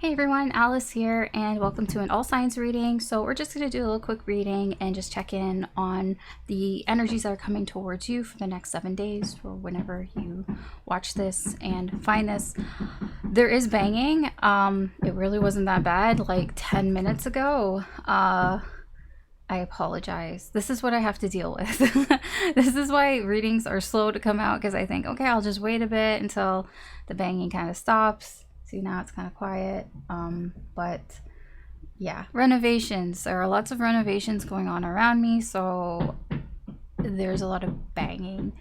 Hey everyone, Alice here, and welcome to an all signs reading. So we're just going to do a little quick reading and just check in on the energies that are coming towards you for the next 7 days, or whenever you watch this and find this. There is banging. It really wasn't that bad like 10 minutes ago. I apologize. This is what I have to deal with. This is why readings are slow to come out, because I think, okay, I'll just wait a bit until the banging kind of stops. See, now it's kind of quiet. But yeah, renovations. There are lots of renovations going on around me, so there's a lot of banging.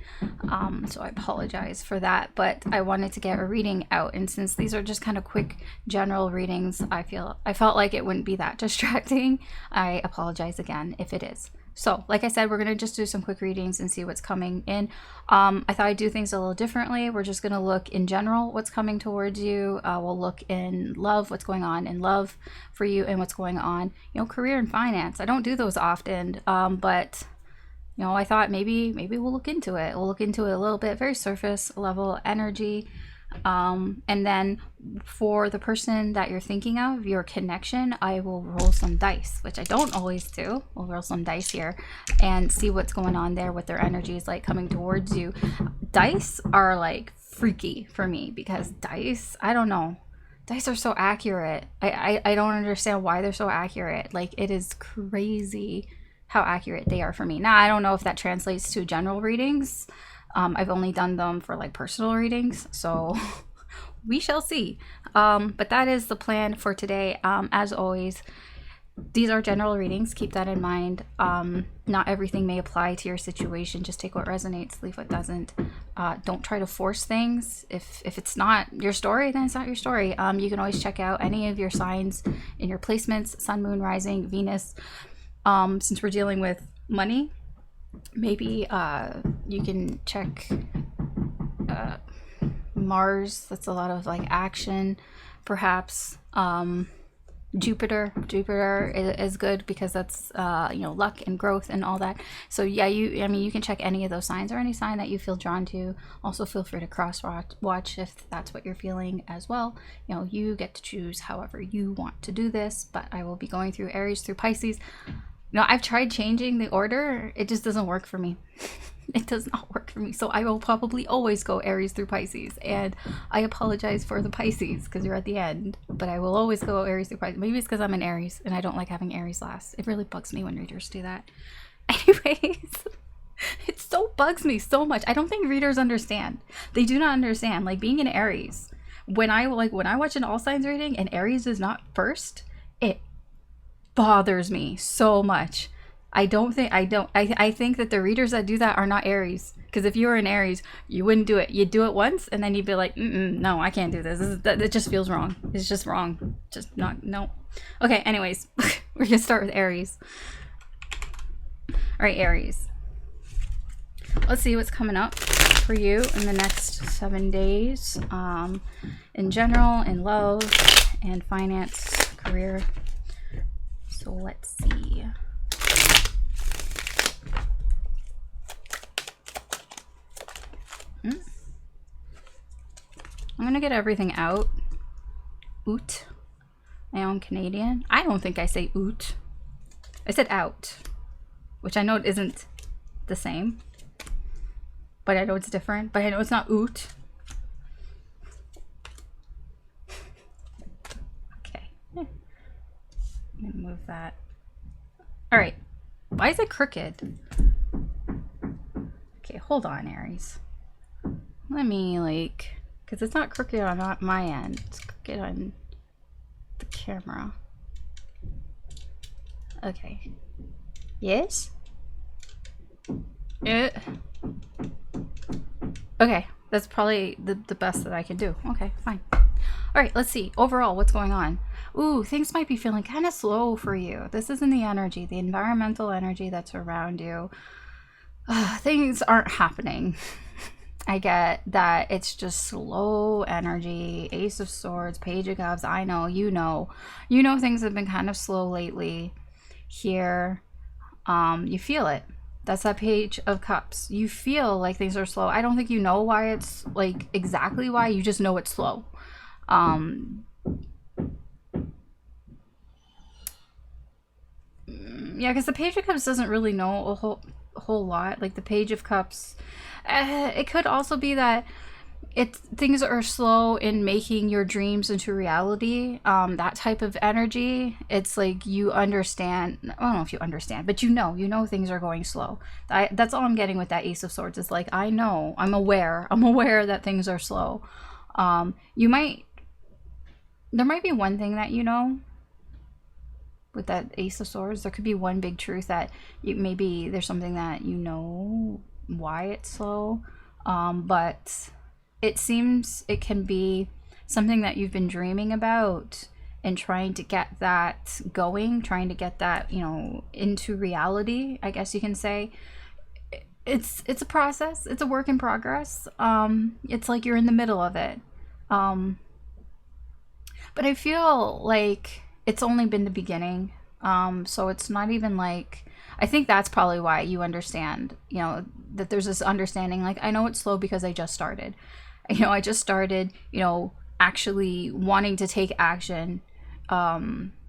So I apologize for that, but I wanted to get a reading out, and since these are just kind of quick general readings, I felt like it wouldn't be that distracting. I apologize again if it is. So, like I said, we're going to just do some quick readings and see what's coming in. I thought I'd do things a little differently. We're just going to look in general what's coming towards you. We'll look in love, what's going on in love for you, and what's going on, career and finance. I don't do those often, but I thought maybe we'll look into it. We'll look into it a little bit, very surface level energy. And then for the person that you're thinking of, your connection, I will roll some dice, which I don't always do. We'll roll some dice here and see what's going on there, what their energy is like coming towards you. Dice are like freaky for me because dice, I don't know. Dice are so accurate. I don't understand why they're so accurate. Like, it is crazy how accurate they are for me. Now, I don't know if that translates to general readings. I've only done them for like personal readings, so we shall see. But that is the plan for today. As always, these are general readings. Keep that in mind. Not everything may apply to your situation. Just take what resonates, leave what doesn't. Don't try to force things. If it's not your story, then it's not your story. You can always check out any of your signs in your placements, sun, moon, rising, Venus. Since we're dealing with money, maybe you can check Mars. That's a lot of like action. Perhaps Jupiter is good because that's luck and growth and all that. So yeah, you can check any of those signs or any sign that you feel drawn to. Also feel free to cross watch if that's what you're feeling as well. You get to choose however you want to do this, but I will be going through Aries through Pisces. I've tried changing the order. It just doesn't work for me. It does not work for me. So I will probably always go Aries through Pisces. And I apologize for the Pisces because you're at the end. But I will always go Aries through Pisces. Maybe it's because I'm an Aries and I don't like having Aries last. It really bugs me when readers do that. Anyways, it so bugs me so much. I don't think readers understand. They do not understand. Like, being an Aries, when I watch an all signs reading and Aries is not first, it bothers me so much. I think that the readers that do that are not Aries, because if you were an Aries, you wouldn't do it. You'd do it once and then you'd be like, no, I can't do this. It just feels wrong. It's just wrong. Just not, no. Okay, anyways, we're gonna start with Aries. All right, Aries, let's see what's coming up for you in the next 7 days, in general, in love and finance, career. So let's see. I'm gonna get everything out. Oot. My own Canadian. I don't think I say oot. I said out, which I know it isn't the same, but I know it's different. But I know it's not oot. Okay. I'm gonna move that. All right. Why is it crooked? Okay, hold on, Aries. Let me because it's not crooked on my end. It's crooked on the camera. Okay. Yes? Okay, that's probably the best that I can do. Okay, fine. All right, let's see. Overall, what's going on? Ooh, things might be feeling kind of slow for you. This isn't the energy, the environmental energy that's around you. Things aren't happening. I get that it's just slow energy. Ace of Swords, Page of Cups. I know, you know things have been kind of slow lately here. You feel it. That's that Page of Cups. You feel like things are slow. I don't think you know why it's like exactly why. You just know it's slow. Yeah, because the Page of Cups doesn't really know a whole lot. Like the Page of Cups, it could also be that things are slow in making your dreams into reality. That type of energy. It's like you understand. I don't know if you understand, but you know things are going slow. That's all I'm getting with that Ace of Swords. Is like I'm aware that things are slow. There might be one thing that you know. With that Ace of Swords, there could be one big truth that maybe there's something that you know why it's slow, but it seems it can be something that you've been dreaming about and trying to get that going, trying to get that, you know, into reality, I guess you can say. It's a process. It's a work in progress. It's like you're in the middle of it. But I feel like it's only been the beginning. So it's not even like, I think that's probably why you understand, you know, that there's this understanding, like, I know it's slow because I just started. You know, I just started, you know, actually wanting to take action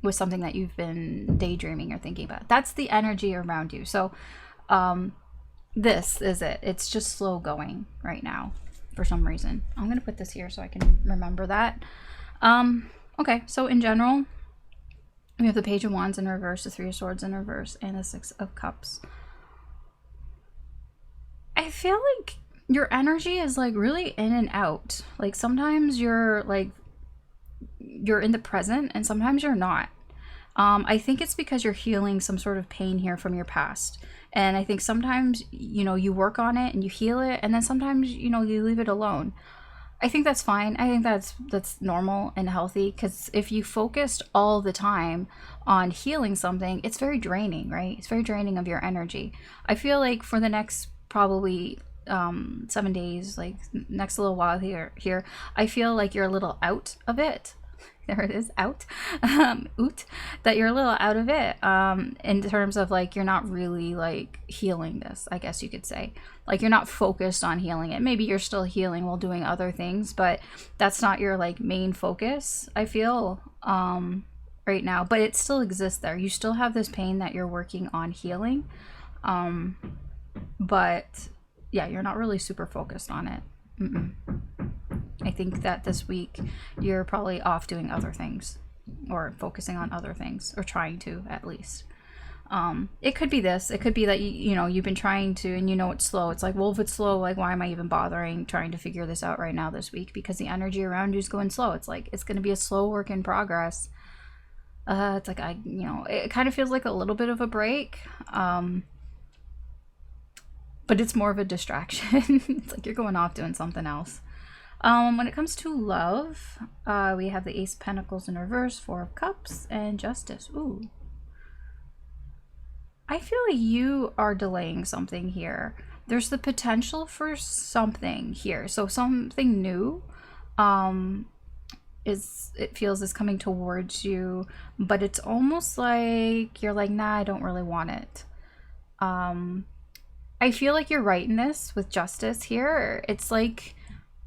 with something that you've been daydreaming or thinking about. That's the energy around you. So this is it. It's just slow going right now for some reason. I'm going to put this here so I can remember that. Okay, so in general, we have the Page of Wands in reverse, the Three of Swords in reverse, and the Six of Cups. I feel like your energy is like really in and out. Like sometimes you're in the present and sometimes you're not. I think it's because you're healing some sort of pain here from your past. And I think sometimes, you know, you work on it and you heal it, and then sometimes, you know, you leave it alone. I think that's fine. I think that's normal and healthy, because if you focused all the time on healing something, it's very draining, right? It's very draining of your energy. I feel like for the next probably 7 days, like next little while here, I feel like you're a little out of it. There it is, out. That you're a little out of it in terms of like you're not really like healing this, I guess you could say. Like you're not focused on healing it. Maybe you're still healing while doing other things, but that's not your like main focus, I feel, right now. But it still exists there. You still have this pain that you're working on healing, but yeah, you're not really super focused on it. I think that this week you're probably off doing other things, or focusing on other things, or trying to, at least. It could be this. It could be that you know you've been trying to, and you know it's slow. It's like, well, if it's slow, like why am I even bothering trying to figure this out right now this week? Because the energy around you is going slow. It's like it's going to be a slow work in progress. It's like it kind of feels like a little bit of a break. But it's more of a distraction. It's like you're going off doing something else. When it comes to love, we have the Ace of Pentacles in reverse, Four of Cups, and Justice. Ooh. I feel like you are delaying something here. There's the potential for something here. So something new it feels is coming towards you, but it's almost like you're like, nah, I don't really want it. I feel like you're right in this with Justice here. It's like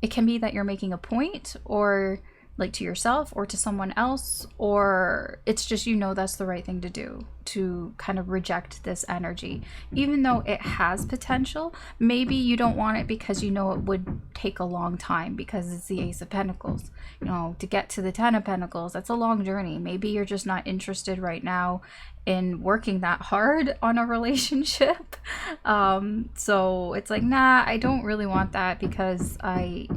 it can be that you're making a point, or like to yourself or to someone else, or it's just, you know, that's the right thing to do, to kind of reject this energy. Even though it has potential, maybe you don't want it because you know it would take a long time, because it's the Ace of Pentacles. You know, to get to the Ten of Pentacles, that's a long journey. Maybe you're just not interested right now in working that hard on a relationship. So it's like, nah, I don't really want that, because I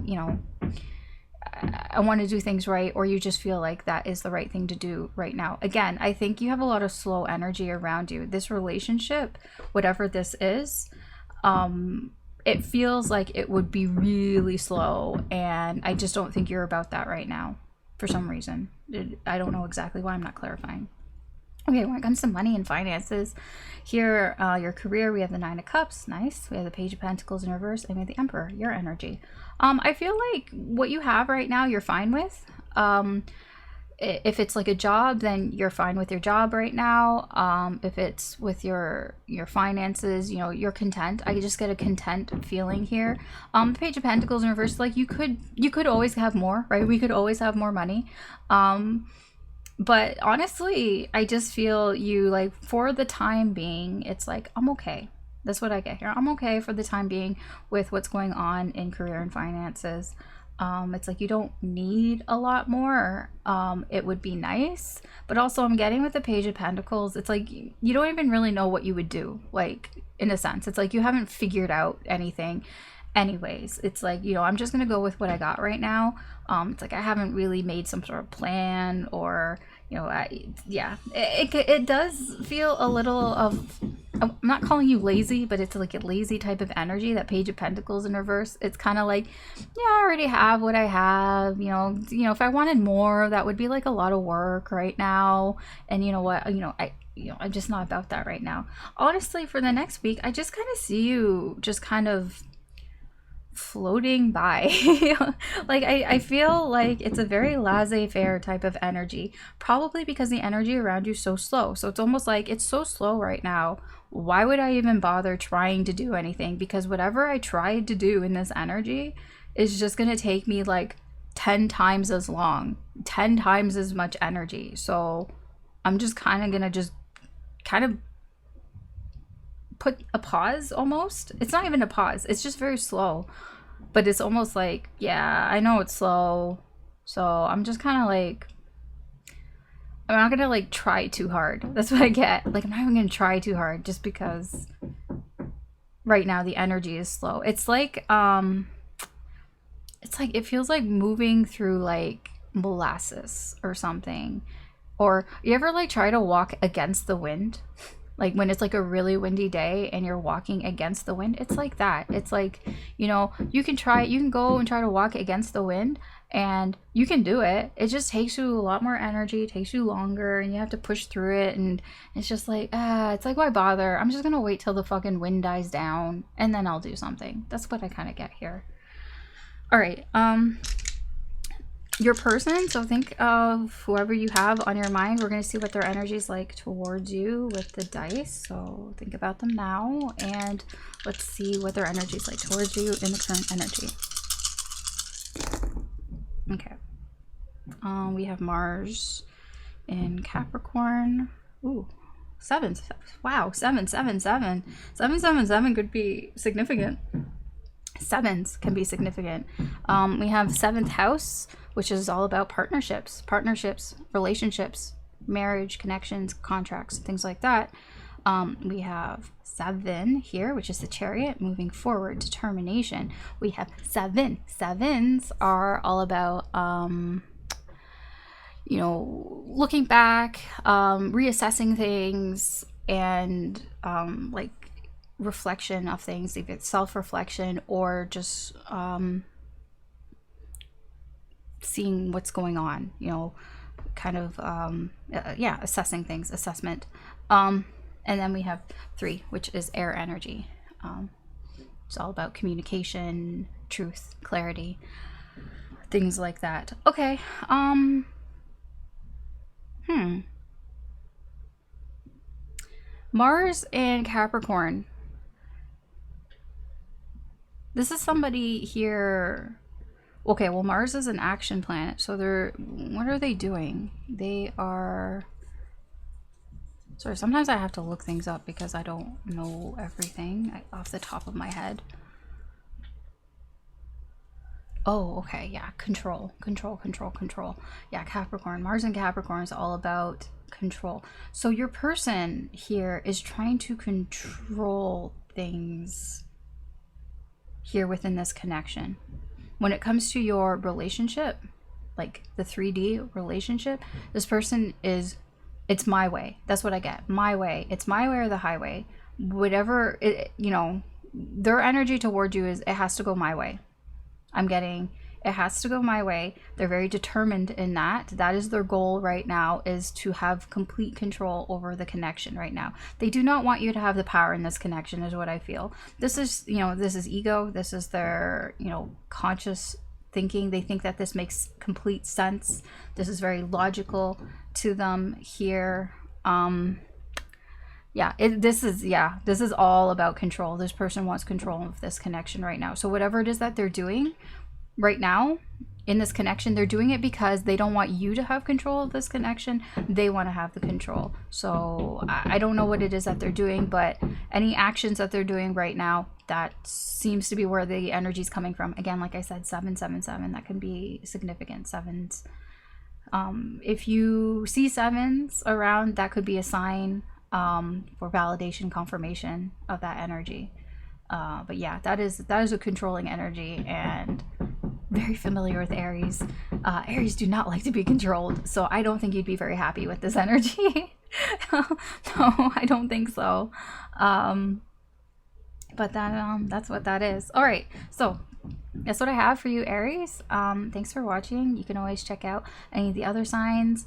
want to do things right, or you just feel like that is the right thing to do right now. Again, I think you have a lot of slow energy around you. This relationship, whatever this is, it feels like it would be really slow, and I just don't think you're about that right now for some reason. I don't know exactly why. I'm not clarifying. Okay, when it comes to money and finances, here, your career, we have the Nine of Cups, nice. We have the Page of Pentacles in reverse, and we have the Emperor, your energy. I feel like what you have right now, you're fine with. If it's like a job, then you're fine with your job right now. If it's with your finances, you know, you're content. I just get a content feeling here. The Page of Pentacles in reverse, like you could always have more, right? We could always have more money. But honestly, I just feel you, like, for the time being, it's like, I'm okay. That's what I get here. I'm okay for the time being with what's going on in career and finances. It's like you don't need a lot more. It would be nice, but also I'm getting with the Page of Pentacles, it's like you don't even really know what you would do, like, in a sense. It's like you haven't figured out anything anyways. It's like, you know, I'm just gonna go with what I got right now. It's like I haven't really made some sort of plan, or, you know, it does feel a little of, I'm not calling you lazy, but it's like a lazy type of energy, that Page of Pentacles in reverse. It's kind of like, yeah, I already have what I have. You know, if I wanted more, that would be like a lot of work right now. And you know what, I'm just not about that right now. Honestly, for the next week, I just kind of see you just kind of floating by. Like, I feel like it's a very laissez-faire type of energy, probably because the energy around you is so slow. So it's almost like it's so slow right now. Why would I even bother trying to do anything? Because whatever I tried to do in this energy is just going to take me like 10 times as long, 10 times as much energy. So I'm just kind of going to just kind of put a pause almost. It's not even a pause. It's just very slow. But it's almost like, yeah, I know it's slow. So I'm just kind of like, I'm not going to like try too hard. That's what I get. Like, I'm not even going to try too hard just because right now the energy is slow. It's like it feels like moving through like molasses or something. Or you ever like try to walk against the wind? Like when it's like a really windy day and you're walking against the wind, it's like that. It's like, you know, you can go and try to walk against the wind, and you can do it. It just takes you a lot more energy, it takes you longer, and you have to push through it. And it's just like, it's like, why bother? I'm just gonna wait till the fucking wind dies down and then I'll do something. That's what I kind of get here. All right. Your person, so think of whoever you have on your mind. We're going to see what their energy is like towards you with the dice. So think about them now, and let's see what their energy is like towards you in the current energy. Okay. We have Mars in Capricorn. Ooh, sevens. Wow, 777. 777 could be significant. Sevens can be significant. We have 7th house, which is all about partnerships, relationships, marriage, connections, contracts, things like that. We have 7 here, which is the Chariot, moving forward, determination. We have 7. Sevens are all about, you know, looking back, reassessing things, and like reflection of things, if it's self-reflection or just seeing what's going on, you know, kind of yeah, assessing things, assessment. And then we have 3, which is air energy. It's all about communication, truth, clarity, things like that. Okay. Mars and Capricorn. This is somebody here. Okay, well, Mars is an action planet, so what are they doing? They are, sorry, sometimes I have to look things up because I don't know everything off the top of my head. Oh, okay, yeah, control. Yeah, Capricorn, Mars and Capricorn is all about control. So your person here is trying to control things here within this connection. When it comes to your relationship, like the 3D relationship, this person is, it's my way. That's what I get. My way. It's my way or the highway. Whatever, you know, their energy towards you is, it has to go my way. I'm getting, it has to go my way. They're very determined in that. That is their goal right now, is to have complete control over the connection right now. They do not want you to have the power in this connection, is what I feel. This is, you know, this is ego. This is their, you know, conscious thinking. They think that this makes complete sense. This is very logical to them here. Yeah, this is all about control. This person wants control of this connection right now. So whatever it is that they're doing right now, in this connection, they're doing it because they don't want you to have control of this connection. They want to have the control. So I don't know what it is that they're doing, but any actions that they're doing right now, that seems to be where the energy is coming from. Again, like I said, 777, that can be significant. Sevens. If you see sevens around, that could be a sign for validation, confirmation of that energy. But yeah, that is a controlling energy, and very familiar with Aries. Aries do not like to be controlled, so I don't think you'd be very happy with this energy. No, I don't think so. But that's what that is. All right, so that's what I have for you, Aries. Thanks for watching. You can always check out any of the other signs.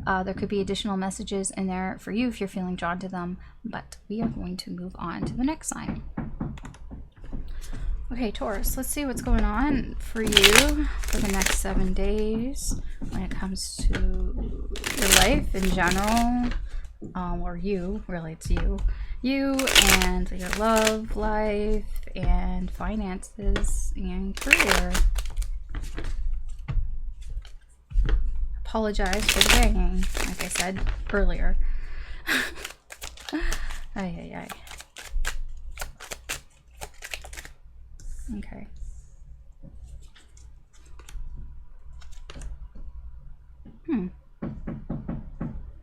There could be additional messages in there for you if you're feeling drawn to them, but we are going to move on to the next sign. Okay, Taurus, let's see what's going on for you for the next 7 days when it comes to your life in general, or you, really, it's you and your love life and finances and career. Apologize for the banging, like I said earlier. Ay. Okay.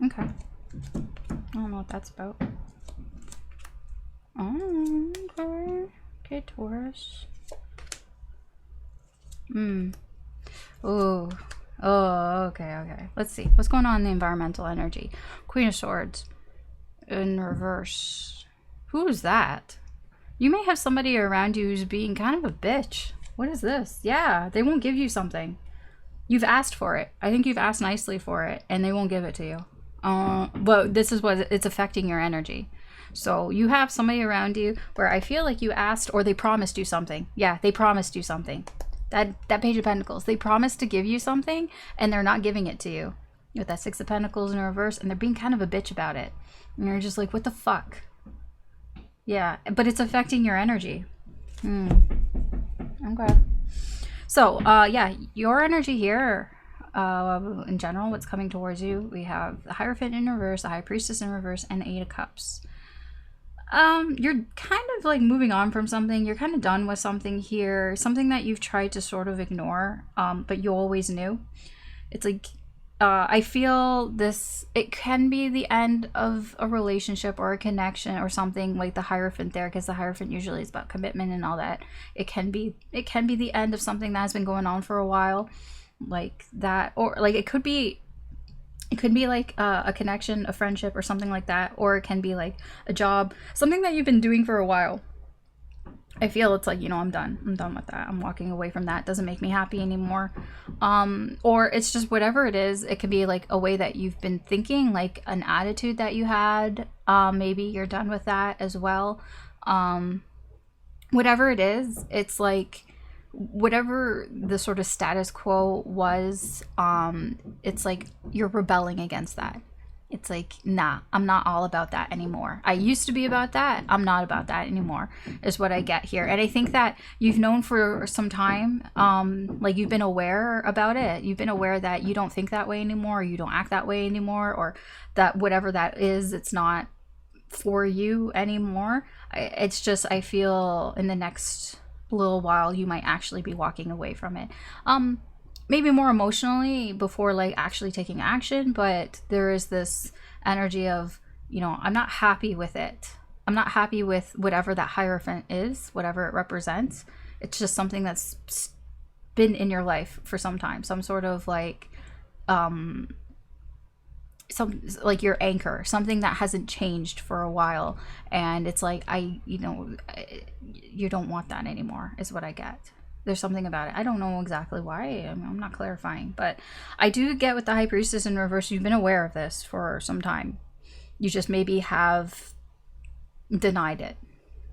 Okay. I don't know what that's about. Oh, okay. Okay, Taurus. Oh, okay. Let's see. What's going on in the environmental energy? Queen of Swords in reverse. Who's that? You may have somebody around you who's being kind of a bitch. What is this? Yeah, they won't give you something. You've asked for it. I think you've asked nicely for it, and they won't give it to you. But this is what it's affecting your energy. So you have somebody around you where I feel like you asked, or they promised you something. Yeah, they promised you something. That Page of Pentacles. They promised to give you something, and they're not giving it to you. With that Six of Pentacles in reverse, and they're being kind of a bitch about it. And you're just like, what the fuck? Yeah, but it's affecting your energy. Okay. So, yeah, your energy here, in general, what's coming towards you, we have the Hierophant in reverse, the High Priestess in reverse, and the Eight of Cups. You're kind of like moving on from something. You're kind of done with something here. Something that you've tried to sort of ignore, but you always knew. It's like, I feel this, it can be the end of a relationship or a connection or something, like the Hierophant there, because the Hierophant usually is about commitment and all that. It can be the end of something that has been going on for a while, like that, or like it could be like a connection, a friendship, or something like that, or it can be like a job, something that you've been doing for a while. I feel it's like, you know, I'm done with that. I'm walking away from that. It doesn't make me happy anymore. Or it's just whatever it is. It could be like a way that you've been thinking, like an attitude that you had. Maybe you're done with that as well. Whatever it is, it's like whatever the sort of status quo was, it's like you're rebelling against that. It's like, nah, I'm not all about that anymore. I used to be about that. I'm not about that anymore, is what I get here. And I think that you've known for some time, like you've been aware about it. You've been aware that you don't think that way anymore, or you don't act that way anymore, or that whatever that is, it's not for you anymore. It's just, I feel in the next little while, you might actually be walking away from it. Maybe more emotionally before like actually taking action, but there is this energy of, you know, I'm not happy with it. I'm not happy with whatever that Hierophant is, whatever it represents. It's just something that's been in your life for some time, some sort of like some like your anchor, something that hasn't changed for a while, and it's like, you don't want that anymore, is what I get. There's something about it. I don't know exactly why. I'm not clarifying, but I do get with the High Priestess in reverse. You've been aware of this for some time. You just maybe have denied it,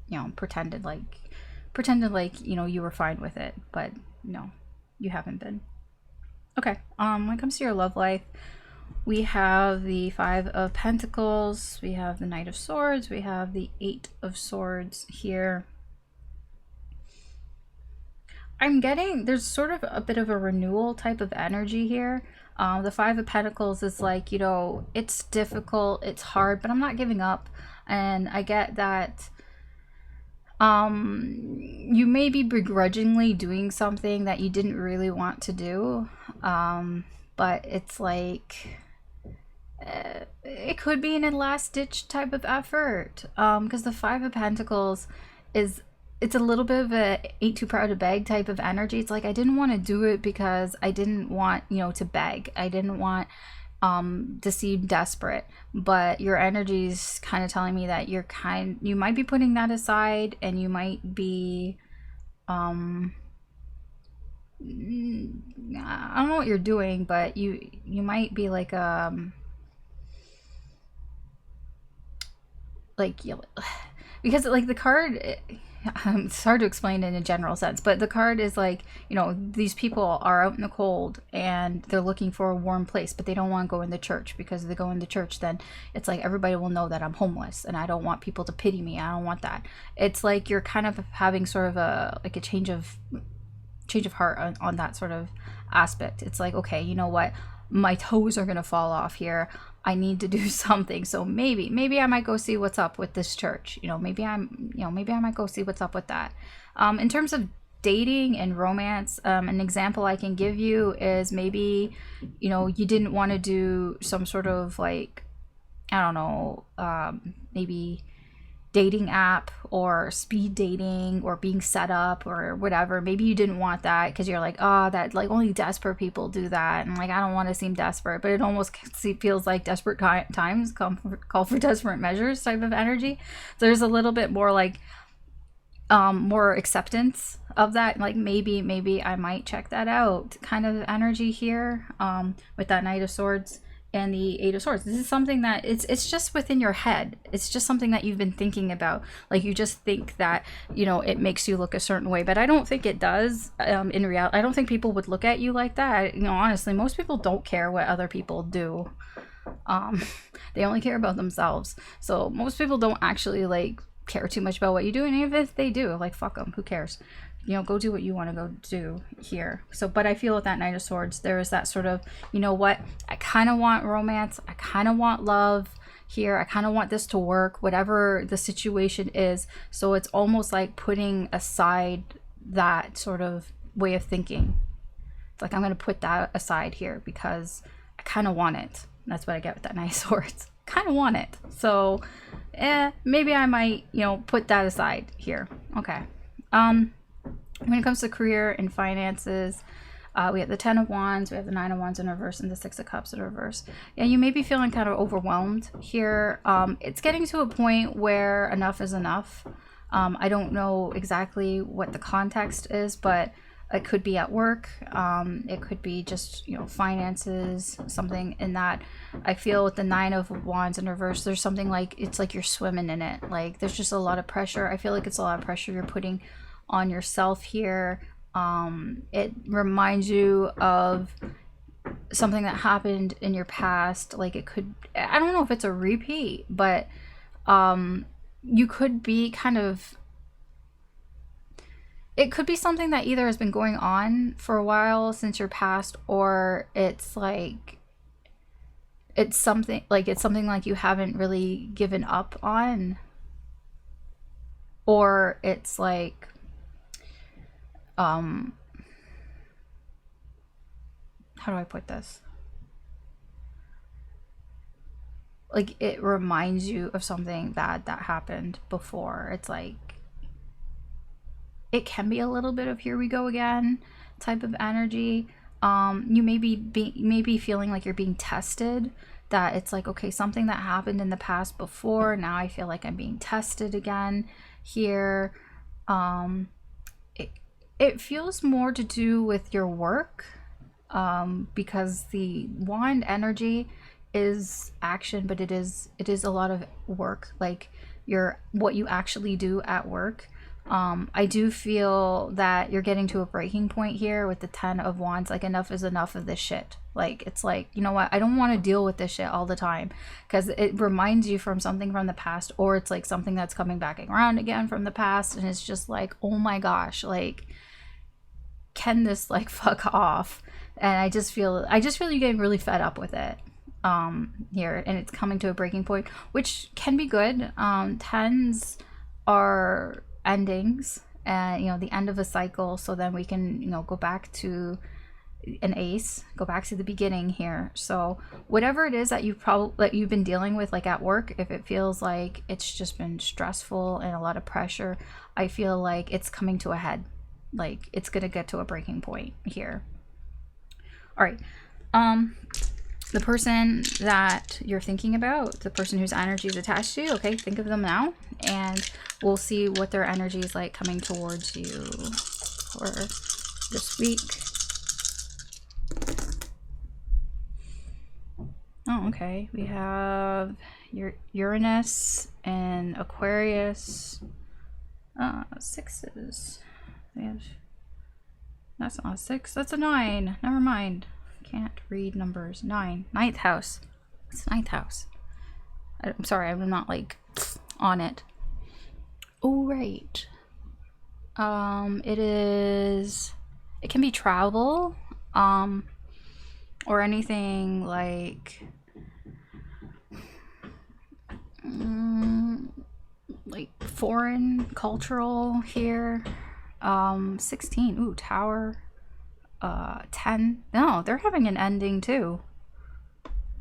you know, pretended like, you know, you were fine with it, but no, you haven't been. Okay. When it comes to your love life, we have the Five of Pentacles, we have the Knight of Swords, we have the Eight of Swords here. I'm getting, there's sort of a bit of a renewal type of energy here. The Five of Pentacles is like, you know, it's difficult, it's hard, but I'm not giving up. And I get that you may be begrudgingly doing something that you didn't really want to do. But it's like, it could be an last ditch type of effort. Because the Five of Pentacles is, it's a little bit of a ain't too proud to beg type of energy. It's like, I didn't want to do it because I didn't want, you know, to beg. I didn't want to seem desperate, but your energy is kind of telling me that you might be putting that aside, and you might be I don't know what you're doing, but you might be like because like the card, it's hard to explain in a general sense, but the card is like, you know, these people are out in the cold and they're looking for a warm place, but they don't want to go into church, because if they go into church, then it's like everybody will know that I'm homeless, and I don't want people to pity me. I don't want that. It's like you're kind of having sort of a change of heart on that sort of aspect. It's like, okay, you know what, my toes are gonna fall off here. I need to do something. So maybe I might go see what's up with this church. Maybe I might go see what's up with that. In terms of dating and romance, an example I can give you is maybe, you didn't want to do some sort of like, I don't know, maybe dating app or speed dating or being set up or whatever. Maybe you didn't want that because you're like, oh, that like only desperate people do that, and like I don't want to seem desperate, but it almost feels like desperate times call for desperate measures type of energy. So there's a little bit more like more acceptance of that, like maybe I might check that out kind of energy here, with that Knight of Swords and the Eight of Swords. This is something that it's just within your head. It's just something that you've been thinking about. Like you just think that, it makes you look a certain way, but I don't think it does. In reality, I don't think people would look at you like that. Honestly, most people don't care what other people do. They only care about themselves. So most people don't actually like care too much about what you do, and even if they do, like fuck them, who cares? Go do what you want to go do here. So, but I feel with that Knight of Swords, there is that sort of, what, I kind of want romance, I kind of want love here, I kind of want this to work, whatever the situation is. So it's almost like putting aside that sort of way of thinking. It's like, I'm going to put that aside here because I kind of want it. That's what I get with that Knight of Swords. Kind of want it. So, maybe I might, put that aside here. Okay. When it comes to career and finances, we have the Ten of Wands, we have the Nine of Wands in reverse, and the Six of Cups in reverse. Yeah, you may be feeling kind of overwhelmed here. It's getting to a point where enough is enough. I don't know exactly what the context is, but it could be at work. It could be just, finances, something in that. I feel with the Nine of Wands in reverse, there's something like, it's like you're swimming in it. Like there's just a lot of pressure. I feel like it's a lot of pressure you're putting on yourself here. It reminds you of something that happened in your past. Like it could, I don't know if it's a repeat, but you could be kind of, it could be something that either has been going on for a while since your past, or it's like it's something like you haven't really given up on, or it's like how do I put this? Like it reminds you of something bad that happened before. It's like it can be a little bit of here we go again type of energy. You may be feeling like you're being tested, that it's like, okay, something that happened in the past before, now I feel like I'm being tested again here. It feels more to do with your work, because the wand energy is action, but it is a lot of work, like what you actually do at work. I do feel that you're getting to a breaking point here with the Ten of Wands. Like enough is enough of this shit. Like it's like, you know what, I don't want to deal with this shit all the time, because it reminds you from something from the past, or it's like something that's coming back around again from the past, and it's just like, oh my gosh, like can this like fuck off? And I just feel you getting really fed up with it here, and it's coming to a breaking point, which can be good. Tens are endings, and you know, the end of a cycle, so then we can, you know, go back to an ace, go back to the beginning here. So whatever it is that you've been dealing with, like at work, if it feels like it's just been stressful and a lot of pressure, I feel like it's coming to a head, like it's gonna get to a breaking point here. All right, the person that you're thinking about, the person whose energy is attached to you, okay, think of them now, and we'll see what their energy is like coming towards you for this week. Oh, okay, we have your Uranus and Aquarius. Sixes. We have, that's not a 6, that's a 9. Never mind. Can't read numbers. 9. Ninth house. It's ninth house. I'm sorry, I'm not like on it. Oh, right. It can be travel, or anything like foreign, cultural here. 16. Ooh, Tower. 10. No, they're having an ending too.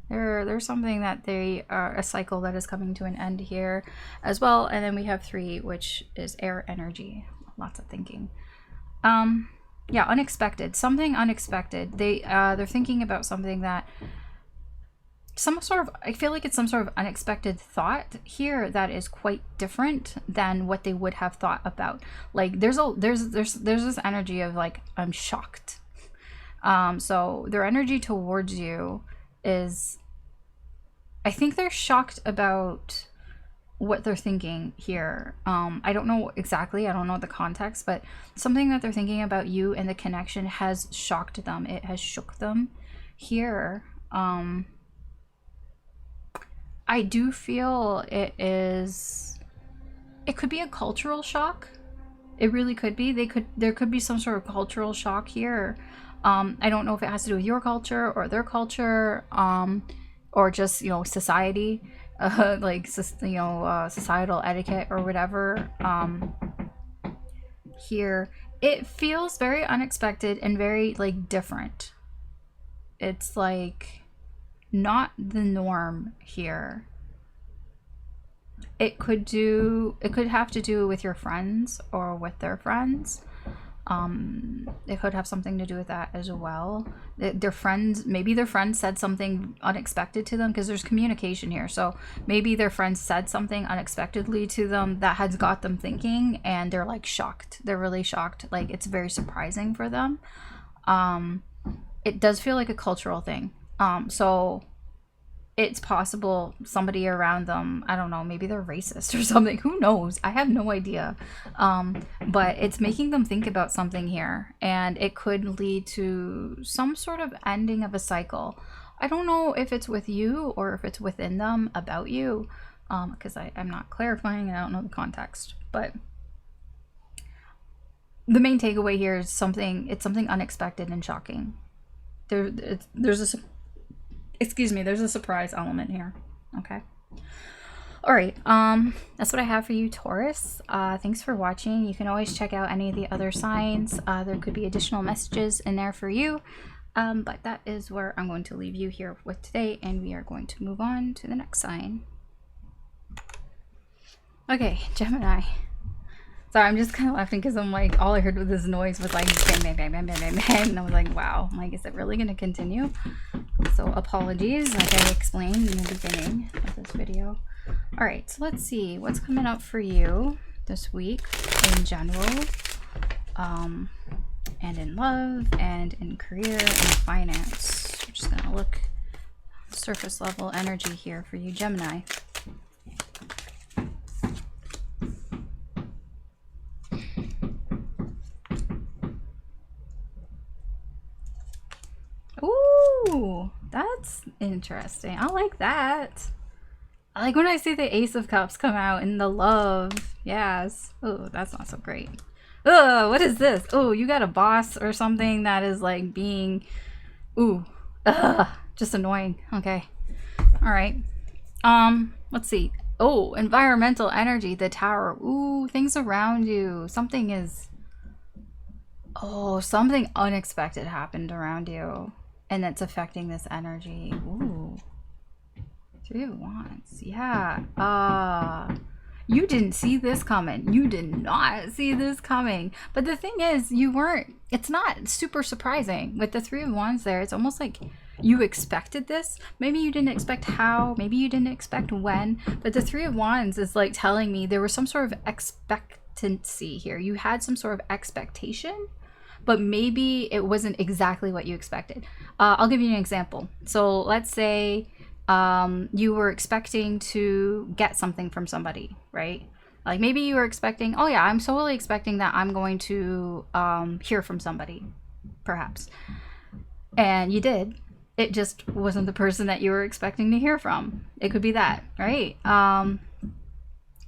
There's something that they are, a cycle that is coming to an end here as well. And then we have 3, which is air energy. Lots of thinking. Yeah, unexpected. Something unexpected. They're thinking about something that I feel like it's some sort of unexpected thought here that is quite different than what they would have thought about. Like there's this energy of like, I'm shocked. So their energy towards you is, I think they're shocked about what they're thinking here. I don't know exactly, I don't know the context, but something that they're thinking about you and the connection has shocked them. It has shook them here. I do feel it could be a cultural shock. It really could be. There could be some sort of cultural shock here. I don't know if it has to do with your culture or their culture, or just, you know, society, like, you know, societal etiquette or whatever. Here, it feels very unexpected and very like different. It's like not the norm here. It could have to do with your friends or with their friends. It could have something to do with that as well. Their friends, maybe their friends said something unexpected to them, because there's communication here. So maybe their friends said something unexpectedly to them that has got them thinking, and they're like shocked. They're really shocked. Like it's very surprising for them. It does feel like a cultural thing. So it's possible somebody around them, I don't know, maybe they're racist or something. Who knows? I have no idea. But it's making them think about something here, and it could lead to some sort of ending of a cycle. I don't know if it's with you or if it's within them about you, because I'm not clarifying and I don't know the context. But the main takeaway here is something unexpected and shocking. There's a surprise element here. Okay. All right. That's what I have for you, Taurus. Thanks for watching. You can always check out any of the other signs. There could be additional messages in there for you. But that is where I'm going to leave you here with today, and we are going to move on to the next sign. Okay, Gemini. Sorry, I'm just kind of laughing because I'm like, all I heard with this noise was like bang, bang, bang, bang, bang, bang, bang. And I was like, wow, I'm like, is it really going to continue? So apologies, like I explained in the beginning of this video. All right, so let's see what's coming up for you this week in general, and in love, and in career and finance. We're just going to look surface level energy here for you, Gemini. Ooh, that's interesting. I like that. I like when I see the Ace of Cups come out in the love. Yes. Oh, that's not so great. Ugh, what is this? Oh, you got a boss or something that is like being, ooh, ugh, just annoying. Okay. All right. Let's see. Oh, environmental energy, the tower. Ooh, things around you. Something is, oh, something unexpected happened around you. And it's affecting this energy. Ooh. Three of Wands. Yeah. You didn't see this coming. You did not see this coming. But the thing is, you weren't, it's not super surprising. With the Three of Wands there, it's almost like you expected this. Maybe you didn't expect how, maybe you didn't expect when, but the Three of Wands is like telling me there was some sort of expectancy here. You had some sort of expectation, but maybe it wasn't exactly what you expected. I'll give you an example. So let's say you were expecting to get something from somebody, right? Like maybe you were expecting, oh yeah, I'm totally expecting that I'm going to hear from somebody, perhaps. And you did. It just wasn't the person that you were expecting to hear from. It could be that, right?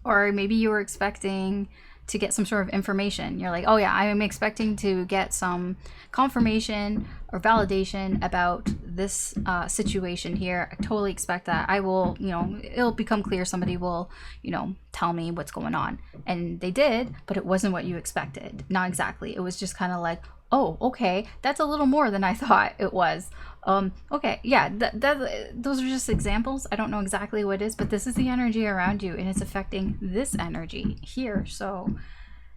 Or maybe you were expecting to get some sort of information. You're like, oh yeah, I'm expecting to get some confirmation or validation about this situation here. I totally expect that. I will, it'll become clear. Somebody will, tell me what's going on. And they did, but it wasn't what you expected. Not exactly. It was just kind of like, oh, okay, that's a little more than I thought it was. Okay, yeah, those are just examples. I don't know exactly what it is, but this is the energy around you, and it's affecting this energy here. So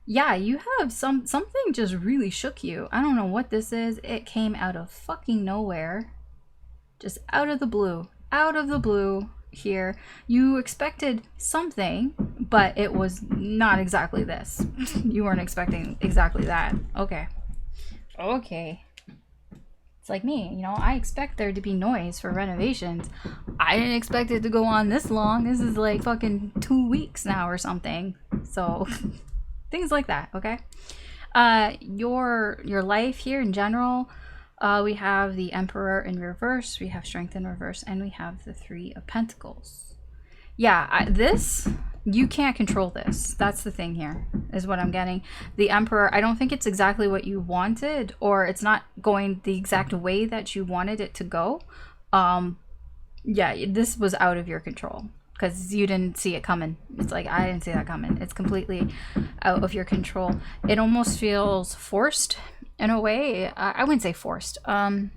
yeah, you have something just really shook you. I don't know what this is. It came out of fucking nowhere, just out of the blue here. You expected something, but it was not exactly this. You weren't expecting exactly that. Okay. It's like me, I expect there to be noise for renovations. I didn't expect it to go on this long. This is like fucking 2 weeks now or something. So things like that, okay? Your life here in general, we have the Emperor in reverse, we have Strength in reverse, and we have the Three of Pentacles. Yeah, this, you can't control this. That's the thing here, is what I'm getting. The Emperor, I don't think it's exactly what you wanted, or it's not going the exact way that you wanted it to go. Yeah, this was out of your control because you didn't see it coming. It's like, I didn't see that coming. It's completely out of your control. It almost feels forced in a way. I wouldn't say forced. I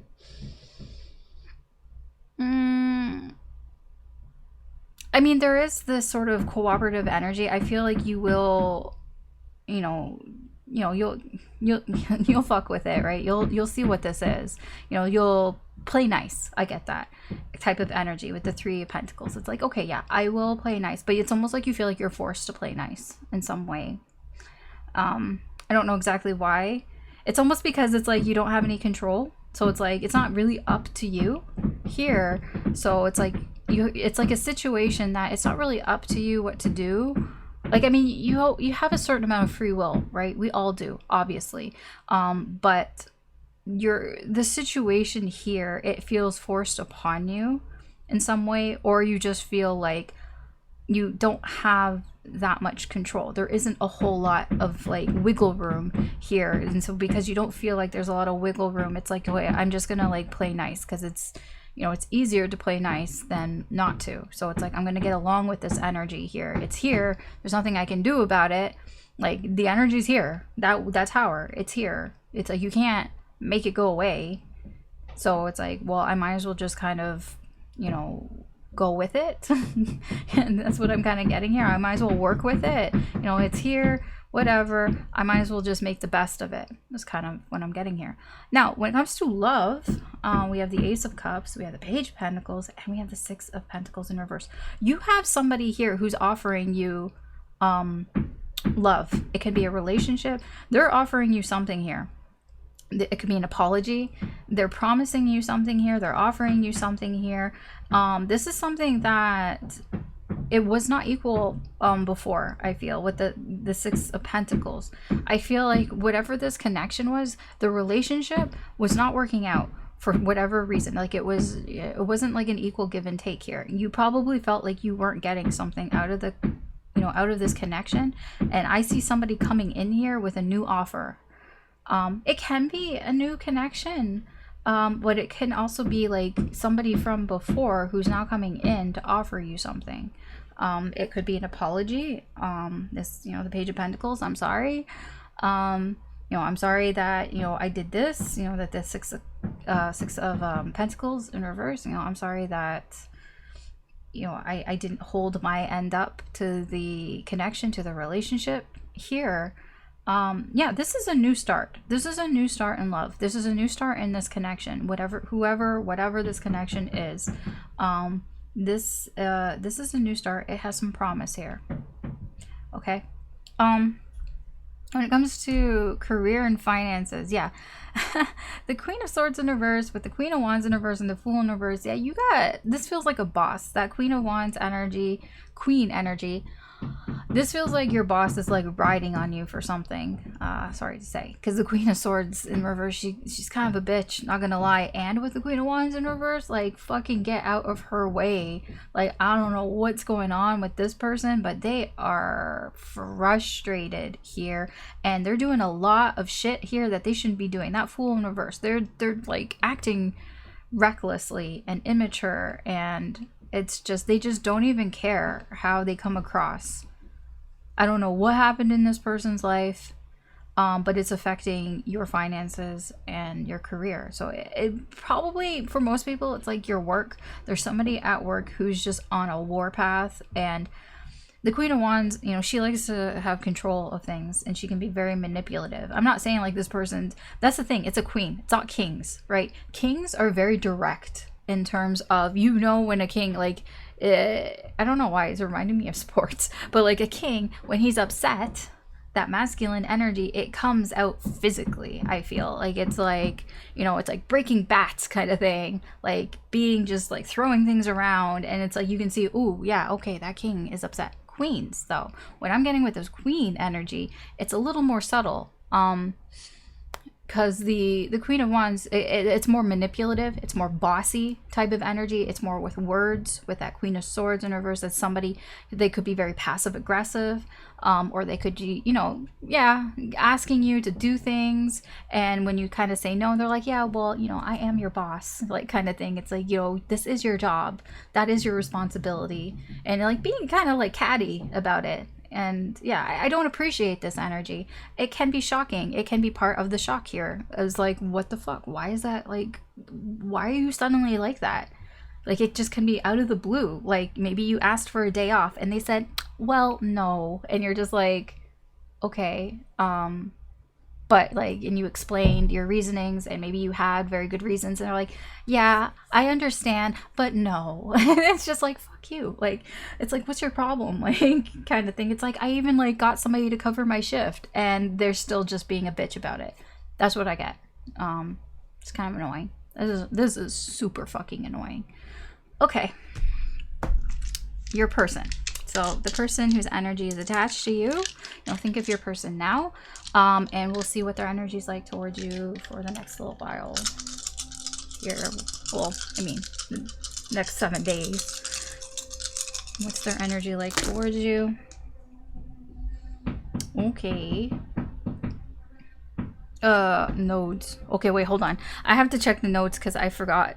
mean, there is this sort of cooperative energy. I feel like you will, you'll fuck with it, right? You'll see what this is. You'll play nice. I get that type of energy with the Three of Pentacles. It's like, okay, yeah, I will play nice, but it's almost like you feel like you're forced to play nice in some way. I don't know exactly why. It's almost because it's like you don't have any control. So it's like, it's not really up to you here. So it's like, it's like a situation that it's not really up to you what to do. Like, I mean, you have a certain amount of free will, right? We all do, obviously. But the situation here, it feels forced upon you in some way, or you just feel like you don't have that much control. There isn't a whole lot of like wiggle room here, and so because you don't feel like there's a lot of wiggle room, it's like, okay, I'm just gonna like play nice because it's it's easier to play nice than not to. So it's like, I'm gonna get along with this energy here. It's here. There's nothing I can do about it. Like, the energy's here. That tower, it's here. It's like, you can't make it go away. So it's like, well, I might as well just kind of, go with it. And that's what I'm kind of getting here. I might as well work with it. It's here, whatever. I might as well just make the best of it. That's kind of what I'm getting here. Now, when it comes to love, we have the Ace of Cups, we have the Page of Pentacles, and we have the Six of Pentacles in reverse. You have somebody here who's offering you love. It could be a relationship. They're offering you something here. It could be an apology. They're promising you something here. They're offering you something here. This is something that it was not equal before, I feel, with the Six of Pentacles. I feel like whatever this connection was, the relationship was not working out for whatever reason. Like, it wasn't like an equal give and take here. You probably felt like you weren't getting something out of the know, out of this connection, and I see somebody coming in here with a new offer. It can be a new connection, but it can also be like somebody from before who's now coming in to offer you something. It could be an apology. This, you know, the Page of Pentacles, I'm sorry. You know, I'm sorry that, you know, I did this, you know, that the six of Pentacles in reverse, you know, I'm sorry that, you know, I didn't hold my end up to the connection, to the relationship here. Yeah, this is a new start. This is a new start in love. This is a new start in this connection, whatever this connection is. This is a new start. It has some promise here. Okay. When it comes to career and finances, yeah, the Queen of Swords in reverse with the Queen of Wands in reverse and the Fool in reverse, yeah, you got, this feels like a boss. That Queen of Wands energy, Queen energy, this feels like your boss is like riding on you for something. Sorry to say, because the Queen of Swords in reverse, she's kind of a bitch, not gonna lie. And with the Queen of Wands in reverse, like, fucking get out of her way. Like, I don't know what's going on with this person, but they are frustrated here, and they're doing a lot of shit here that they shouldn't be doing. That Fool in reverse, they're like acting recklessly and immature, and it's just, they just don't even care how they come across. I don't know what happened in this person's life, but it's affecting your finances and your career. So it probably, for most people, it's like your work. There's somebody at work who's just on a warpath, and the Queen of Wands, you know, she likes to have control of things, and she can be very manipulative. I'm not saying like this person, that's the thing, it's a queen, it's not kings, right? Kings are very direct in terms of, you know, when a king, like, I don't know why it's reminding me of sports, but like a king, when he's upset, that masculine energy, it comes out physically. I feel like it's like, you know, it's like breaking bats kind of thing, like being just like throwing things around, and it's like you can see, ooh, yeah, okay, that king is upset. Queens, though, what I'm getting with this queen energy, it's a little more subtle. Because the Queen of Wands, it's more manipulative, it's more bossy type of energy, it's more with words. With that Queen of Swords in reverse, as somebody, they could be very passive aggressive, or they could, you know, yeah, asking you to do things, and when you kind of say no, they're like, yeah, well, you know, I am your boss, like, kind of thing. It's like, you know, this is your job, that is your responsibility, and like being kind of like catty about it. And yeah, I don't appreciate this energy. It can be shocking. It can be part of the shock here. It's like, what the fuck? Why is that? Like, why are you suddenly like that? Like, it just can be out of the blue. Like, maybe you asked for a day off and they said, well, no. And you're just like, okay, but like, and you explained your reasonings, and maybe you had very good reasons, and they're like, yeah, I understand, but no. It's just like, fuck you. Like, it's like, what's your problem? Like, kind of thing. It's like, I even like got somebody to cover my shift, and they're still just being a bitch about it. That's what I get. It's kind of annoying. This is super fucking annoying. Okay, your person. So the person whose energy is attached to you, think of your person now, and we'll see what their energy is like towards you for the next little while here. Well, I mean, the next 7 days. What's their energy like towards you? Okay. Nodes. Okay, wait, hold on. I have to check the nodes because I forgot.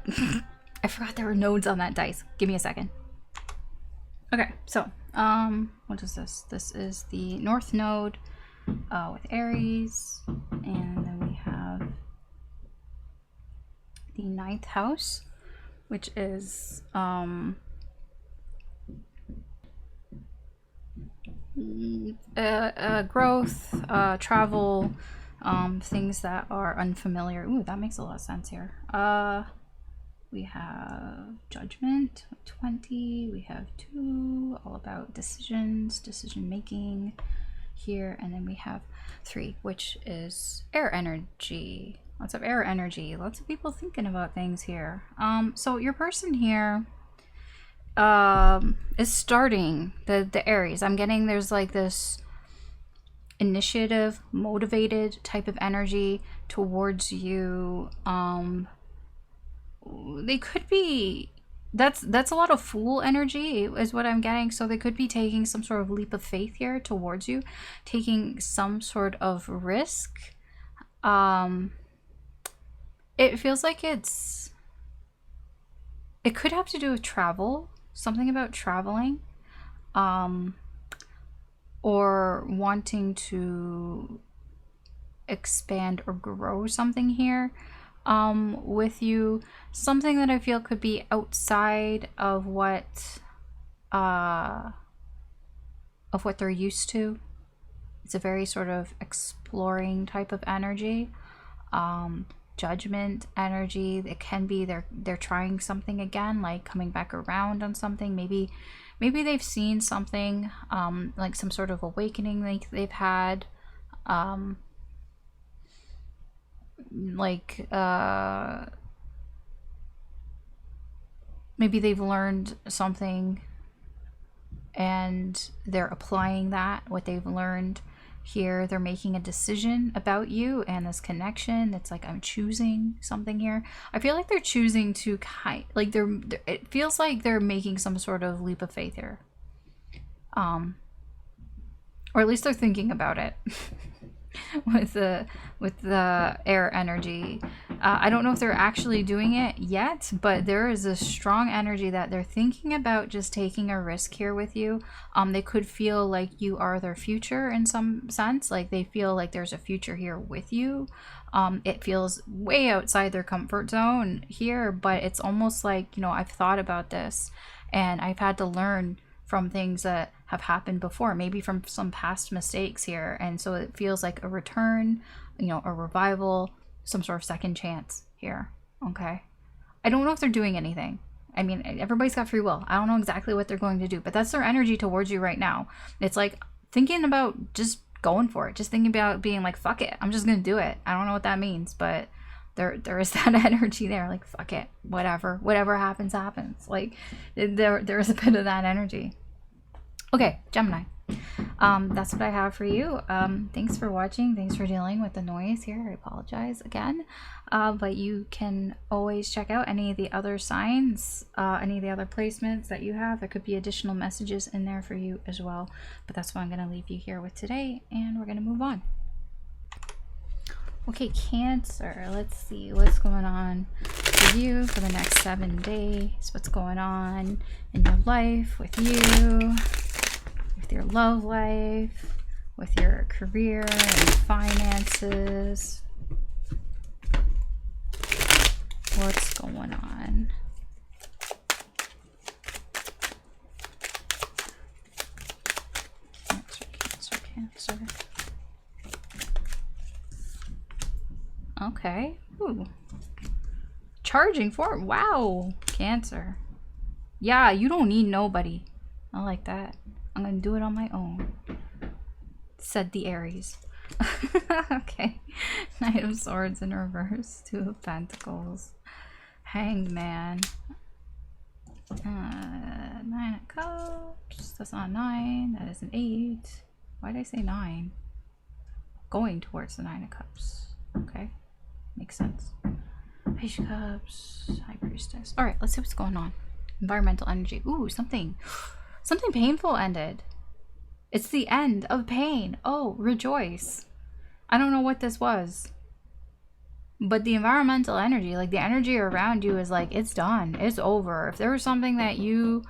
I forgot there were nodes on that dice. Give me a second. Okay, so, what is this? This is the North Node with Aries, and then we have the 9th house, which is growth, travel, things that are unfamiliar. Ooh, that makes a lot of sense here. We have Judgment, 20, we have 2, all about decisions, decision making here, and then we have 3, which is air energy. Lots of air energy, lots of people thinking about things here. So your person here is starting the Aries. I'm getting there's like this initiative, motivated type of energy towards you. They could be that's a lot of fool energy is what I'm getting. So they could be taking some sort of leap of faith here towards you, taking some sort of risk. It feels like it could have to do with travel, something about traveling, or wanting to expand or grow something here with you, something that I feel could be outside of what they're used to. It's a very sort of exploring type of energy, judgment energy. It can be they're trying something again, like coming back around on something. Maybe they've seen something, like some sort of awakening like they've had, maybe they've learned something and they're applying what they've learned here. They're making a decision about you and this connection. It's like, I'm choosing something here. I feel like they're choosing to it feels like they're making some sort of leap of faith here, or at least they're thinking about it. with the air energy, I don't know if they're actually doing it yet, but there is a strong energy that they're thinking about just taking a risk here with you. They could feel like you are their future in some sense, like they feel like there's a future here with you. It feels way outside their comfort zone here, but it's almost like, you know, I've thought about this and I've had to learn from things that have happened before, maybe from some past mistakes here. And so it feels like a return, you know, a revival, some sort of second chance here. Okay. I don't know if they're doing anything. I mean, everybody's got free will. I don't know exactly what they're going to do, but that's their energy towards you right now. It's like thinking about just going for it, just thinking about being like, fuck it, I'm just going to do it. I don't know what that means, but there is that energy there, like, fuck it, whatever happens. Like there is a bit of that energy. Okay, Gemini, that's what I have for you. Thanks for watching. Thanks for dealing with the noise here. I apologize again, but you can always check out any of the other signs, any of the other placements that you have. There could be additional messages in there for you as well, but that's what I'm going to leave you here with today, and we're going to move on. Okay, Cancer, let's see what's going on for you for the next 7 days. What's going on in your life with you, with your love life, with your career and finances. What's going on? Cancer. Okay. Ooh. Charging for it. Wow. Cancer. Yeah, you don't need nobody. I like that. I'm gonna do it on my own, said the Aries. Okay. Knight of Swords in reverse. Two of Pentacles. Hanged Man. 9 of Cups. That's not 9. That is an 8. Why did I say 9? Going towards the 9 of Cups. Okay. Makes sense. Page of Cups. High Priestess. Alright, let's see what's going on. Environmental energy. Ooh, something painful ended. It's the end of pain. Oh, rejoice. I don't know what this was, but the environmental energy, like the energy around you, is like, it's done. It's over. If there was something that you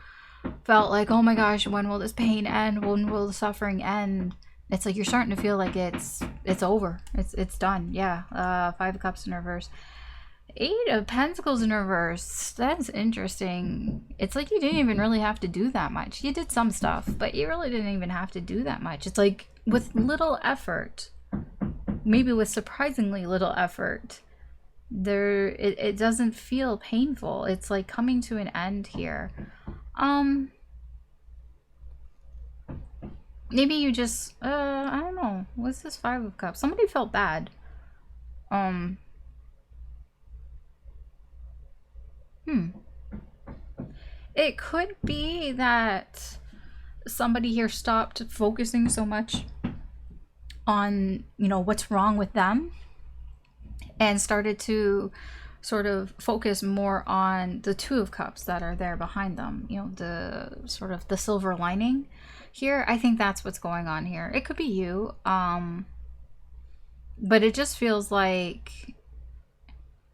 felt like, oh my gosh, when will this pain end? When will the suffering end? It's like you're starting to feel like it's over. It's done. Yeah. 5 of Cups in reverse. 8 of Pentacles in reverse. That's interesting. It's like you didn't even really have to do that much. You did some stuff, but you really didn't even have to do that much. It's like with little effort, maybe with surprisingly little effort, it doesn't feel painful. It's like coming to an end here. Maybe you just, I don't know. What's this 5 of Cups? Somebody felt bad. It could be that somebody here stopped focusing so much on, you know, what's wrong with them and started to sort of focus more on the Two of Cups that are there behind them, you know, the sort of the silver lining here. I think that's what's going on here. It could be you, but it just feels like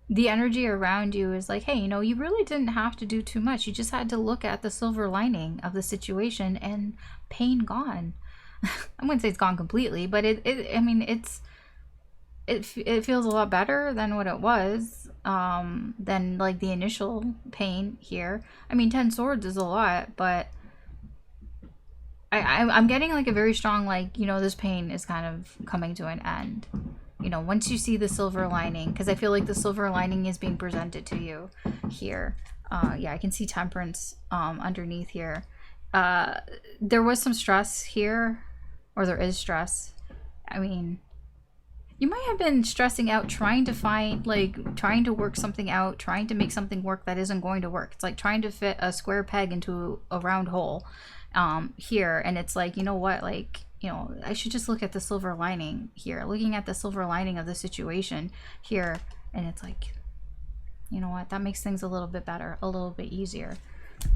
the energy around you is like, hey, you know, you really didn't have to do too much. You just had to look at the silver lining of the situation, and pain gone. I wouldn't say it's gone completely, but I mean, it feels a lot better than what it was, than like the initial pain here. I mean, 10 swords is a lot, but I'm getting like a very strong, like, you know, this pain is kind of coming to an end. You know, once you see the silver lining, because I feel like the silver lining is being presented to you here. Yeah, I can see Temperance underneath here. There was some stress here, or there is stress. I mean, you might have been stressing out trying to find, like, trying to work something out, trying to make something work that isn't going to work. It's like trying to fit a square peg into a round hole here. And it's like, you know what, like, you know, I should just look at the silver lining here, looking at the silver lining of the situation here. And it's like, you know what, that makes things a little bit better, a little bit easier.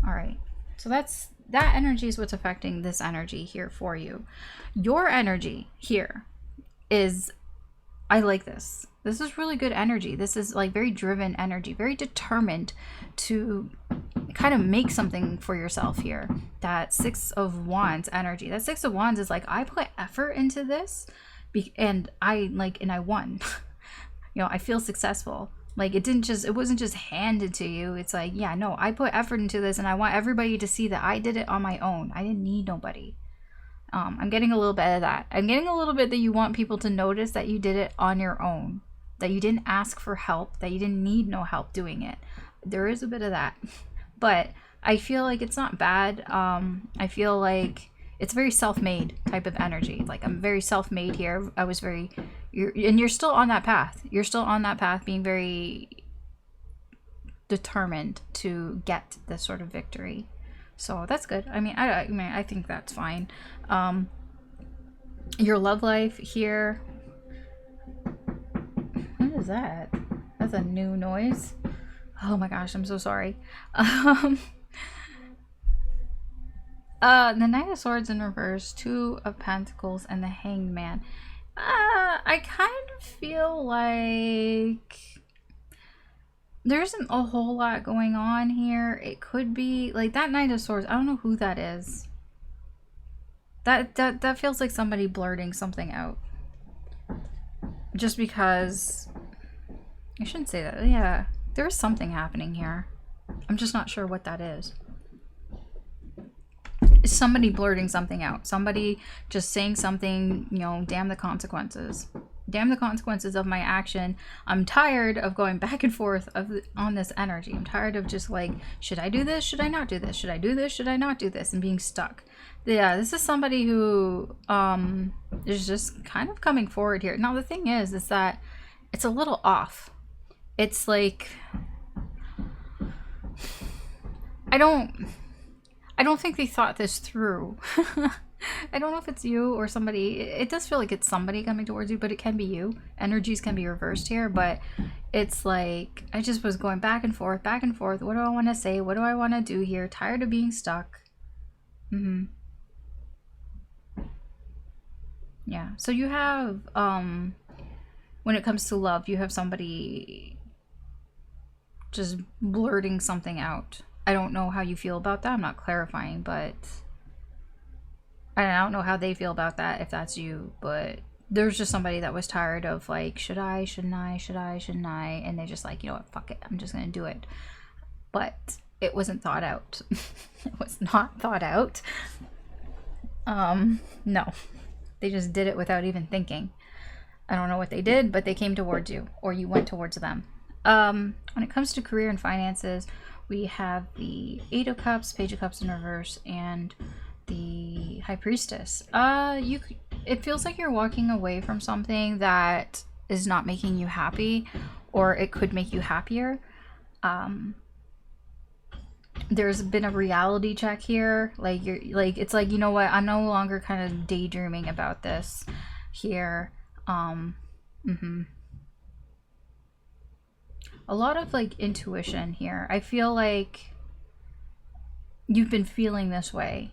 All right. So that energy is what's affecting this energy here for you. Your energy here is, I like this. This is really good energy. This is like very driven energy, very determined to kind of make something for yourself here. That Six of Wands energy. That Six of Wands is like, I put effort into this and I won. You know, I feel successful. Like, it wasn't just handed to you. It's like, yeah, no, I put effort into this and I want everybody to see that I did it on my own. I didn't need nobody. I'm getting a little bit of that. I'm getting a little bit that you want people to notice that you did it on your own, that you didn't ask for help, that you didn't need no help doing it. There is a bit of that, but I feel like it's not bad. I feel like it's very self-made type of energy. Like, I'm very self-made here. I was very, you're still on that path. You're still on that path, being very determined to get this sort of victory. So that's good. I mean, I think that's fine. Your love life here. What is that? That's a new noise. Oh my gosh, I'm so sorry. The Knight of Swords in reverse, Two of Pentacles, and the Hanged Man. I kind of feel like there isn't a whole lot going on here. It could be like that Knight of Swords. I don't know who that is. That feels like somebody blurting something out. Just because I shouldn't say that. Yeah, there is something happening here. I'm just not sure what that is. It's somebody blurting something out. Somebody just saying something, you know, damn the consequences. Damn the consequences of my action. I'm tired of going back and forth on this energy. I'm tired of just like, should I do this? Should I not do this? Should I do this? Should I not do this? And being stuck. Yeah, this is somebody who is just kind of coming forward here. Now, the thing is that it's a little off. It's like, I don't think they thought this through. I don't know if it's you or somebody. It does feel like it's somebody coming towards you, but it can be you. Energies can be reversed here, but it's like, I just was going back and forth, back and forth. What do I want to say? What do I want to do here? Tired of being stuck. Yeah. So you have, when it comes to love, you have somebody just blurting something out. I don't know how you feel about that. I'm not clarifying, but I don't know how they feel about that, if that's you, but there's just somebody that was tired of like, should I, shouldn't I, should I, shouldn't I? And they're just like, you know what, fuck it, I'm just going to do it. But it wasn't thought out. It was not thought out. No, they just did it without even thinking. I don't know what they did, but they came towards you, or you went towards them. When it comes to career and finances, we have the Eight of Cups, Page of Cups in reverse, and the High Priestess. It feels like you're walking away from something that is not making you happy, or it could make you happier. There's been a reality check here. Like, you're like, it's like, you know what, I'm no longer kind of daydreaming about this here. a lot of like intuition here. I feel like you've been feeling this way,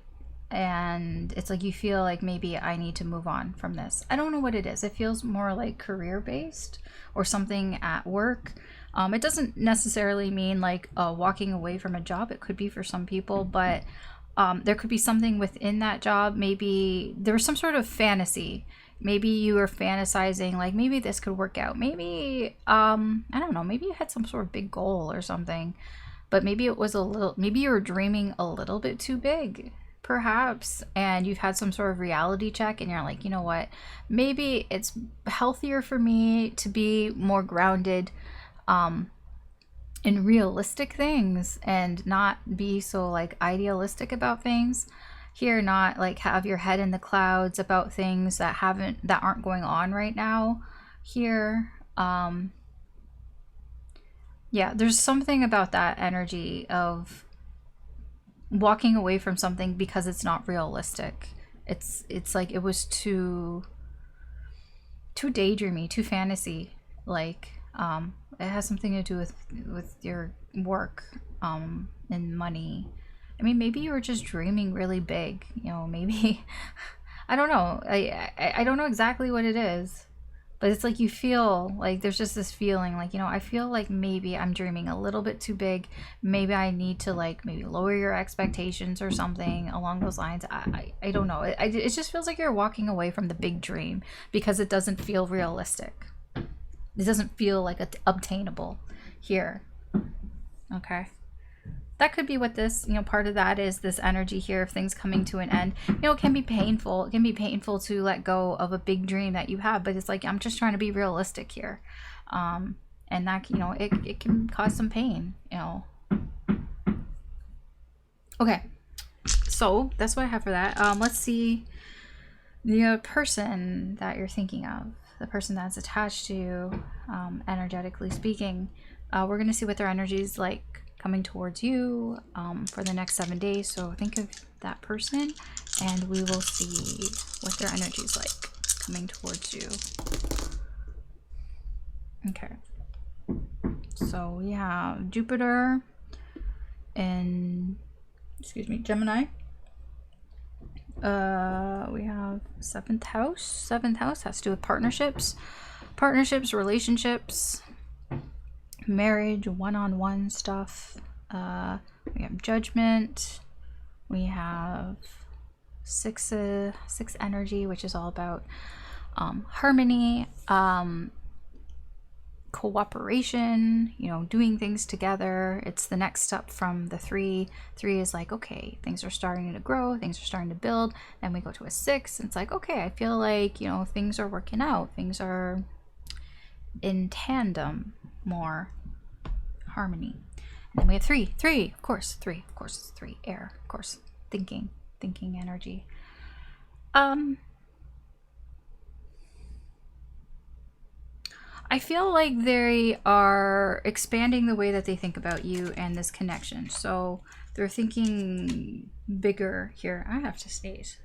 and it's like you feel like maybe I need to move on from this. I don't know what it is. It feels more like career based or something at work. It doesn't necessarily mean like walking away from a job. It could be for some people, but there could be something within that job. Maybe there was some sort of fantasy. Maybe you were fantasizing like maybe this could work out. Maybe I don't know, maybe you had some sort of big goal or something, but maybe it was a little, maybe you were dreaming a little bit too big perhaps, and you've had some sort of reality check and you're like, you know what, maybe it's healthier for me to be more grounded in realistic things and not be so like idealistic about things here, not like have your head in the clouds about things that aren't going on right now here. Yeah, there's something about that energy of walking away from something because it's not realistic. It's like it was too daydreamy, too fantasy. Like it has something to do with your work and money. I mean, maybe you were just dreaming really big, you know, maybe I don't know. I don't know exactly what it is, but it's like you feel like there's just this feeling like, you know, I feel like maybe I'm dreaming a little bit too big. Maybe I need to like maybe lower your expectations or something along those lines. I don't know. It just feels like you're walking away from the big dream because it doesn't feel realistic. It doesn't feel like obtainable here. Okay. That could be what this, you know, part of that is, this energy here of things coming to an end. You know, it can be painful. It can be painful to let go of a big dream that you have, but it's like, I'm just trying to be realistic here. And that, you know, it can cause some pain, you know. Okay. So that's what I have for that. Let's see the person that you're thinking of. The person that's attached to you, energetically speaking. We're going to see what their energy is like coming towards you for the next 7 days. So think of that person and we will see what their energy is like coming towards you. Okay. So we have Jupiter in, Gemini. We have 7th house. 7th house has to do with partnerships, relationships, marriage, one-on-one stuff. We have Judgment. We have six energy, which is all about harmony, cooperation, you know, doing things together. It's the next step from the 3. 3 is like, okay, things are starting to grow, things are starting to build. Then we go to a 6 and it's like, okay, I feel like, you know, things are working out, things are in tandem, more harmony. And then we have 3, of course, it's 3, air, of course, thinking energy. I feel like they are expanding the way that they think about you and this connection. So they're thinking bigger here. I have to sneeze.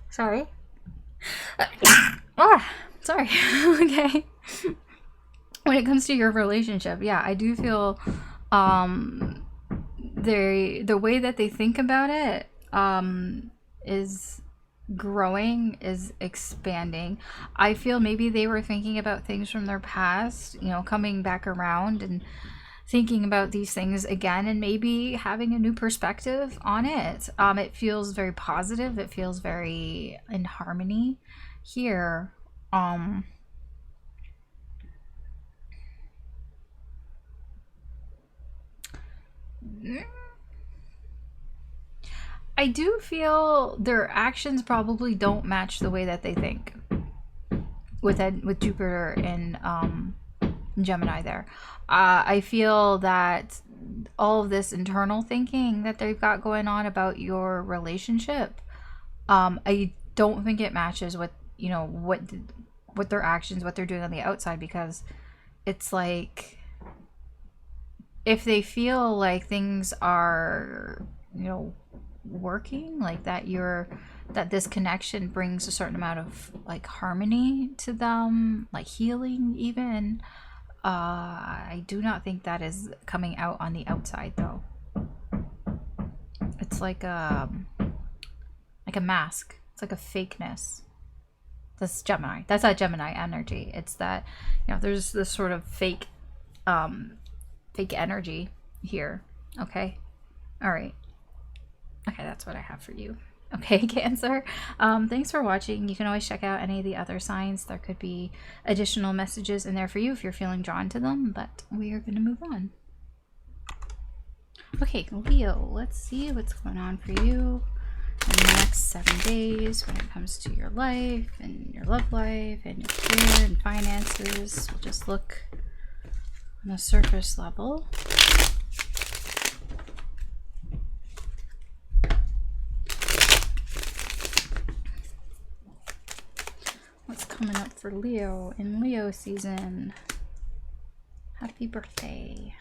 Sorry. Sorry. Okay. When it comes to your relationship, yeah, I do feel the way that they think about it is growing, is expanding. I feel maybe they were thinking about things from their past, you know, coming back around and thinking about these things again and maybe having a new perspective on it. It feels very positive. It feels very in harmony here. I do feel their actions probably don't match the way that they think with Jupiter and Gemini there. I feel that all of this internal thinking that they've got going on about your relationship, I don't think it matches with, you know, what their actions, what they're doing on the outside, because it's like if they feel like things are, you know, working, like that you're that this connection brings a certain amount of like harmony to them, like healing even. I do not think that is coming out on the outside though. It's like a mask. It's like a fakeness. That's Gemini. That's that Gemini energy. It's that, you know, there's this sort of fake energy here. Okay. All right. Okay, that's what I have for you. Okay, Cancer. Thanks for watching. You can always check out any of the other signs. There could be additional messages in there for you if you're feeling drawn to them, but we are going to move on. Okay, Leo, let's see what's going on for you in the next 7 days when it comes to your life and your love life and your career and finances. We'll just look on the surface level. What's coming up for Leo in Leo season? Happy birthday.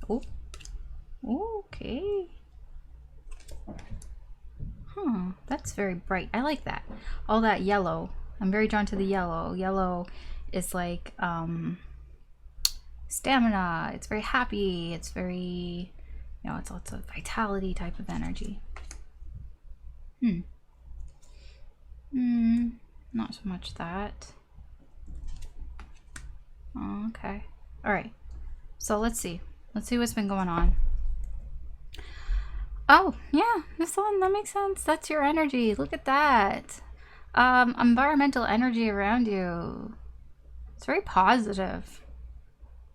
Oh, okay. Huh, that's very bright. I like that. All that yellow. I'm very drawn to the yellow. Yellow is like stamina. It's very happy. It's very, you know, it's lots of vitality type of energy. Not so much that. Oh, okay. All right. So let's see. Let's see what's been going on. Oh, yeah, this one, that makes sense. That's your energy. Look at that. Environmental energy around you. It's very positive.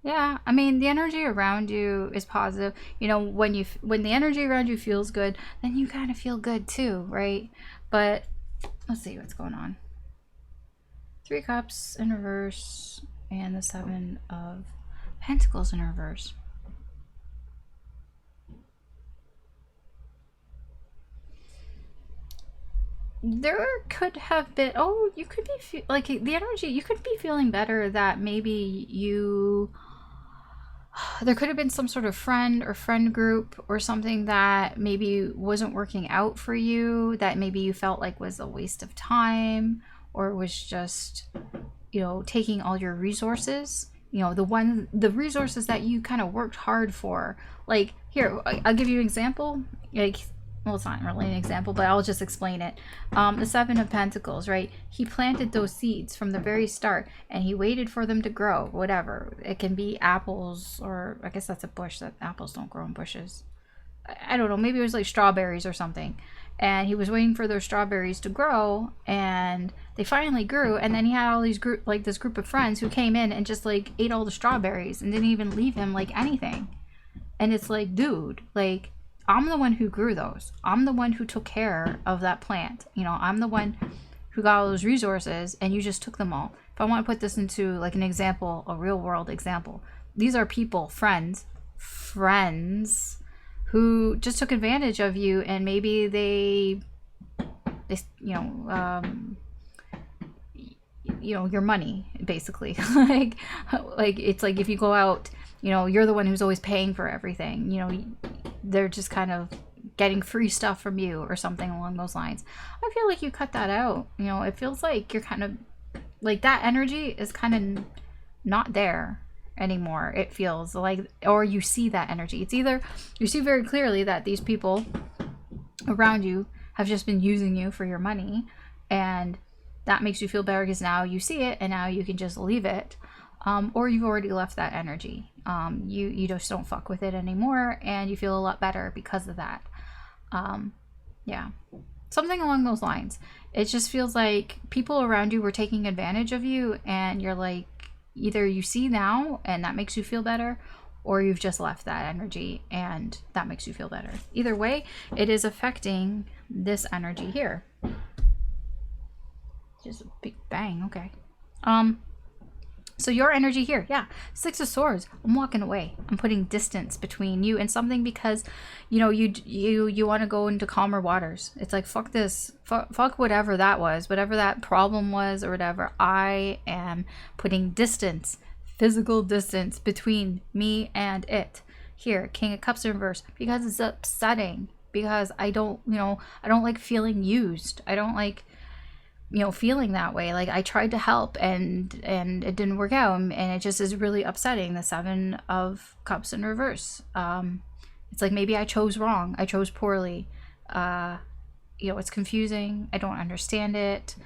Yeah, I mean, the energy around you is positive. You know, when the energy around you feels good, then you kind of feel good too, right? But let's see what's going on. 3 Cups in reverse and the 7 of Pentacles in reverse. There could have been, oh, you could be like the energy, you could be feeling better that maybe there could have been some sort of friend or friend group or something that maybe wasn't working out for you, that maybe you felt like was a waste of time or was just, you know, taking all your resources, you know, the resources that you kind of worked hard for. Like, here, I'll give you an example. Like, well, it's not really an example, but I'll just explain it. The 7 of Pentacles, right? He planted those seeds from the very start and he waited for them to grow, whatever. It can be apples, or I guess that's a bush, that apples don't grow in bushes. I don't know, maybe it was like strawberries or something. And he was waiting for those strawberries to grow and they finally grew. And then he had all these this group of friends who came in and just like ate all the strawberries and didn't even leave him like anything. And it's like, dude, like, I'm the one who grew those. I'm the one who took care of that plant. You know, I'm the one who got all those resources and you just took them all. If I want to put this into like an example, a real world example, these are people, friends who just took advantage of you, and maybe they you know, your money basically. like it's like if you go out, you know, you're the one who's always paying for everything, you know, they're just kind of getting free stuff from you or something along those lines. I feel like you cut that out. You know, it feels like you're kind of like that energy is kind of not there anymore. It feels like, or you see that energy. It's either you see very clearly that these people around you have just been using you for your money, and that makes you feel better because now you see it and now you can just leave it. Or you've already left that energy. You just don't fuck with it anymore and you feel a lot better because of that. Yeah, something along those lines. It just feels like people around you were taking advantage of you, and you're like, either you see now and that makes you feel better, or you've just left that energy and that makes you feel better. Either way, it is affecting this energy here. Just a big bang. Okay. So your energy here, yeah, 6 of Swords. I'm walking away. I'm putting distance between you and something because, you know, you want to go into calmer waters. It's like, fuck this, fuck whatever that was, whatever that problem was or whatever. I am putting distance, physical distance between me and it. here, King of Cups in reverse, because it's upsetting, because I don't, I don't like feeling used. I don't like, feeling that way. Like, I tried to help and it didn't work out, and it just is really upsetting. The Seven of Cups in reverse. It's like maybe I chose wrong. I chose poorly. It's confusing. I don't understand it.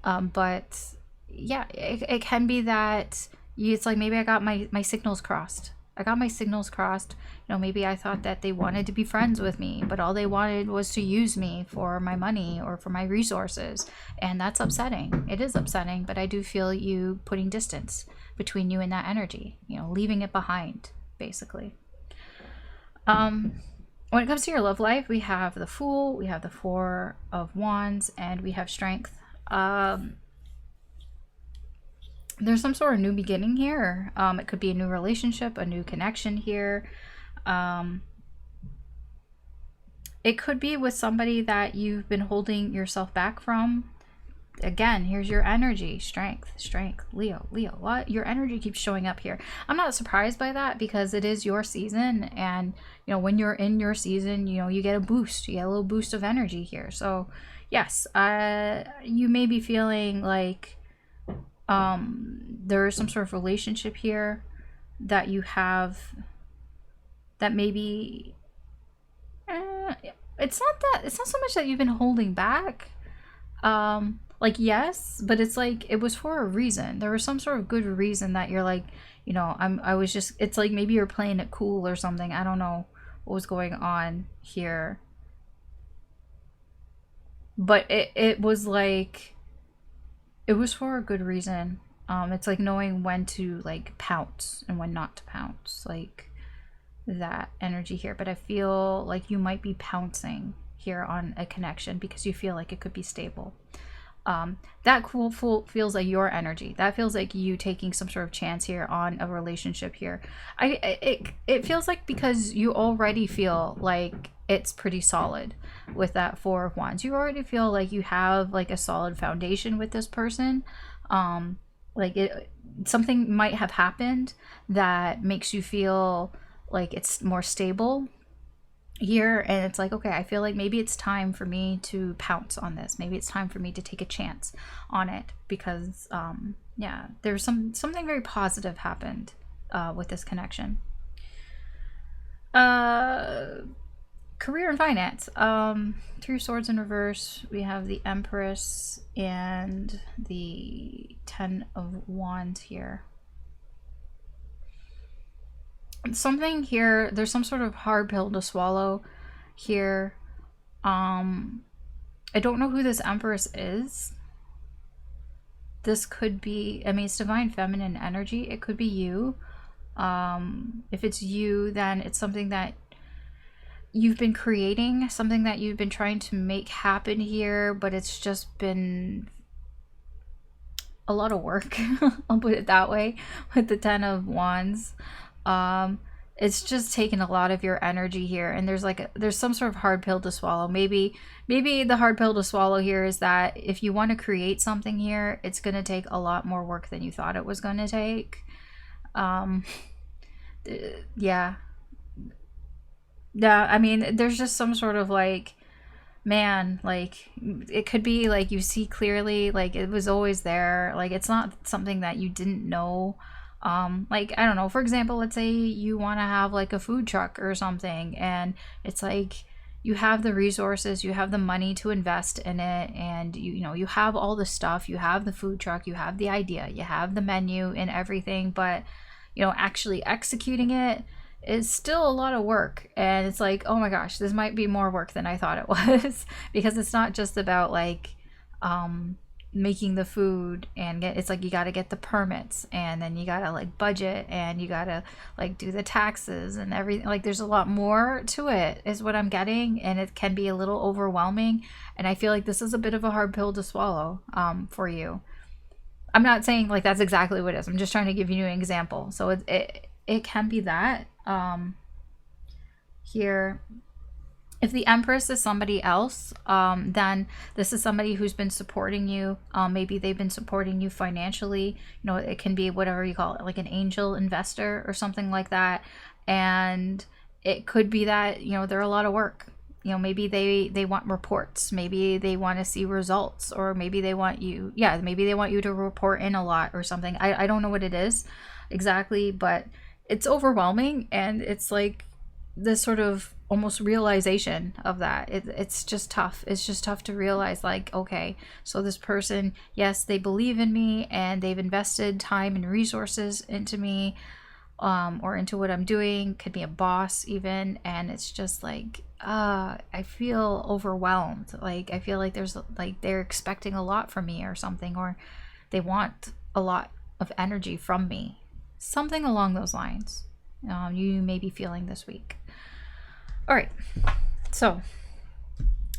But yeah, it can be that it's like maybe I got my signals crossed. Maybe I thought that they wanted to be friends with me, but all they wanted was to use me for my money or for my resources. And that's upsetting. It is upsetting, but I do feel you putting distance between you and that energy, leaving it behind, basically. When it comes to your love life, we have the Fool, we have the Four of Wands, and we have Strength. There's some sort of new beginning here. It could be a new relationship, a new connection here. It could be with somebody that you've been holding yourself back from. Again, here's your energy. Strength, Leo. What? Your energy keeps showing up here. I'm not surprised by that, because it is your season, and when you're in your season, you get a boost. You get a little boost of energy here. So yes, you may be feeling like there is some sort of relationship here that you have that maybe it's not so much that you've been holding back. Like, yes, but it's like it was for a reason. There was some sort of good reason that you're like, it's like maybe you're playing it cool or something. I don't know what was going on here, but it was like it was for a good reason. It's like knowing when to like pounce and when not to pounce, like that energy here. But I feel like you might be pouncing here on a connection because you feel like it could be stable. That Fool feels like your energy. That feels like you taking some sort of chance here on a relationship here. It feels like because you already feel like it's pretty solid with that Four of Wands. You already feel like you have like a solid foundation with this person. Something might have happened that makes you feel like it's more stable here, and it's like, okay, I feel like maybe it's time for me to pounce on this. Maybe it's time for me to take a chance on it, because there's something very positive happened with this connection. Career and finance. Three of Swords in reverse. We have the Empress and the Ten of Wands here. Something here, there's some sort of hard pill to swallow here. I don't know who this Empress is. This could be, it's divine feminine energy. It could be you. If it's you, then it's something that you've been creating, something that you've been trying to make happen here, but it's just been a lot of work. I'll put it that way with the Ten of Wands. It's just taken a lot of your energy here, and there's some sort of hard pill to swallow. Maybe the hard pill to swallow here is that if you want to create something here, it's going to take a lot more work than you thought it was going to take. Yeah, there's just some sort of like, man, like it could be like you see clearly, like it was always there, like it's not something that you didn't know. Like, I don't know, for example, let's say you want to have like a food truck or something, and it's like you have the resources, you have the money to invest in it, and you have all the stuff, you have the food truck, you have the idea, you have the menu and everything, but actually executing it is still a lot of work. And it's like, oh my gosh, this might be more work than I thought it was. Because it's not just about like making the food, and it's like you got to get the permits, and then you got to like budget, and you got to like do the taxes and everything. Like there's a lot more to it is what I'm getting, and it can be a little overwhelming, and I feel like this is a bit of a hard pill to swallow for you. I'm not saying like that's exactly what it is. I'm just trying to give you an example. So it can be that here. If the Empress is somebody else, then this is somebody who's been supporting you. Maybe they've been supporting you financially. It can be whatever you call it, like an angel investor or something like that. And it could be that, you know, they're a lot of work. You know, maybe they want reports, maybe they want to see results, or maybe they want you, yeah, maybe they want you to report in a lot or something. I don't know what it is exactly, but it's overwhelming, and it's like this sort of almost realization of that. It's just tough. It's just tough to realize, like, okay, so this person, yes, they believe in me and they've invested time and resources into me, or into what I'm doing, could be a boss even, and it's just like, I feel overwhelmed. Like, I feel like there's, like, they're expecting a lot from me or something, or they want a lot of energy from me. Something along those lines. You may be feeling this week. All right, so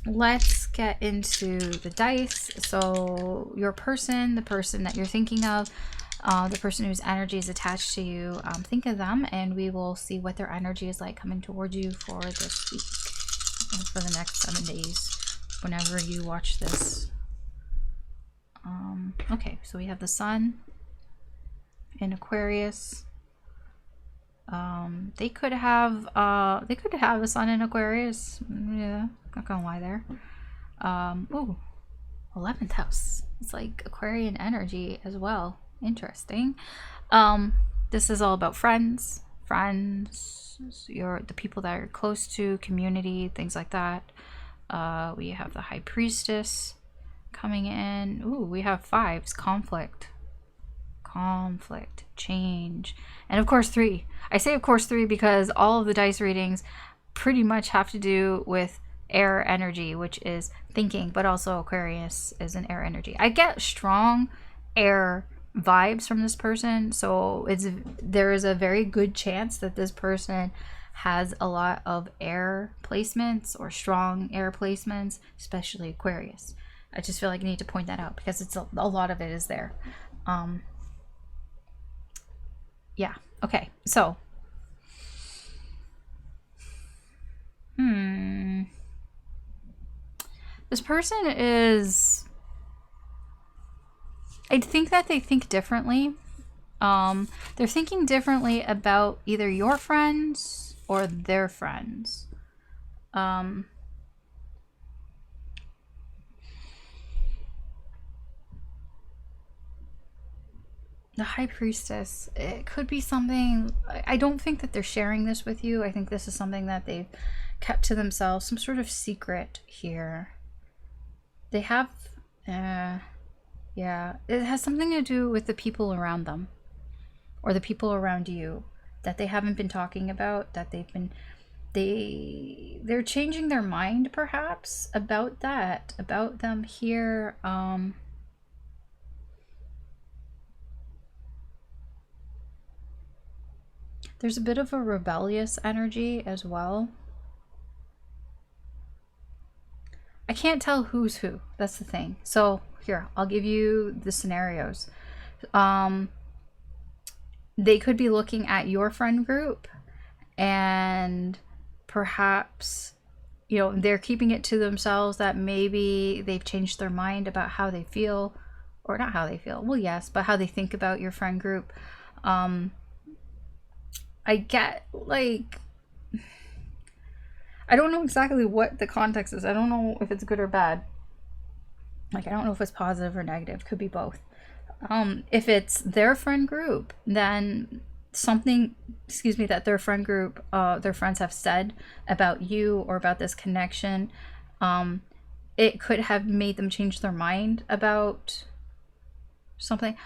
let's get into the dice. So your person, the person that you're thinking of, the person whose energy is attached to you, think of them, and we will see what their energy is like coming towards you for this week, and for the next 7 days, whenever you watch this. Okay, so we have the sun in Aquarius. They could have a sun in Aquarius. Yeah, not gonna lie there. Ooh, 11th house. It's like Aquarian energy as well. Interesting. This is all about friends, the people that are close to, community, things like that. We have the High Priestess coming in. Ooh, we have fives, conflict, change, and of course 3. I say of course 3 because all of the dice readings pretty much have to do with air energy, which is thinking, but also Aquarius is an air energy. I get strong air vibes from this person, so there is a very good chance that this person has a lot of air placements or strong air placements, especially Aquarius. I just feel like I need to point that out because it's a lot of it is there. Yeah, okay, so this person is, I think that they think differently. They're thinking differently about either your friends or their friends. The High Priestess, it could be something, I don't think that they're sharing this with you. I think this is something that they've kept to themselves, some sort of secret here. They have, yeah, it has something to do with the people around them, or the people around you, that they haven't been talking about, that they're changing their mind perhaps about that, about them here. There's a bit of a rebellious energy as well. I can't tell who's who. That's the thing. So here, I'll give you the scenarios. They could be looking at your friend group, and perhaps, you know, they're keeping it to themselves that maybe they've changed their mind about how they feel, or not how they feel. Well, yes, but how they think about your friend group. I get, like, I don't know exactly what the context is. I don't know if it's good or bad. Like, I don't know if it's positive or negative. Could be both. If it's their friend group, then something, that their friend group, their friends have said about you or about this connection, it could have made them change their mind about something.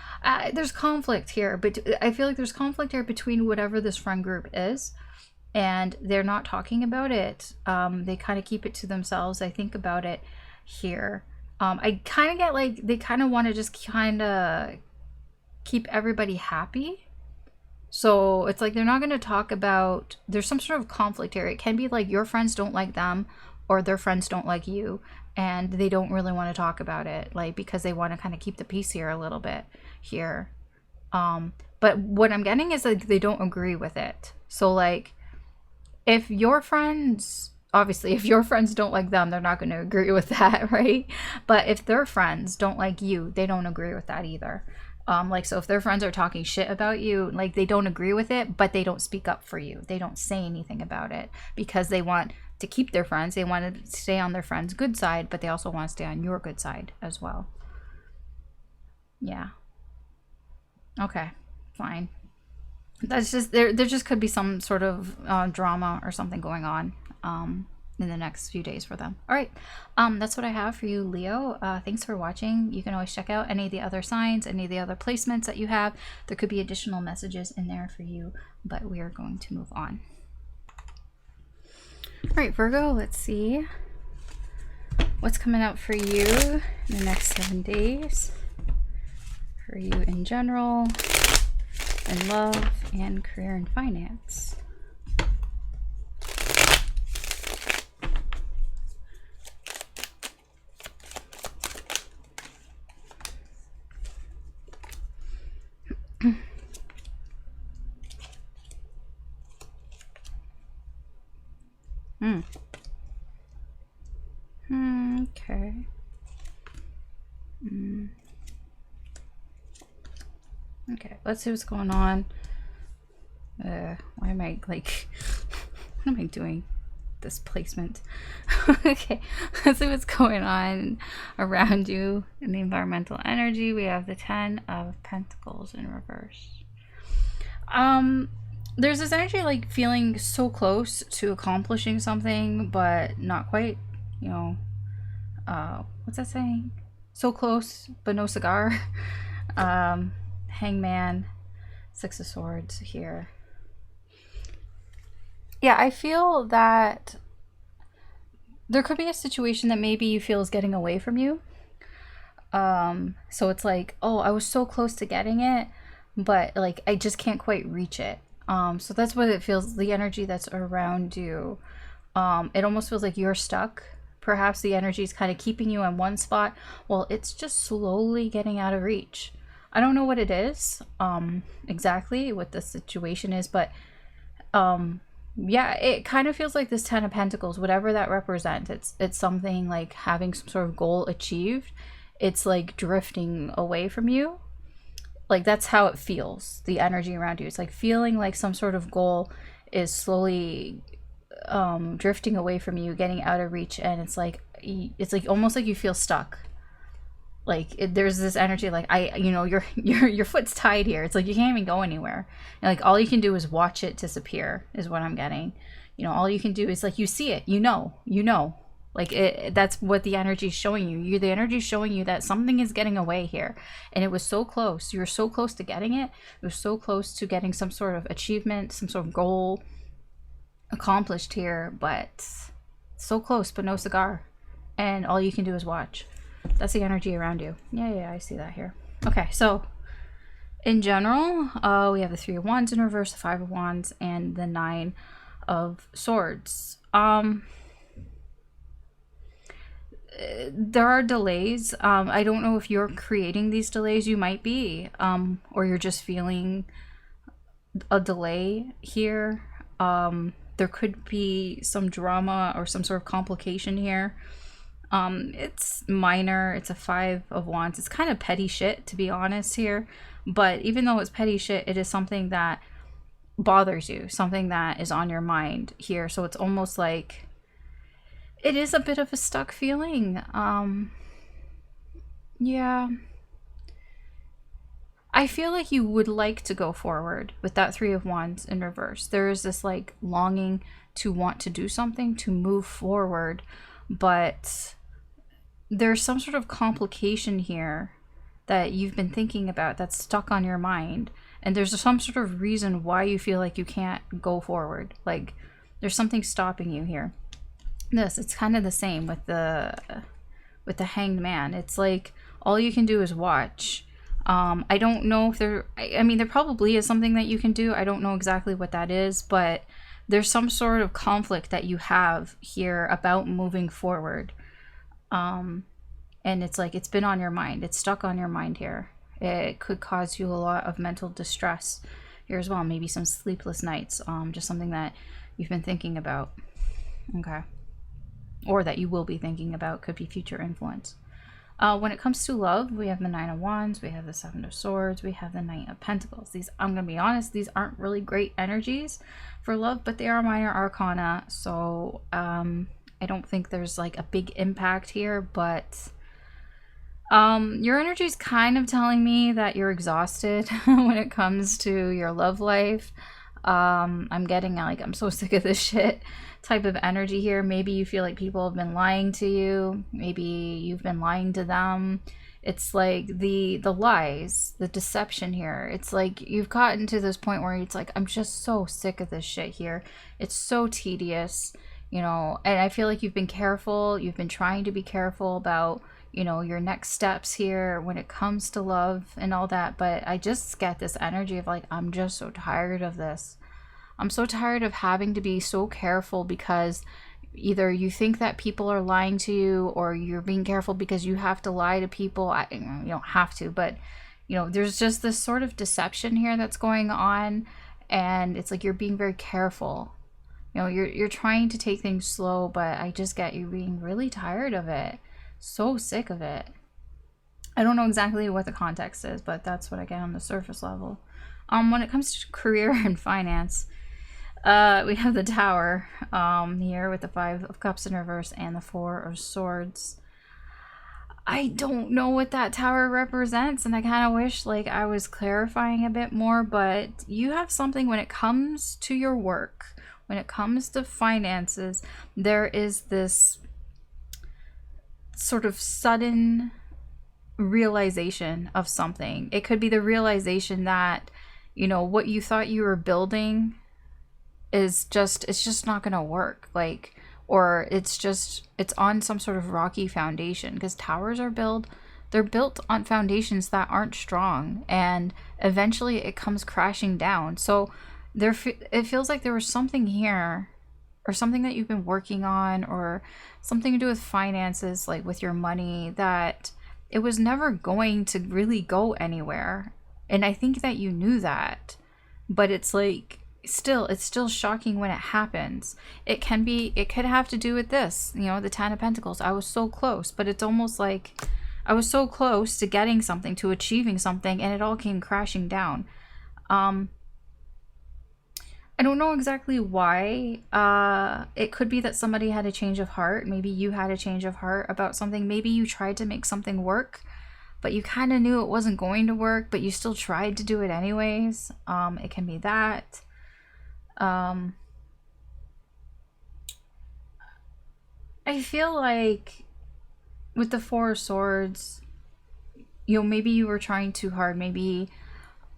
There's conflict here, but I feel like there's conflict here between whatever this friend group is, and they're not talking about it. They kind of keep it to themselves. I think about it here. I kind of get like they kind of want to just kind of keep everybody happy. So it's like they're not going to talk about, there's some sort of conflict here. It can be like your friends don't like them, or their friends don't like you, and they don't really want to talk about it, like, because they want to kind of keep the peace here a little bit here. But what I'm getting is like they don't agree with it. So like, if your friends, obviously if your friends don't like them, they're not going to agree with that, right? But if their friends don't like you, they don't agree with that either. Like, so if their friends are talking shit about you, like they don't agree with it, but they don't speak up for you. They don't say anything about it because they want to keep their friends. They want to stay on their friend's good side, but they also want to stay on your good side as well. Yeah. Okay, fine. That's just, there just could be some sort of drama or something going on in the next few days for them. All right, that's what I have for you, Leo. Thanks for watching. You can always check out any of the other signs, any of the other placements that you have. There could be additional messages in there for you, but we are going to move on. All right, Virgo, let's see what's coming out for you in the next 7 days. For you in general, in love, and career and finance. Okay. Okay, let's see what's going on. Why am I like, what am I doing? This placement. Okay, let's see what's going on around you in the environmental energy. We have the 10 of Pentacles in reverse. There's this energy like feeling so close to accomplishing something, but not quite, you know. What's that saying? So close, but no cigar. Hangman, 6 of Swords here. Yeah, I feel that there could be a situation that maybe you feel is getting away from you. So it's like, oh, I was so close to getting it, but like I just can't quite reach it. So that's what it feels, the energy that's around you. It almost feels like you're stuck. Perhaps the energy is kind of keeping you in one spot. Well, it's just slowly getting out of reach. I don't know what it is, exactly what the situation is, but yeah, it kind of feels like this 10 of Pentacles, whatever that represents, it's something like having some sort of goal achieved. It's like drifting away from you. Like that's how it feels, the energy around you. It's like feeling like some sort of goal is slowly drifting away from you, getting out of reach, and it's like almost like you feel stuck. Like there's this energy like your foot's tied here. It's like you can't even go anywhere, and like all you can do is watch it disappear is what I'm getting. All you can do is like you see it, like that's what the energy is showing you. The energy is showing you that something is getting away here, and it was so close. You were so close to getting it. It was so close to getting some sort of achievement, some sort of goal accomplished here, but so close, but no cigar, and all you can do is watch. That's the energy around you. Yeah, I see that here. Okay, so in general, we have the 3 of Wands in reverse, the 5 of Wands, and the 9 of Swords. There are delays. I don't know if you're creating these delays. You might be, or you're just feeling a delay here. There could be some drama or some sort of complication here. It's minor. It's a 5 of Wands. It's kind of petty shit, to be honest here, but even though it's petty shit, it is something that bothers you, something that is on your mind here. So it's almost like it is a bit of a stuck feeling. Yeah, I feel like you would like to go forward with that 3 of Wands in reverse. There is this like longing to want to do something, to move forward, but there's some sort of complication here that you've been thinking about that's stuck on your mind, and there's some sort of reason why you feel like you can't go forward. Like there's something stopping you here. It's kind of the same with the Hanged Man. It's like all you can do is watch. I don't know if I mean there probably is something that you can do. I don't know exactly what that is, but there's some sort of conflict that you have here about moving forward. And it's like it's been on your mind. It's stuck on your mind here. It could cause you a lot of mental distress here as well. Maybe some sleepless nights. Just something that you've been thinking about. Okay. Or that you will be thinking about. Could be future influence. When it comes to love, we have the Nine of Wands, we have the Seven of Swords, we have the Knight of Pentacles. These, I'm going to be honest, these aren't really great energies for love, but they are minor arcana. So I don't think there's like a big impact here, but your energy is kind of telling me that you're exhausted when it comes to your love life. I'm getting like, I'm so sick of this shit type of energy here. Maybe you feel like people have been lying to you. Maybe you've been lying to them. It's like the lies, the deception here. It's like you've gotten to this point where it's like, I'm just so sick of this shit here. It's so tedious, you know, and I feel like you've been careful. You've been trying to be careful about, you know, your next steps here when it comes to love and all that. But I just get this energy of like, I'm just so tired of this. I'm so tired of having to be so careful because either you think that people are lying to you, or you're being careful because you have to lie to people. You don't have to, but you know, there's just this sort of deception here that's going on, and it's like you're being very careful. You know, you're trying to take things slow, but I just get you being really tired of it. So sick of it. I don't know exactly what the context is, but that's what I get on the surface level. When it comes to career and finance, we have the Tower here with the Five of Cups in reverse and the Four of Swords. I don't know what that Tower represents, and I kind of wish like I was clarifying a bit more, but you have something when it comes to your work, when it comes to finances, there is this sort of sudden realization of something. It could be the realization that, you know, what you thought you were building is just, it's just not gonna work, like, or it's on some sort of rocky foundation, because towers are they're built on foundations that aren't strong, and eventually it comes crashing down. So it feels like there was something here, or something that you've been working on, or something to do with finances, like with your money, that it was never going to really go anywhere. And I think that you knew that, but it's like, it's still shocking when it happens. It could have to do with this, you know, the Ten of Pentacles. I was so close, but it's almost like I was so close to getting something, to achieving something, and it all came crashing down. I don't know exactly why. It could be that somebody had a change of heart. Maybe you had a change of heart about something. Maybe you tried to make something work, but you kind of knew it wasn't going to work, but you still tried to do it anyways. It can be that. I feel like with the Four of Swords, you know, maybe you were trying too hard, maybe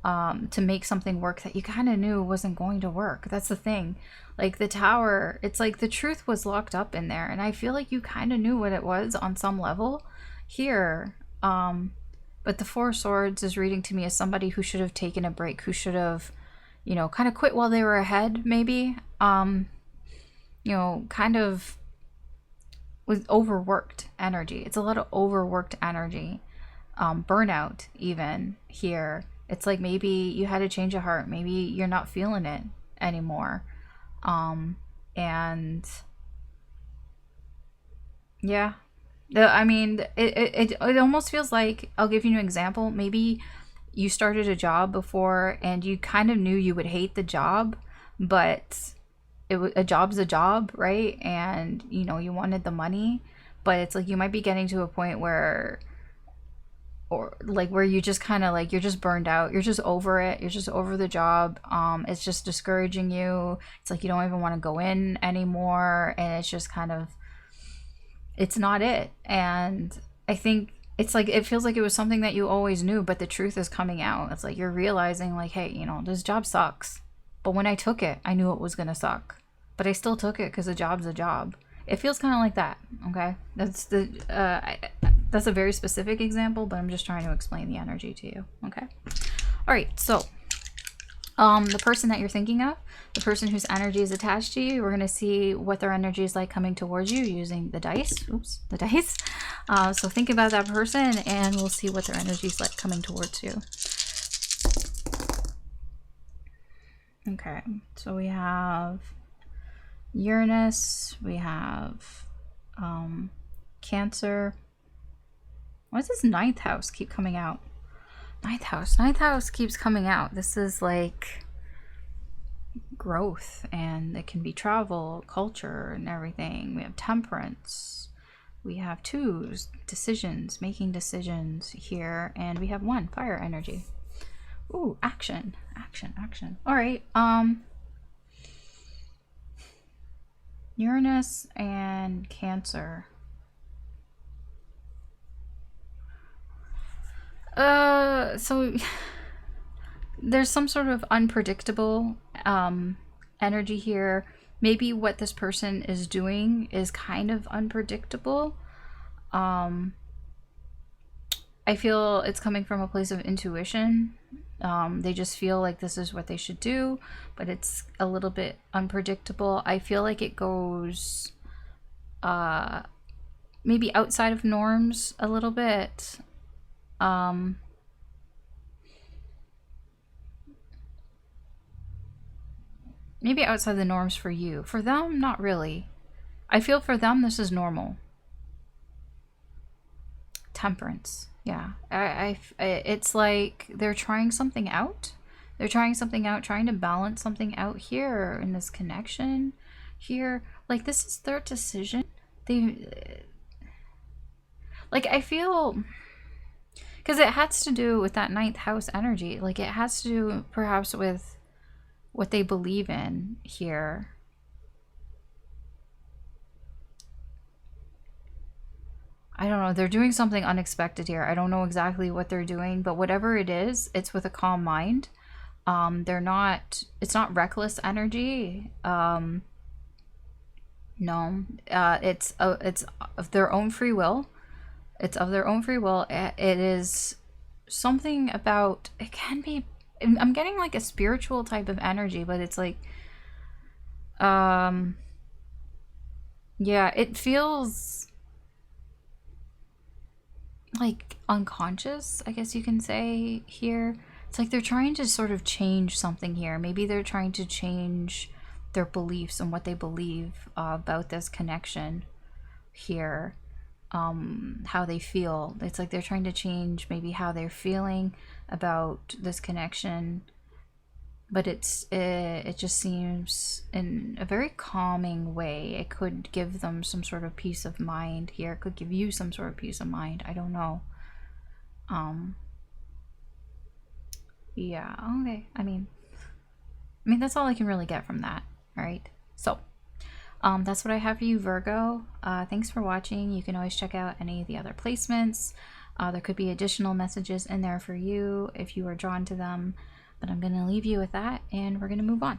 to make something work that you kind of knew wasn't going to work. That's the thing. Like the Tower, it's like the truth was locked up in there, and I feel like you kind of knew what it was on some level here. But the Four of Swords is reading to me as somebody who should have taken a break, who should have, you know, kind of quit while they were ahead, maybe. You know, kind of with overworked energy. It's a lot of overworked energy. Burnout even here. It's like maybe you had a change of heart. Maybe you're not feeling it anymore. And yeah, I mean, it almost feels like, I'll give you an example. Maybe you started a job before and you kind of knew you would hate the job, but a job's a job, right? And you know, you wanted the money, but it's like you might be getting to a point where, or like where you just kind of like, you're just burned out, you're just over it, you're just over the job. It's just discouraging you. It's like you don't even want to go in anymore, and it's just kind of, it's not it. And I think it's like, it feels like it was something that you always knew, but the truth is coming out. It's like you're realizing like, hey, you know, this job sucks, but when I took it, I knew it was gonna suck, but I still took it because a job's a job. It feels kind of like that. Okay, that's that's a very specific example, but I'm just trying to explain the energy to you. Okay, all right. So the person that you're thinking of, the person whose energy is attached to you, we're going to see what their energy is like coming towards you using the dice. Oops, the dice. So think about that person and we'll see what their energy is like coming towards you. Okay, so we have Uranus, we have Cancer, Why does this ninth house keep coming out? Ninth house keeps coming out. This is like growth, and it can be travel, culture, and everything. We have temperance. We have twos, decisions, making decisions here, and we have one, fire energy. Ooh, action. All right. Uranus and Cancer. So there's some sort of unpredictable energy here. Maybe what this person is doing is kind of unpredictable. I feel it's coming from a place of intuition. They just feel like this is what they should do, but it's a little bit unpredictable. I feel like it goes maybe outside of norms a little bit. Maybe outside the norms for you. For them, not really. I feel for them, this is normal. Temperance. Yeah. It's like they're trying something out. They're trying something out, trying to balance something out here in this connection here. Like, this is their decision. Like, I feel... Because it has to do with that ninth house energy. Like, it has to do perhaps with what they believe in here. I don't know. They're doing something unexpected here. I don't know exactly what they're doing, but whatever it is, it's with a calm mind. They're not... It's not reckless energy. No. It's of their own free will. It's of their own free will. It is something about... It can be... I'm getting like a spiritual type of energy, but it's like... Yeah, it feels... like unconscious, I guess you can say here. It's like they're trying to sort of change something here. Maybe they're trying to change their beliefs and what they believe about this connection here. How they feel. It's like they're trying to change maybe how they're feeling about this connection. But it just seems in a very calming way. It could give them some sort of peace of mind here. It could give you some sort of peace of mind. I don't know. Yeah, okay. I mean that's all I can really get from that. All right. So, that's what I have for you, Virgo. Thanks for watching. You can always check out any of the other placements. There could be additional messages in there for you if you are drawn to them. But I'm going to leave you with that, and we're going to move on.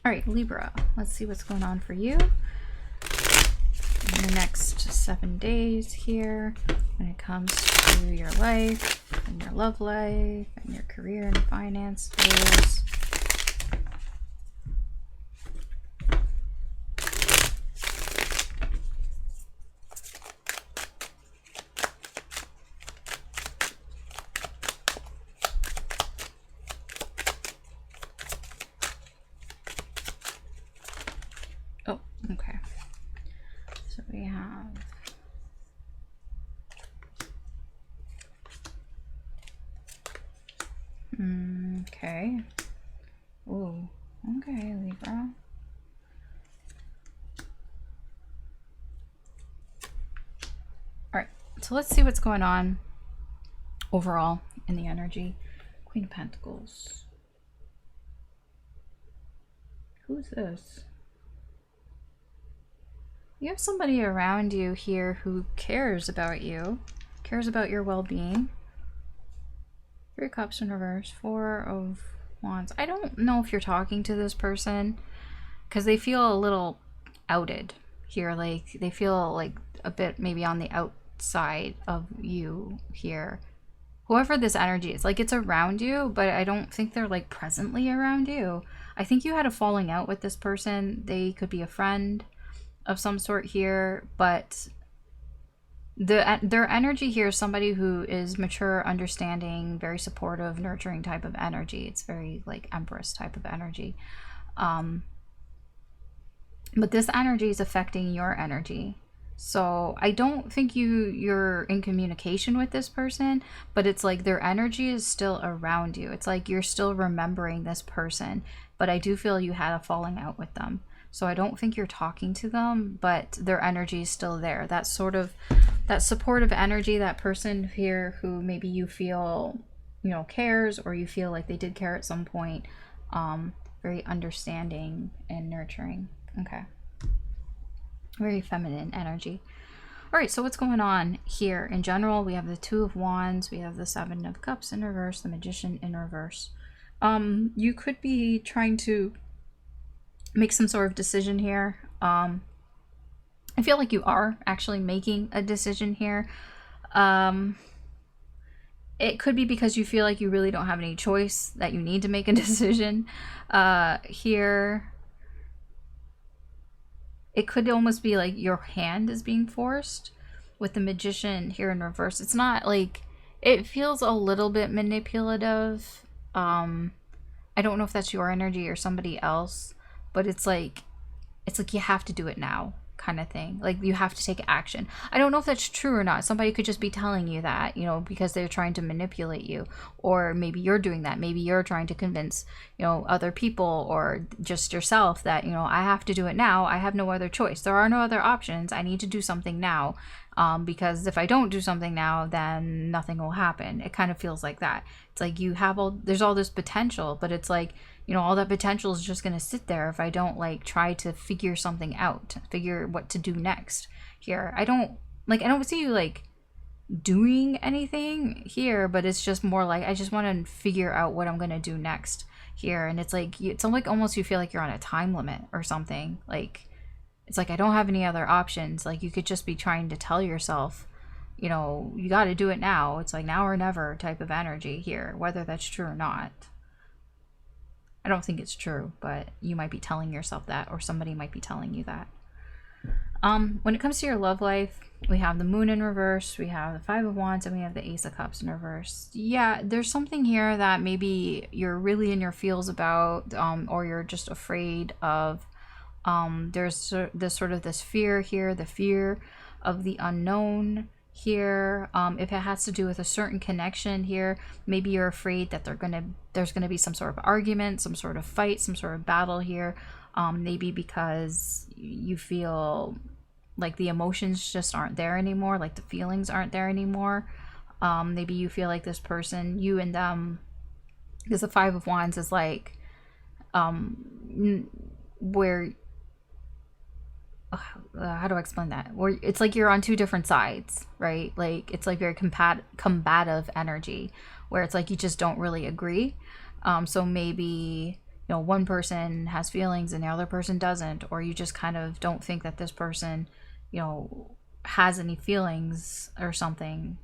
All right, Libra. Let's see what's going on for you in the next 7 days here when it comes to your life and your love life and your career and finances. Oh, okay. So we have okay. Oh, okay, Libra. All right, so let's see what's going on overall in the energy. Queen of Pentacles. Who's this? You have somebody around you here who cares about you, cares about your well-being. 3 of Cups in reverse, 4 of Wands. I don't know if you're talking to this person because they feel a little outed here. Like they feel like a bit maybe on the outside of you here. Whoever this energy is, like it's around you, but I don't think they're like presently around you. I think you had a falling out with this person. They could be a friend of some sort here, but their energy here is somebody who is mature, understanding, very supportive, nurturing type of energy. It's very like Empress type of energy. But this energy is affecting your energy So I don't think you're in communication with this person, but it's like their energy is still around you. It's like you're still remembering this person, but I do feel you had a falling out with them. So I don't think you're talking to them, but their energy is still there. That sort of, that supportive energy, that person here who maybe you feel, you know, cares, or you feel like they did care at some point. Very understanding and nurturing. Okay. Very feminine energy. All right, so what's going on here in general? We have the Two of Wands, we have the Seven of Cups in reverse, the Magician in reverse. You could be trying to make some sort of decision here. I feel like you are actually making a decision here. It could be because you feel like you really don't have any choice, that you need to make a decision here. It could almost be like your hand is being forced with the Magician here in reverse. It's not like, it feels a little bit manipulative. I don't know if that's your energy or somebody else, but it's like you have to do it now kind of thing. Like you have to take action. I don't know if that's true or not. Somebody could just be telling you that, you know, because they're trying to manipulate you, or maybe you're doing that. Maybe you're trying to convince, you know, other people or just yourself that, you know, I have to do it now. I have no other choice. There are no other options. I need to do something now. Because if I don't do something now, then nothing will happen. It kind of feels like that. It's like you have there's all this potential, but it's like, you know, all that potential is just going to sit there if I don't like try to figure something out, figure what to do next here. I don't see you like doing anything here, but it's just more like, I just want to figure out what I'm going to do next here. And it's like, it's like almost you feel like you're on a time limit or something. Like, it's like, I don't have any other options. Like you could just be trying to tell yourself, you know, you got to do it now. It's like now or never type of energy here, whether that's true or not. I don't think it's true, but you might be telling yourself that, or somebody might be telling you that. When it comes to your love life, we have the Moon in reverse, we have the Five of Wands, and we have the Ace of Cups in reverse. Yeah, there's something here that maybe you're really in your feels about, or you're just afraid of. There's this fear here, the fear of the unknown here. If it has to do with a certain connection here, maybe you're afraid that there's gonna be some sort of argument, some sort of fight, some sort of battle here. Maybe because you feel like the emotions just aren't there anymore, like the feelings aren't there anymore. Maybe you feel like this person, you and them, because the Five of Wands is like where how do I explain that? Where it's like you're on two different sides, right? Like it's like very combative energy, where it's like you just don't really agree. So maybe, you know, one person has feelings and the other person doesn't, or you just kind of don't think that this person, you know, has any feelings or something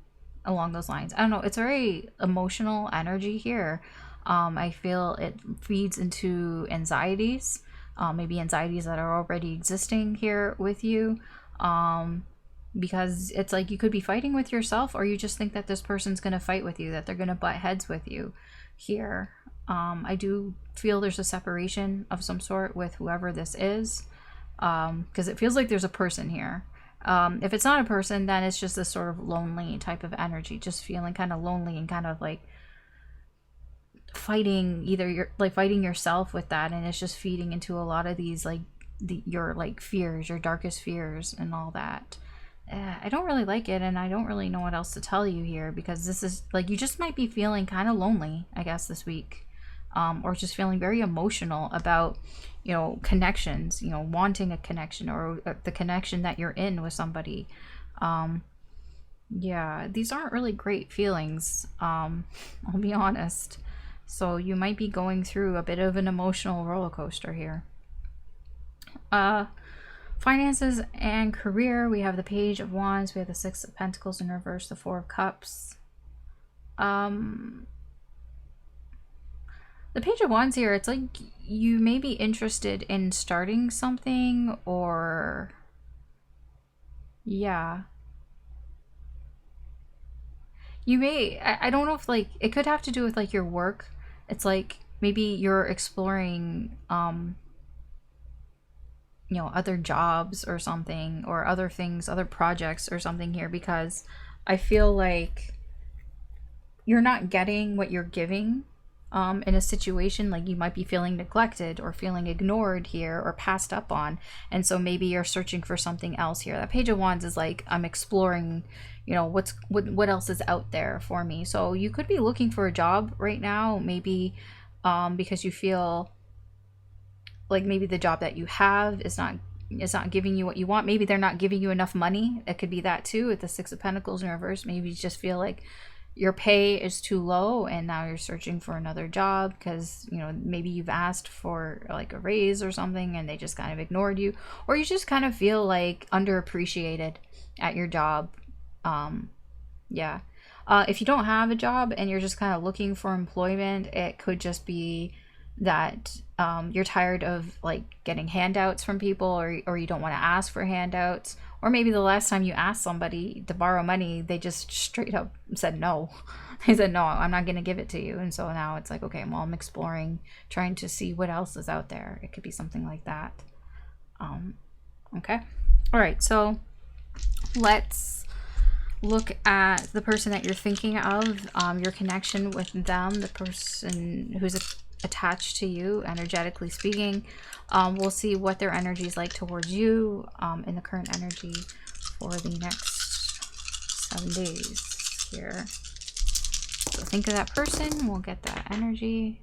along those lines. I don't know. It's very emotional energy here. I feel it feeds into anxieties. Maybe anxieties that are already existing here with you, because it's like you could be fighting with yourself, or you just think that this person's going to fight with you, that they're going to butt heads with you here. I do feel there's a separation of some sort with whoever this is, because it feels like there's a person here. If it's not a person, then it's just this sort of lonely type of energy, just feeling kind of lonely and kind of like fighting, either you're like fighting yourself with that, and it's just feeding into a lot of these like your like fears, your darkest fears and all that. I don't really like it, and I don't really know what else to tell you here, because this is like, you just might be feeling kind of lonely, I guess, this week, or just feeling very emotional about, you know, connections, you know, wanting a connection, or the connection that you're in with somebody. Yeah, these aren't really great feelings, I'll be honest. So you might be going through a bit of an emotional roller coaster here. Finances and career, we have the Page of Wands, we have the Six of Pentacles in reverse, the Four of Cups. The Page of Wands here, it's like you may be interested in starting something, or yeah, you may, I don't know if like it could have to do with like your work. It's like maybe you're exploring you know, other jobs or something, or other things, other projects or something here, because I feel like you're not getting what you're giving in a situation. Like you might be feeling neglected or feeling ignored here or passed up on, and so maybe you're searching for something else here. That Page of Wands is like, I'm exploring, you know, what else is out there for me. So you could be looking for a job right now, maybe because you feel like maybe the job that you have is not giving you what you want. Maybe they're not giving you enough money. It could be that too, with the Six of Pentacles in reverse. Maybe you just feel like your pay is too low and now you're searching for another job because, you know, maybe you've asked for like a raise or something and they just kind of ignored you, or you just kind of feel like underappreciated at your job. Yeah. If you don't have a job and you're just kind of looking for employment, it could just be that you're tired of like getting handouts from people, or you don't want to ask for handouts, or maybe the last time you asked somebody to borrow money, they just straight up said no. They said, no, I'm not going to give it to you. And so now it's like, okay, well, I'm exploring, trying to see what else is out there. It could be something like that. Okay. All right. So let's look at the person that you're thinking of, your connection with them, the person who's attached to you, energetically speaking. We'll see what their energy is like towards you in the current energy for the next 7 days here. So think of that person. We'll get that energy.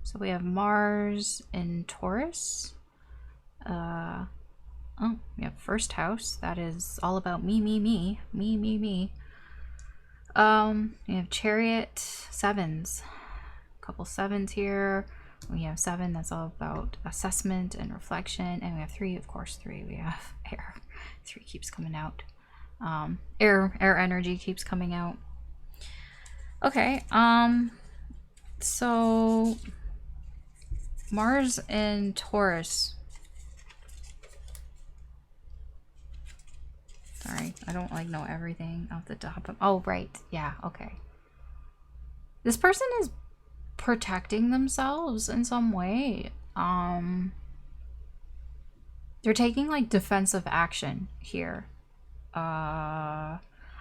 So we have Mars in Taurus. Oh, we have first house. That is all about me. We have Chariot, sevens. A couple sevens here. We have 7. That's all about assessment and reflection. And we have 3, of course, 3. We have air. 3 keeps coming out. Air energy keeps coming out. Okay. So Mars in Taurus. Sorry, I don't like know everything off the top of, oh right, yeah, okay. This person is protecting themselves in some way. They're taking like defensive action here. I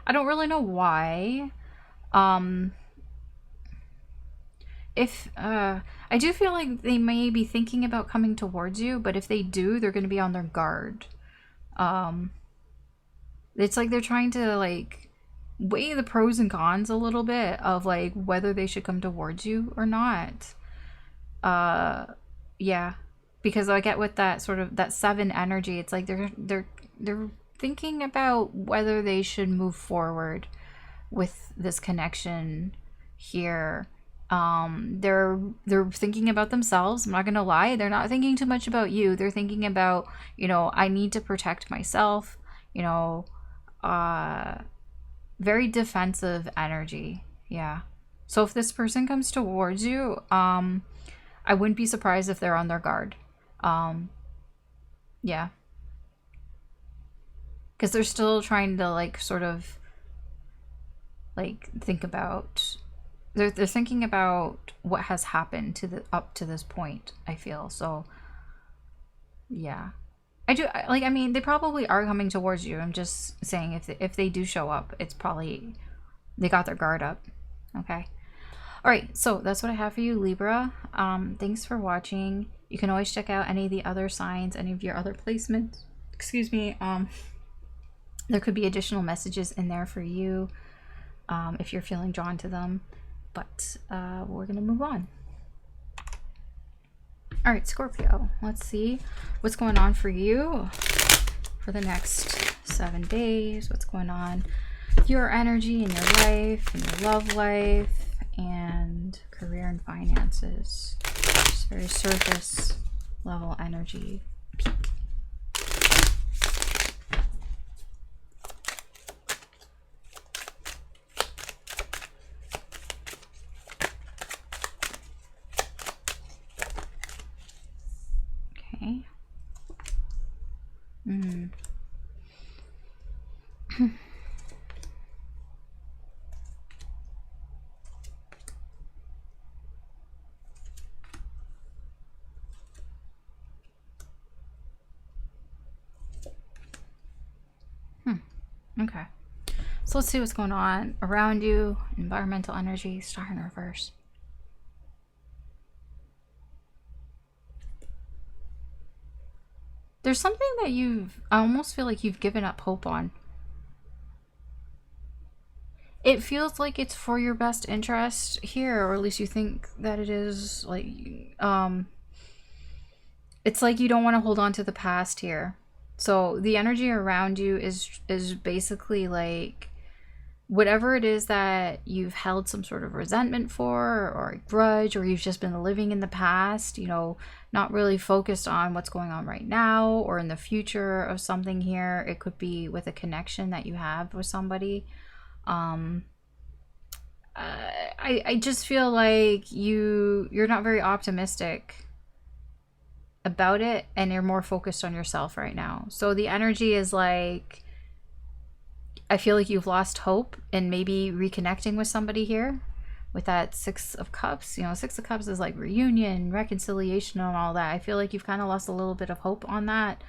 don't really know why. I do feel like they may be thinking about coming towards you, but if they do, they're going to be on their guard. It's like they're trying to like weigh the pros and cons a little bit of like whether they should come towards you or not. Yeah, because I get with that sort of that 7 energy, it's like they're thinking about whether they should move forward with this connection here. They're thinking about themselves. I'm not gonna lie, they're not thinking too much about you. They're thinking about, you know, I need to protect myself, you know. Very defensive energy. Yeah. So if this person comes towards you, I wouldn't be surprised if they're on their guard. Yeah. Because they're still trying to like sort of like think about, they're thinking about what has happened to the up to this point, I feel. So yeah. I mean, they probably are coming towards you. I'm just saying if they do show up, it's probably they got their guard up. Okay. All right. So that's what I have for you, Libra. Thanks for watching. You can always check out any of the other signs, any of your other placements. Excuse me. There could be additional messages in there for you if you're feeling drawn to them. But we're going to move on. All right, Scorpio, let's see what's going on for you for the next 7 days. What's going on with your energy in your life, in your love life, and career and finances. Just very surface level energy peak. Okay. Okay. So let's see what's going on around you. Environmental energy, star in reverse. There's something that I almost feel like you've given up hope on. It feels like it's for your best interest here, or at least you think that it is. Like, it's like you don't want to hold on to the past here. So the energy around you is basically like whatever it is that you've held some sort of resentment for, or a grudge, or you've just been living in the past, you know, not really focused on what's going on right now or in the future of something here. It could be with a connection that you have with somebody. I just feel like you're not very optimistic about it, and you're more focused on yourself right now. So the energy is like, I feel like you've lost hope in maybe reconnecting with somebody here with that Six of Cups. You know, Six of Cups is like reunion, reconciliation, and all that. I feel like you've kind of lost a little bit of hope on that,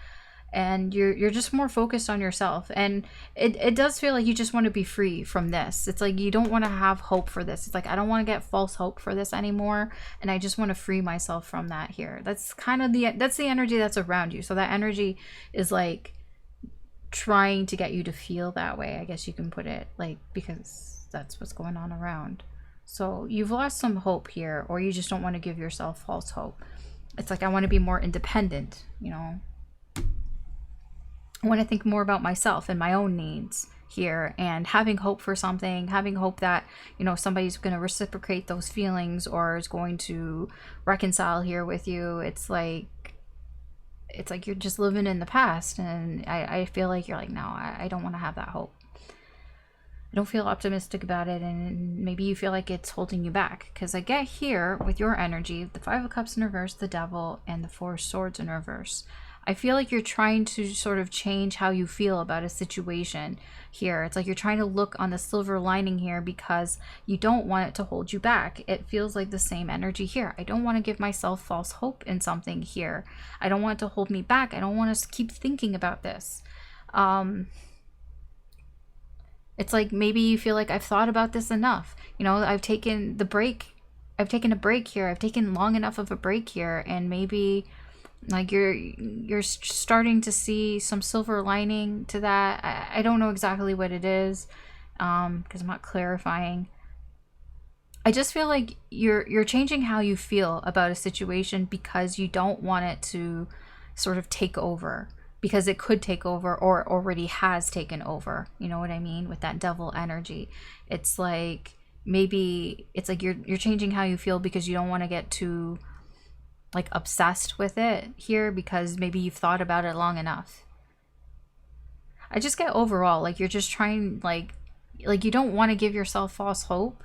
and you're just more focused on yourself. And it does feel like you just want to be free from this. It's like you don't want to have hope for this. It's like, I don't want to get false hope for this anymore, and I just want to free myself from that here. That's kind of that's the energy that's around you. So that energy is like trying to get you to feel that way, I guess you can put it, like, because that's what's going on around. So you've lost some hope here, or you just don't want to give yourself false hope. It's like, I want to be more independent, you know. I want to think more about myself and my own needs here, and having hope for something, having hope that, you know, somebody's going to reciprocate those feelings or is going to reconcile here with you. It's like you're just living in the past, and I feel like you're like, no, I don't want to have that hope. I don't feel optimistic about it, and maybe you feel like it's holding you back, because I get here with your energy, the Five of Cups in reverse, the Devil, and the Four of Swords in reverse. I feel like you're trying to sort of change how you feel about a situation here. It's like you're trying to look on the silver lining here because you don't want it to hold you back. It feels like the same energy here. I don't want to give myself false hope in something here. I don't want it to hold me back. I don't want to keep thinking about this. It's like maybe you feel like, I've thought about this enough. You know, I've taken the break. I've taken a break here. I've taken long enough of a break here, and maybe like you're starting to see some silver lining to that. I don't know exactly what it is, because I'm not clarifying. I just feel like you're changing how you feel about a situation because you don't want it to sort of take over, because it could take over or already has taken over. You know what I mean? With that Devil energy, it's like maybe it's like you're changing how you feel because you don't want to get too like obsessed with it here, because maybe you've thought about it long enough. I just get overall like you're just trying, like you don't want to give yourself false hope.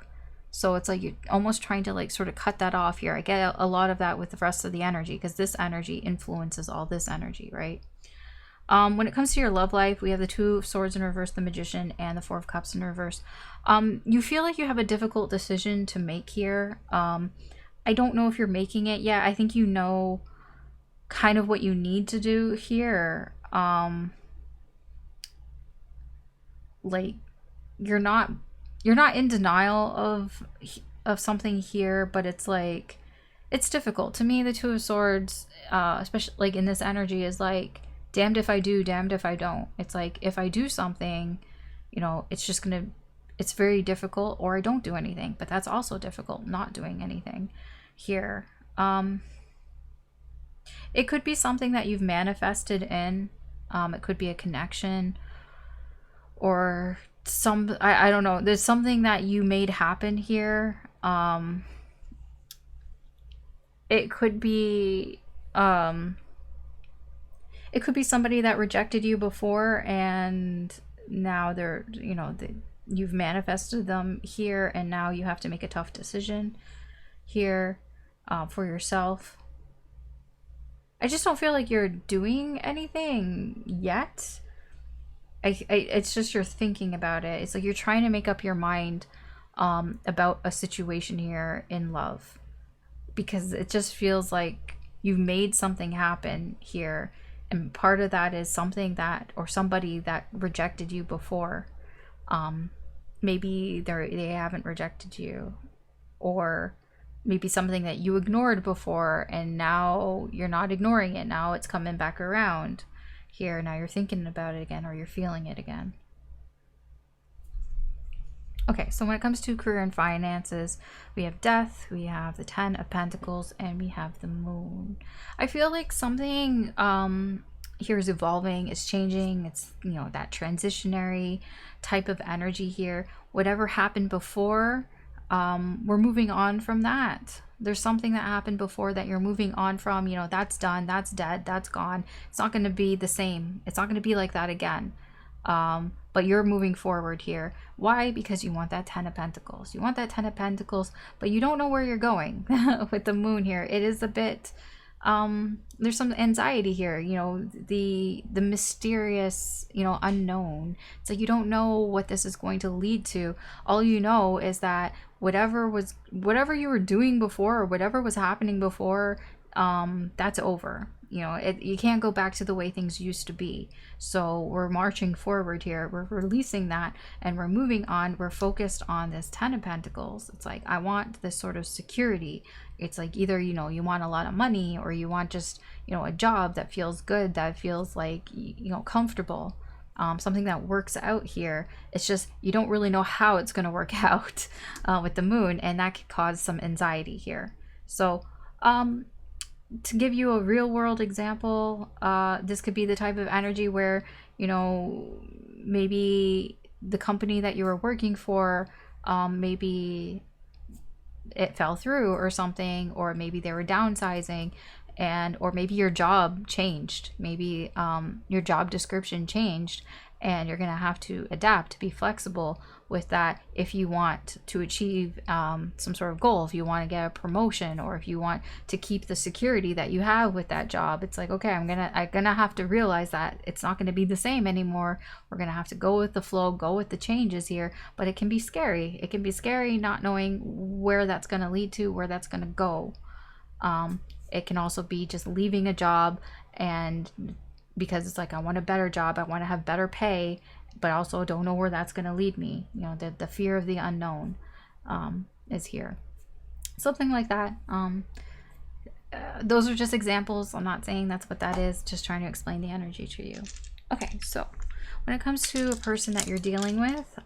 So it's like you're almost trying to like sort of cut that off here. I get a lot of that with the rest of the energy, because this energy influences all this energy, right? When it comes to your love life, we have the Two of Swords in reverse, the Magician, and the Four of Cups in reverse. You feel like you have a difficult decision to make here. I don't know if you're making it yet. I think you know kind of what you need to do here. Like you're not in denial of something here, but it's like it's difficult. To me, the Two of Swords, especially like in this energy, is like, damned if I do, damned if I don't. It's like, if I do something, you know, it's very difficult, or I don't do anything, but that's also difficult, not doing anything here. It could be something that you've manifested in. It could be a connection, or I don't know. There's something that you made happen here. It could be somebody that rejected you before, and now they're, you know, you've manifested them here, and now you have to make a tough decision here for yourself. I just don't feel like you're doing anything yet. It's just you're thinking about it. It's like you're trying to make up your mind about a situation here in love, because it just feels like you've made something happen here, And part of that is something that, or somebody that rejected you before. Maybe they haven't rejected you, or maybe something that you ignored before and now you're not ignoring it. Now it's coming back around here. Now you're thinking about it again, or you're feeling it again. Okay, so when it comes to career and finances, we have Death, we have the 10 of Pentacles, and we have the Moon. I feel like something here is evolving, it's changing. It's, you know, that transitionary type of energy here. Whatever happened before, we're moving on from that. There's something that happened before that you're moving on from. You know, that's done, that's dead, that's gone. It's not going to be the same. It's not going to be like that again. But you're moving forward here. Why? Because you want that 10 of Pentacles. You want that 10 of Pentacles, but you don't know where you're going with the Moon here. It is a bit, there's some anxiety here, you know, the mysterious, you know, unknown. It's like you don't know what this is going to lead to. All you know is that whatever you were doing before, or whatever was happening before, that's over. You know, you can't go back to the way things used to be. So we're marching forward here. We're releasing that and we're moving on. We're focused on this 10 of Pentacles. It's like, I want this sort of security. It's like either, you know, you want a lot of money, or you want just, you know, a job that feels good, that feels like, you know, comfortable. Something that works out here. It's just, you don't really know how it's going to work out with the Moon, and that could cause some anxiety here. So, to give you a real world example, this could be the type of energy where, you know, maybe the company that you were working for, maybe it fell through or something, or maybe they were downsizing, or maybe your job changed. Maybe your job description changed, and you're going to have to adapt, to be flexible with that if you want to achieve some sort of goal, if you want to get a promotion, or if you want to keep the security that you have with that job. It's like, okay, I'm gonna have to realize that it's not going to be the same anymore. We're going to have to go with the flow, go with the changes here. But it can be scary. It can be scary not knowing where that's going to lead to, where that's going to go. It can also be just leaving a job, and because it's like, I want a better job, I want to have better pay, but also don't know where that's going to lead me. You know, the fear of the unknown is here. Something like that. Those are just examples. I'm not saying that's what that is, just trying to explain the energy to you. Okay, so when it comes to a person that you're dealing with, you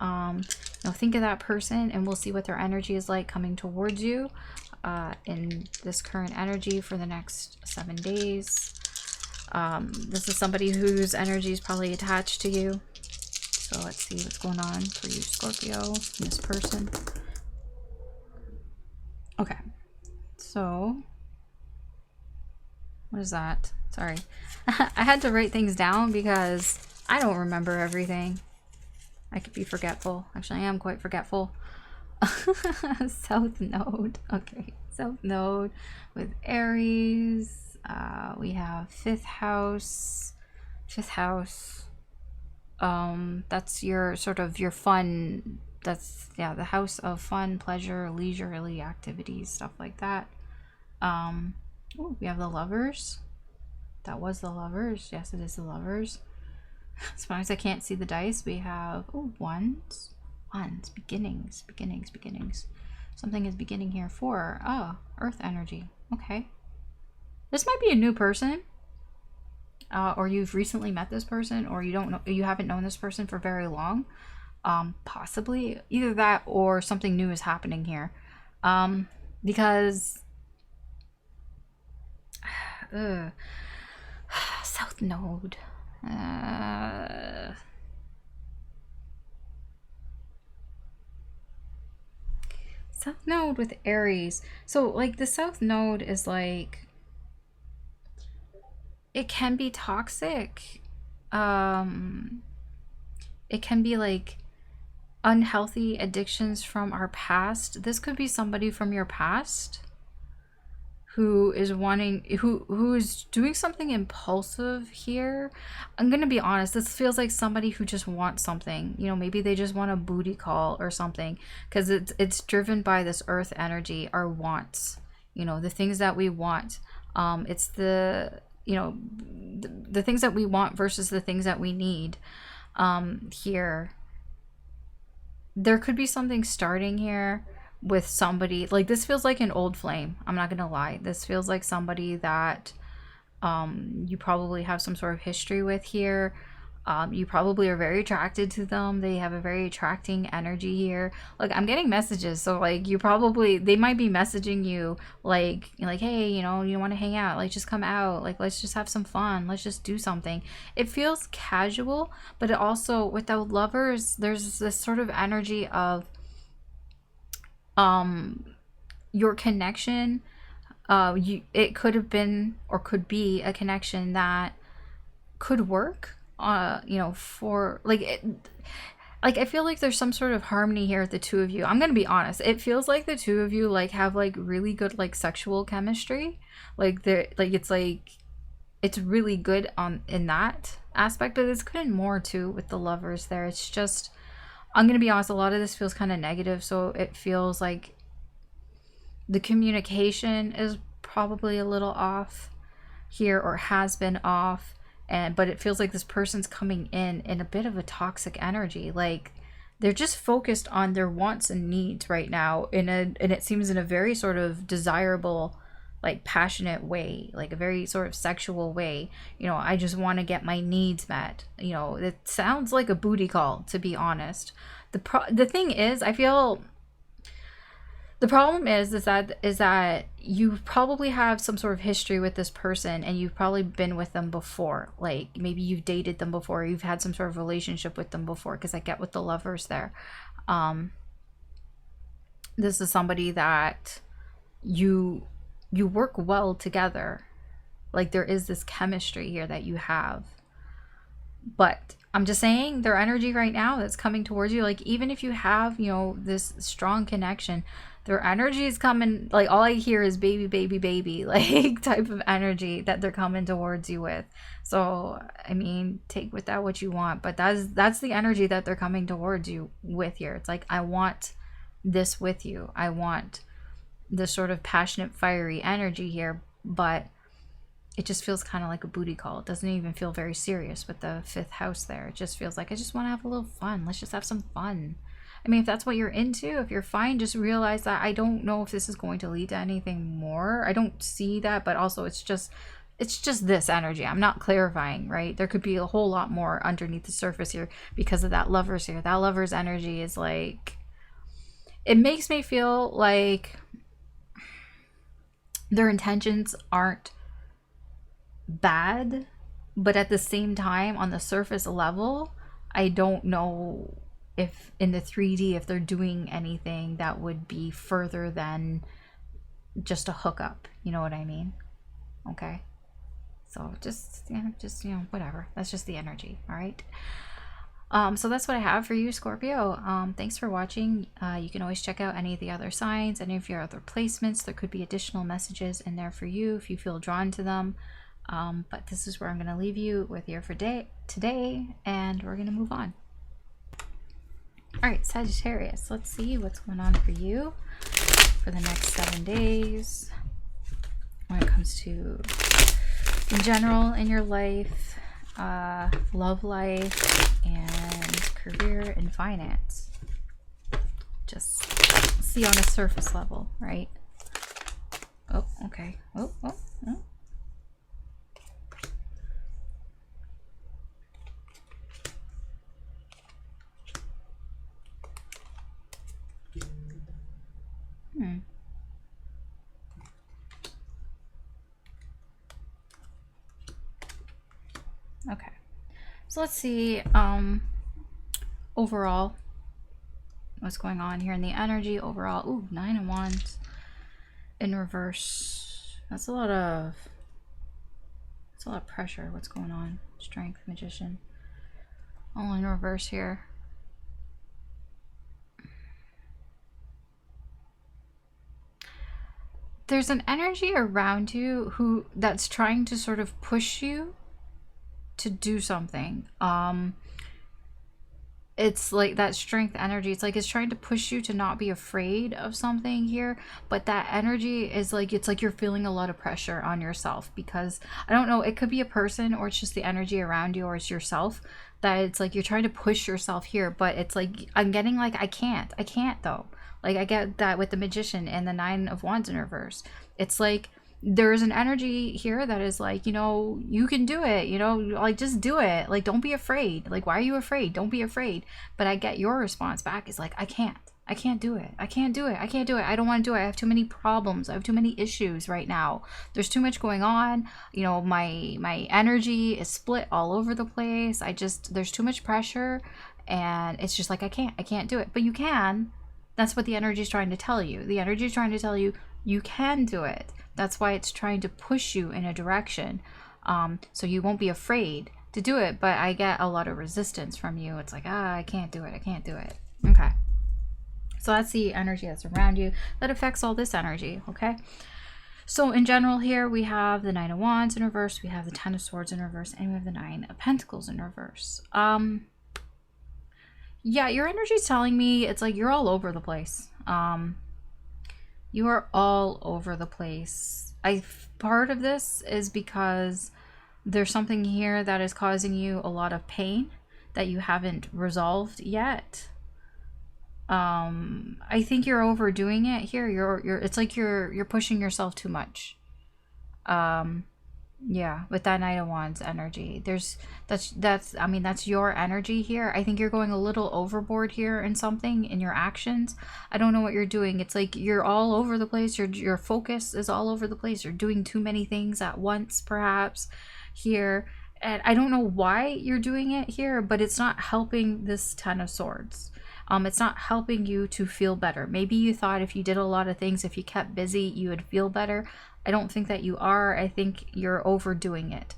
know, think of that person, and we'll see what their energy is like coming towards you in this current energy for the next 7 days. This is somebody whose energy is probably attached to you. So let's see what's going on for you, Scorpio, this person. Okay, so what is that? Sorry. I had to write things down because I don't remember everything. I could be forgetful. Actually, I am quite forgetful. South Node. Okay, South Node with Aries. We have fifth house. That's your sort of your fun. That's, yeah, the house of fun, pleasure, leisurely activities, stuff like that. Ooh, we have the Lovers. That was the Lovers. Yes, it is the Lovers. As long as I can't see the dice, we have, oh, wands. Beginnings. Something is beginning here for, earth energy. Okay. This might be a new person. Or you've recently met this person, or you haven't known this person for very long. Possibly either that, or something new is happening here. Because South Node. South Node with Aries. So like the South Node is like, it can be toxic. It can be like unhealthy addictions from our past. This could be somebody from your past who is who is doing something impulsive here. I'm gonna be honest, this feels like somebody who just wants something. You know, maybe they just want a booty call or something, because it's driven by this earth energy, our wants, you know, the things that we want. It's the you know, the things that we want versus the things that we need. Here, there could be something starting here with somebody. Like, this feels like an old flame. I'm not gonna lie. This feels like somebody that you probably have some sort of history with here. You probably are very attracted to them. They have a very attracting energy here. Like, I'm getting messages, so like they might be messaging you like hey, you know, you want to hang out, like just come out, like let's just have some fun, let's just do something. It feels casual, but it also, with the Lovers, there's this sort of energy of your connection. It could have been or could be a connection that could work, you know, for like I feel like there's some sort of harmony here with the two of you. I'm gonna be honest, it feels like the two of you like have like really good like sexual chemistry. Like they're like it's really good in that aspect, but it's good and more too with the Lovers there. It's just, I'm gonna be honest, a lot of this feels kind of negative, so it feels like the communication is probably a little off here, or has been off. But it feels like this person's coming in a bit of a toxic energy. Like, they're just focused on their wants and needs right now, and it seems in a very sort of desirable, like passionate way, like a very sort of sexual way. You know, I just want to get my needs met. You know, it sounds like a booty call, to be honest. The thing is, I feel the problem is that you probably have some sort of history with this person, and you've probably been with them before. Like, maybe you've dated them before, you've had some sort of relationship with them before, because I get with the Lovers there. This is somebody that you work well together. Like, there is this chemistry here that you have. But I'm just saying, their energy right now that's coming towards you, like, even if you have, you know, this strong connection, their energy is coming, like, all I hear is baby, baby, baby, like, type of energy that they're coming towards you with. So, I mean, take with that what you want, but that's the energy that they're coming towards you with here. It's like, I want this with you. I want this sort of passionate, fiery energy here, but it just feels kind of like a booty call. It doesn't even feel very serious with the 5th house there. It just feels like, I just want to have a little fun. Let's just have some fun. I mean, if that's what you're into, if you're fine, just realize that I don't know if this is going to lead to anything more. I don't see that, but also it's just this energy. I'm not clarifying, right? There could be a whole lot more underneath the surface here because of that Lovers here. That Lovers energy is like, it makes me feel like their intentions aren't bad, but at the same time, on the surface level, I don't know if in the 3D, if they're doing anything that would be further than just a hookup. You know what I mean? Okay. So just, you know, whatever. That's just the energy. All right. So that's what I have for you, Scorpio. Thanks for watching. You can always check out any of the other signs, any of your other placements. There could be additional messages in there for you if you feel drawn to them. But this is where I'm going to leave you with here for today, and we're going to move on. All right, Sagittarius, let's see what's going on for you for the next 7 days when it comes to in general in your life, love life, and career and finance. Just see on a surface level, right? Oh, okay. Oh. Okay, so let's see overall what's going on here in the energy overall. Ooh, 9 of Wands in reverse. That's a lot of pressure. What's going on? Strength, Magician, all in reverse here. There's an energy around you that's trying to sort of push you to do something. it's like that strength energy. It's like it's trying to push you to not be afraid of something here, but that energy is like, it's like you're feeling a lot of pressure on yourself, because I don't know, it could be a person, or it's just the energy around you, or it's yourself, that it's like you're trying to push yourself here, but it's like I'm getting like I can't though. Like I get that with the Magician and the Nine of Wands in reverse. It's like there's an energy here that is like, you know, you can do it, you know, like just do it. Like don't be afraid. Like why are you afraid? Don't be afraid. But I get your response back is like, I can't do it. I can't do it. I can't do it. I don't want to do it. I have too many problems. I have too many issues right now. There's too much going on. You know, my energy is split all over the place. There's too much pressure, and it's just like I can't do it. But you can. That's what the energy is trying to tell you. The energy is trying to tell you you can do it. That's why it's trying to push you in a direction, so you won't be afraid to do it. But I get a lot of resistance from you. It's like, I can't do it. I can't do it. Okay. So that's the energy that's around you that affects all this energy, okay? So in general here, we have the Nine of Wands in reverse, we have the Ten of Swords in reverse, and we have the Nine of Pentacles in reverse. Yeah, your energy is telling me it's like you're all over the place. You are all over the place. Part of this is because there's something here that is causing you a lot of pain that you haven't resolved yet. I think you're overdoing it here. It's like you're pushing yourself too much. Yeah, with that Knight of Wands energy. I mean, that's your energy here. I think you're going a little overboard here in something in your actions. I don't know what you're doing. It's like you're all over the place. Your focus is all over the place. You're doing too many things at once, perhaps, here. And I don't know why you're doing it here, but it's not helping this Ten of Swords. It's not helping you to feel better. Maybe you thought if you did a lot of things, if you kept busy, you would feel better. I don't think that you are. I think you're overdoing it.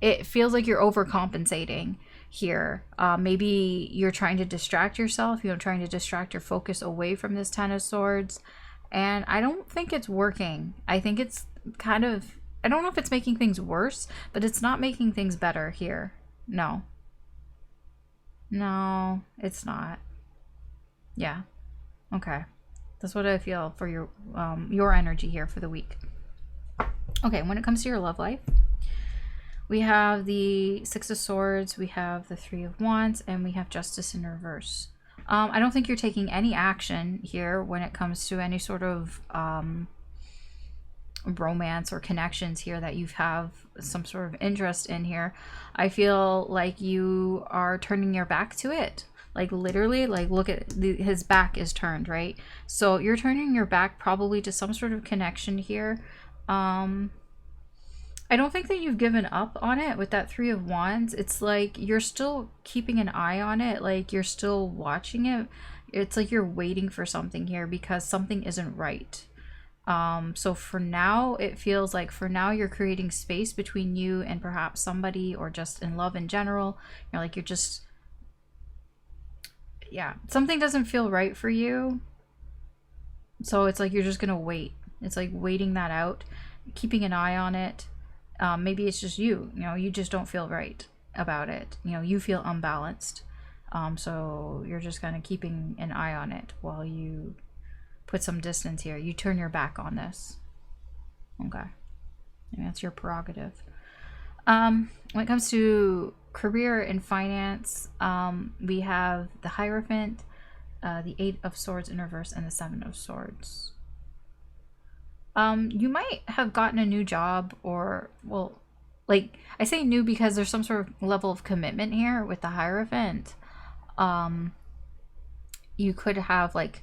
It feels like you're overcompensating here. Maybe you're trying to distract yourself, you know, trying to distract your focus away from this Ten of Swords. And I don't think it's working. I think it's kind of, I don't know if it's making things worse, but it's not making things better here. No. No, it's not. Yeah. Okay. That's what I feel for your energy here for the week. Okay, when it comes to your love life, we have the Six of Swords, we have the Three of Wands, and we have Justice in reverse. I don't think you're taking any action here when it comes to any sort of romance or connections here that you have some sort of interest in here. I feel like you are turning your back to it. Like literally, like look at his back is turned, right? So you're turning your back probably to some sort of connection here. I don't think that you've given up on it with that Three of Wands. It's like you're still keeping an eye on it, like you're still watching it. It's like you're waiting for something here because something isn't right. So for now, it feels like for now you're creating space between you and perhaps somebody, or just in love in general. You're like, you're just, yeah, something doesn't feel right for you. So it's like you're just gonna wait. It's like waiting that out, keeping an eye on it. Maybe it's just you know, you just don't feel right about it. You know, you feel unbalanced. So you're just kind of keeping an eye on it while you put some distance here. You turn your back on this. Okay. And that's your prerogative. When it comes to career and finance, we have the Hierophant, the Eight of Swords in reverse, and the Seven of Swords. You might have gotten a new job, or, well, like, I say new because there's some sort of level of commitment here with the Hierophant. You could have, like,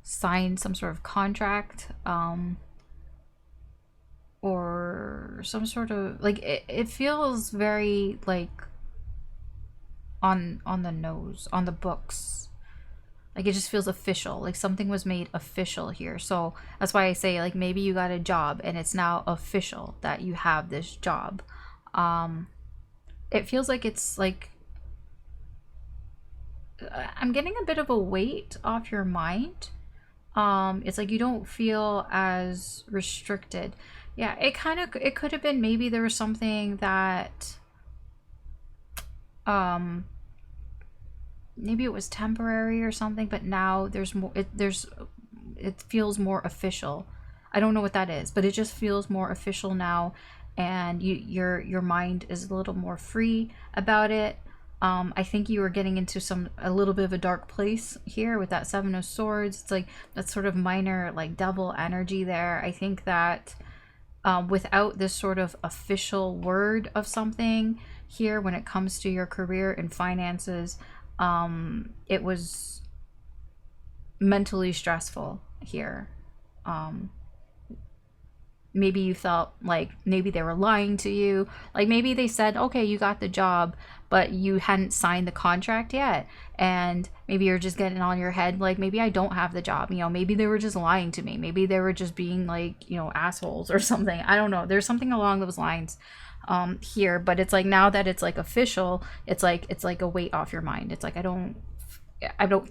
signed some sort of contract, or some sort of, like, it feels very, like, on the nose, on the books. Like, it just feels official, like something was made official here. So that's why I say, like, maybe you got a job and it's now official that you have this job. It feels like it's like, I'm getting a bit of a weight off your mind. It's like you don't feel as restricted. Yeah, it could have been, maybe there was something that maybe it was temporary or something, but now there's more, it feels more official. I don't know what that is, but it just feels more official now, and your mind is a little more free about it. I think you were getting into a little bit of a dark place here with that Seven of Swords. It's like that sort of minor like devil energy there. I think that without this sort of official word of something here when it comes to your career and finances, it was mentally stressful here. Maybe you felt like maybe they were lying to you. Like maybe they said, okay, you got the job, but you hadn't signed the contract yet. And maybe you're just getting on your head, like, maybe I don't have the job. You know, maybe they were just lying to me. Maybe they were just being like, you know, assholes or something. I don't know. There's something along those lines here. But it's like now that it's like official, it's like a weight off your mind. It's like I don't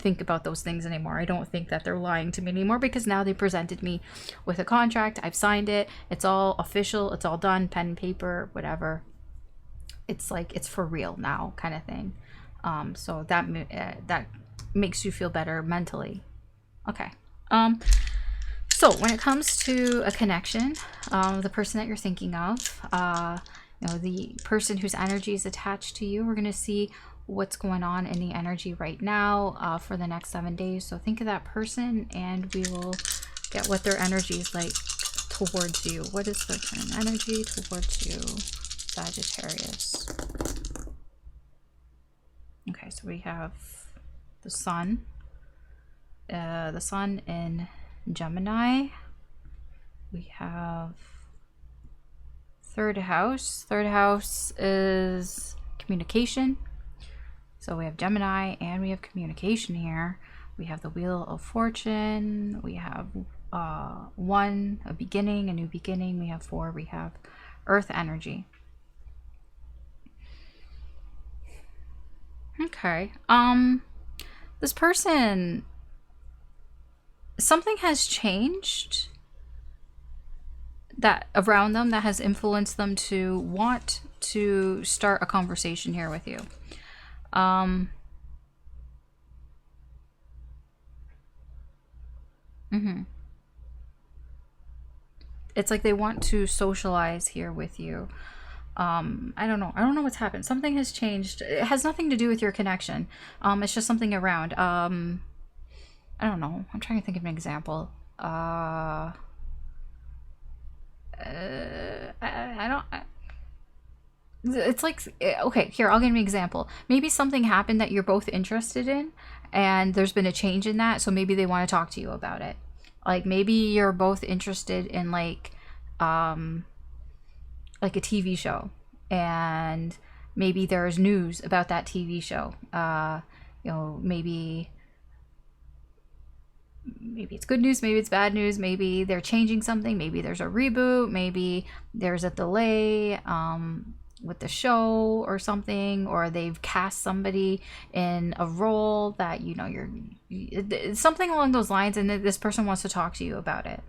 think about those things anymore. I don't think that they're lying to me anymore, because now they presented me with a contract. I've signed it. It's all official. It's all done. Pen and paper, whatever. It's like it's for real now, kind of thing. So that makes you feel better mentally. Okay. So when it comes to a connection, the person that you're thinking of, you know, the person whose energy is attached to you, we're gonna see what's going on in the energy right now for the next 7 days. So think of that person and we will get what their energy is like towards you. What is their current energy towards you, Sagittarius? Okay, so we have the sun in Gemini. We have third house. Third house is communication. So we have Gemini and we have communication here. We have the Wheel of Fortune. We have 1, a beginning, a new beginning. We have 4, we have Earth energy. Okay. This person, something has changed that around them that has influenced them to want to start a conversation here with you. It's like they want to socialize here with you. I don't know what's happened. Something has changed. It has nothing to do with your connection. It's just something around. I don't know. I'm trying to think of an example. It's like, okay, here, I'll give you an example. Maybe something happened that you're both interested in and there's been a change in that, so maybe they want to talk to you about it. Like maybe you're both interested in like a TV show, and maybe there's news about that TV show. You know, maybe it's good news, maybe it's bad news, maybe they're changing something, maybe there's a reboot, maybe there's a delay with the show or something, or they've cast somebody in a role that, you know, it's something along those lines, and this person wants to talk to you about it.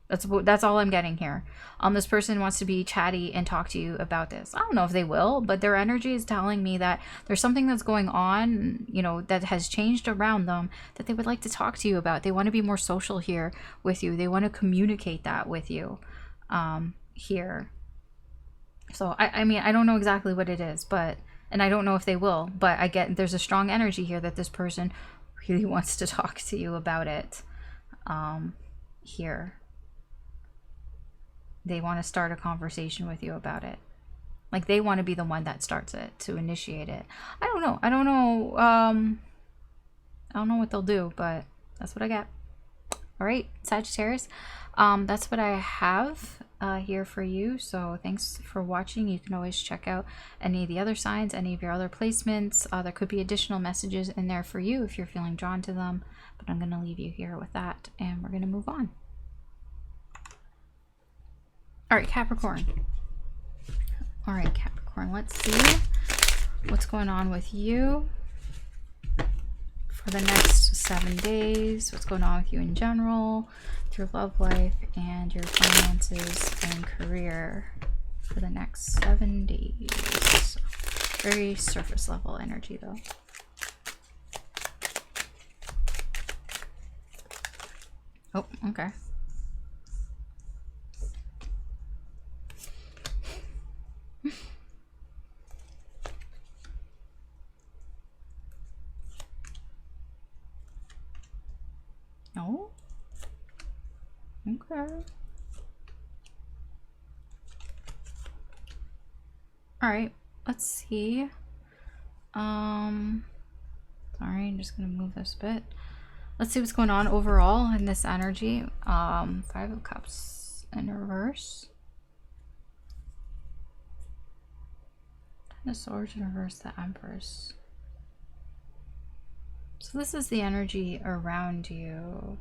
That's all I'm getting here. This person wants to be chatty and talk to you about this. I don't know if they will, but their energy is telling me that there's something that's going on, you know, that has changed around them that they would like to talk to you about. They want to be more social here with you. They want to communicate that with you here. So I mean, I don't know exactly what it is, and I don't know if they will, but I get there's a strong energy here that this person really wants to talk to you about it here. They want to start a conversation with you about it. Like they want to be the one that starts it, to initiate it. I don't know. I don't know what they'll do, but that's what I got. All right, Sagittarius. That's what I have here for you. So thanks for watching. You can always check out any of the other signs, any of your other placements. There could be additional messages in there for you if you're feeling drawn to them. But I'm going to leave you here with that, and we're going to move on. All right, Capricorn. All right, Capricorn, let's see what's going on with you for the next 7 days. What's going on with you in general, your love life, and your finances and career for the next 7 days. Very surface level energy, though. Oh, okay. Oh, okay. All right, let's see. Sorry, I'm just gonna move this bit. Let's see what's going on overall in this energy. Five of Cups in reverse. Ten of Swords in reverse, the Empress. So this is the energy around you.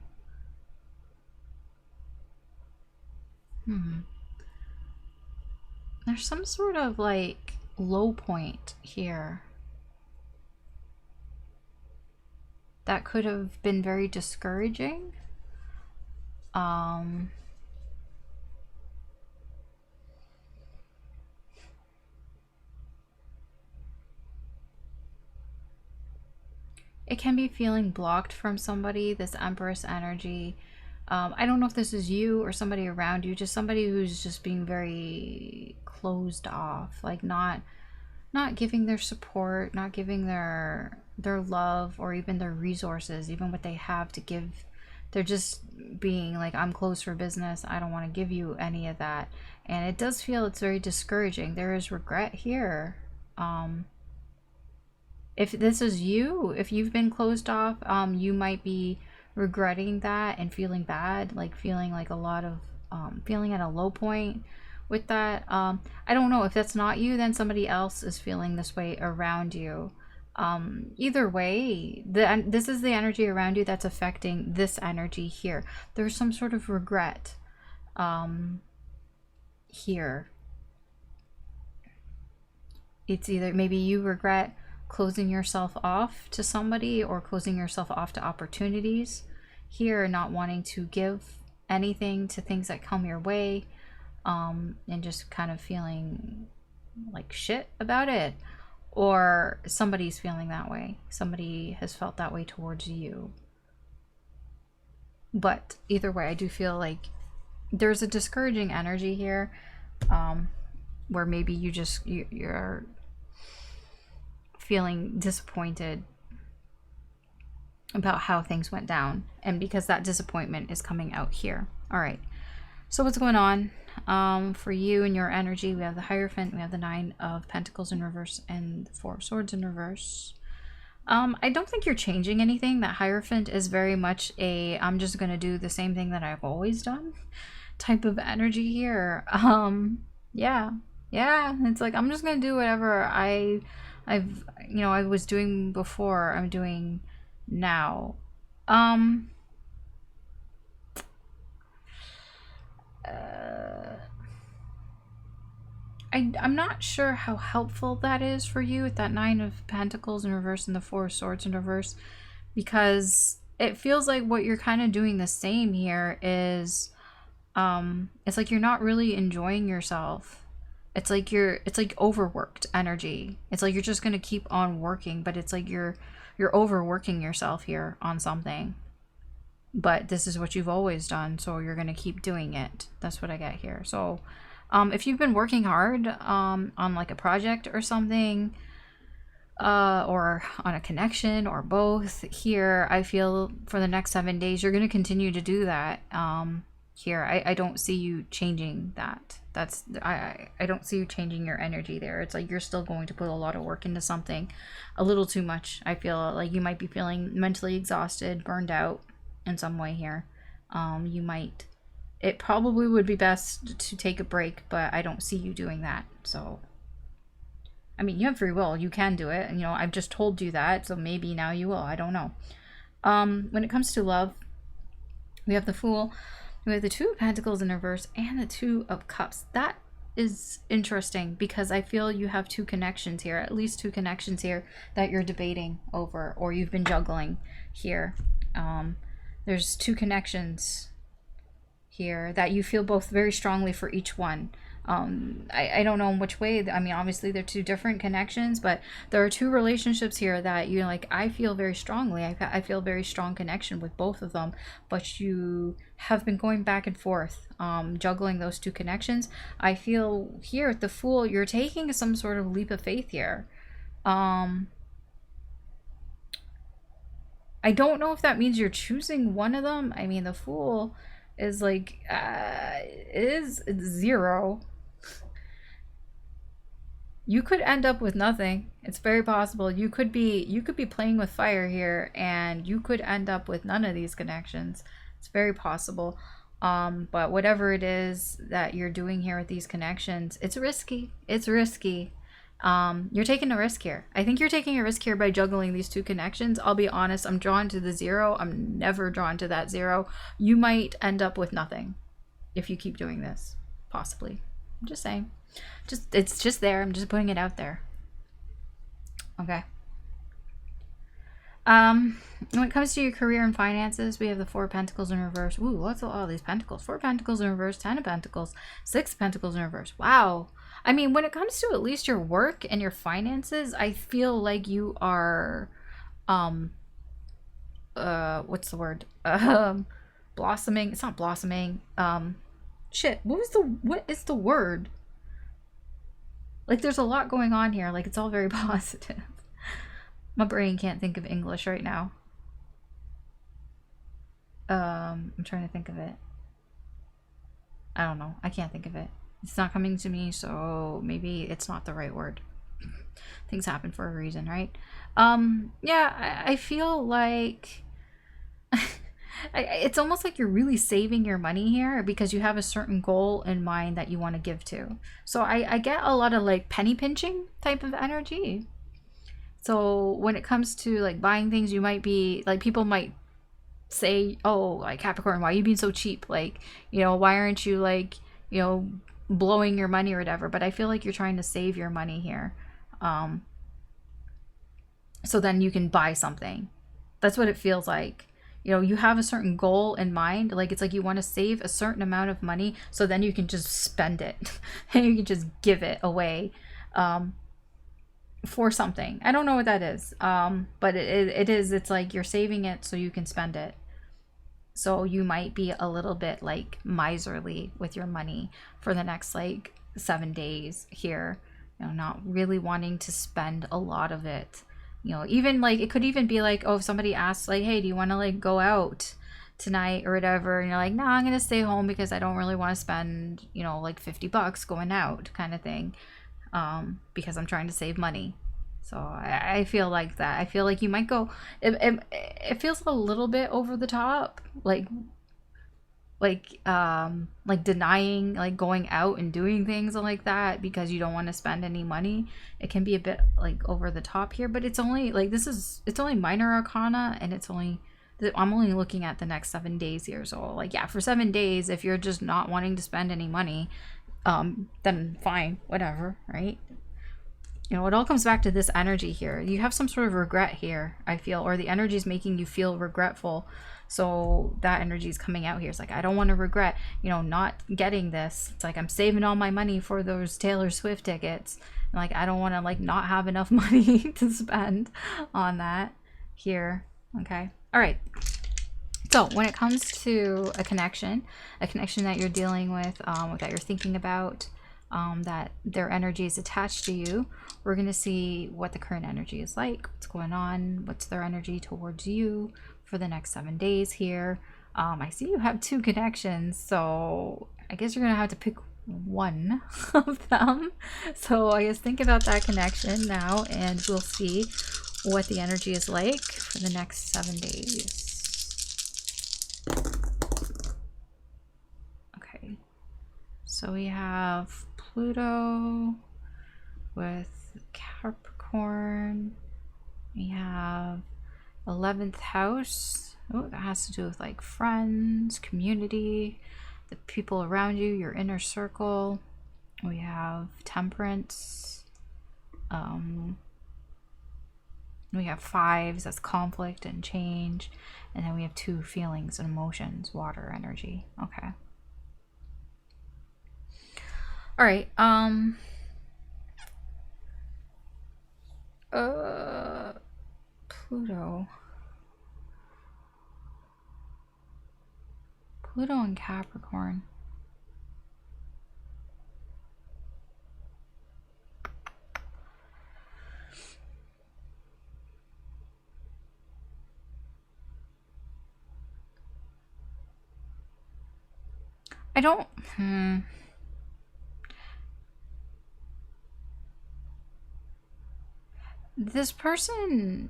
There's some sort of like low point here that could have been very discouraging. It can be feeling blocked from somebody, this Empress energy. I don't know if this is you or somebody around you, just somebody who's just being very closed off, like not giving their support, not giving their love or even their resources, even what they have to give. They're just being like, I'm closed for business. I don't want to give you any of that. And it does feel it's very discouraging. There is regret here. If this is you, if you've been closed off, you might be regretting that and feeling bad, like feeling like a lot of feeling at a low point with that. I don't know if that's not you, then somebody else is feeling this way around you. Either way, this is the energy around you that's affecting this energy here. There's some sort of regret here. It's either maybe you regret closing yourself off to somebody or closing yourself off to opportunities here, not wanting to give anything to things that come your way, and just kind of feeling like shit about it. Or somebody's feeling that way. Somebody has felt that way towards you. But either way, I do feel like there's a discouraging energy here, where maybe you're feeling disappointed about how things went down, and because that disappointment is coming out here. All right, so what's going on for you and your energy? We have the Hierophant, we have the Nine of Pentacles in reverse, and the Four of Swords in reverse. I don't think you're changing anything. That Hierophant is very much a I'm just gonna do the same thing that I've always done type of energy here. Yeah, it's like I'm just gonna do whatever I was doing before, I'm doing now. I'm not sure how helpful that is for you with that Nine of Pentacles in reverse and the Four of Swords in reverse, because it feels like what you're kind of doing the same here is it's like you're not really enjoying yourself. It's like overworked energy. It's like you're just gonna keep on working, but it's like you're overworking yourself here on something. But this is what you've always done, so you're gonna keep doing it. That's what I get here. So if you've been working hard on like a project or something, or on a connection or both, here I feel for the next 7 days you're gonna continue to do that. Here I don't see you changing that. I don't see you changing your energy there. It's like you're still going to put a lot of work into something, a little too much. I feel like you might be feeling mentally exhausted, burned out in some way here. It probably would be best to take a break, but I don't see you doing that. So I mean, you have free will, you can do it, and I've just told you that, so maybe now you will. I don't know. When it comes to love, we have the Fool, we have the Two of Pentacles in reverse, and the Two of Cups. That is interesting because I feel you have two connections here, at least two connections here that you're debating over, or you've been juggling here. There's two connections here that you feel both very strongly for each one. I don't know in which way. I mean, obviously they're two different connections, but there are two relationships here that you like. I feel very strongly. I feel very strong connection with both of them, but you have been going back and forth, juggling those two connections. I feel here at the Fool, you're taking some sort of leap of faith here. I don't know if that means you're choosing one of them. I mean, the Fool is like, is 0. You could end up with nothing. It's very possible. You could be playing with fire here, and you could end up with none of these connections. It's very possible. But whatever it is that you're doing here with these connections, it's risky. It's risky. You're taking a risk here. I think you're taking a risk here by juggling these two connections. I'll be honest, I'm drawn to the 0. I'm never drawn to that 0. You might end up with nothing if you keep doing this. Possibly. I'm just saying. It's just there. I'm just putting it out there. Okay. When it comes to your career and finances, we have the 4 of Pentacles in reverse. Ooh, what's all these pentacles? 4 Pentacles in reverse, 10 of Pentacles, 6 Pentacles in reverse. Wow. I mean, when it comes to at least your work and your finances, I feel like you are, what's the word? Blossoming. It's not blossoming. Shit. What is the word? Like, there's a lot going on here. Like, it's all very positive. My brain can't think of English right now. I'm trying to think of it. I don't know. I can't think of it. It's not coming to me, so maybe it's not the right word. Things happen for a reason, right? Yeah, I feel like it's almost like you're really saving your money here because you have a certain goal in mind that you want to give to. So I get a lot of like penny pinching type of energy. So when it comes to like buying things, you might be like, people might say, oh, like Capricorn, why are you being so cheap? Like, you know, why aren't you like, you know, blowing your money or whatever? But I feel like you're trying to save your money here. So then you can buy something. That's what it feels like. You know, you have a certain goal in mind. Like, it's like you want to save a certain amount of money so then you can just spend it and you can just give it away for something. I don't know what that is. But it's like you're saving it so you can spend it. So you might be a little bit like miserly with your money for the next like 7 days here. You know, not really wanting to spend a lot of it. You know, even like, it could even be like, oh, if somebody asks like, hey, do you want to like go out tonight or whatever? And you're like, no, I'm going to stay home because I don't really want to spend, you know, like $50 going out kind of thing. Because I'm trying to save money. So I feel like that. I feel like you might go, it feels a little bit over the top, like denying like going out and doing things like that because you don't want to spend any money. It can be a bit like over the top here, but it's only like, it's only minor arcana, and I'm only looking at the next 7 days here. So like, yeah, for 7 days, if you're just not wanting to spend any money, then fine, whatever, right? You know, it all comes back to this energy here. You have some sort of regret here, I feel, or the energy is making you feel regretful. So that energy is coming out here. It's like, I don't want to regret, you know, not getting this. It's like, I'm saving all my money for those Taylor Swift tickets. And like, I don't want to like not have enough money to spend on that here. Okay. All right. So when it comes to a connection that you're dealing with, that you're thinking about, that their energy is attached to you, we're going to see what the current energy is like, what's going on, what's their energy towards you for the next 7 days here. I see you have 2 connections, so I guess you're going to have to pick one of them. So I guess think about that connection now, and we'll see what the energy is like for the next 7 days. Okay, so we have Pluto with Capricorn. We have 11th house. Oh, that has to do with like friends, community, the people around you, your inner circle. We have Temperance. We have 5s, that's conflict and change. And then we have 2 feelings and emotions, water energy. Okay. All right. Pluto. Pluto and Capricorn. I don't... This person,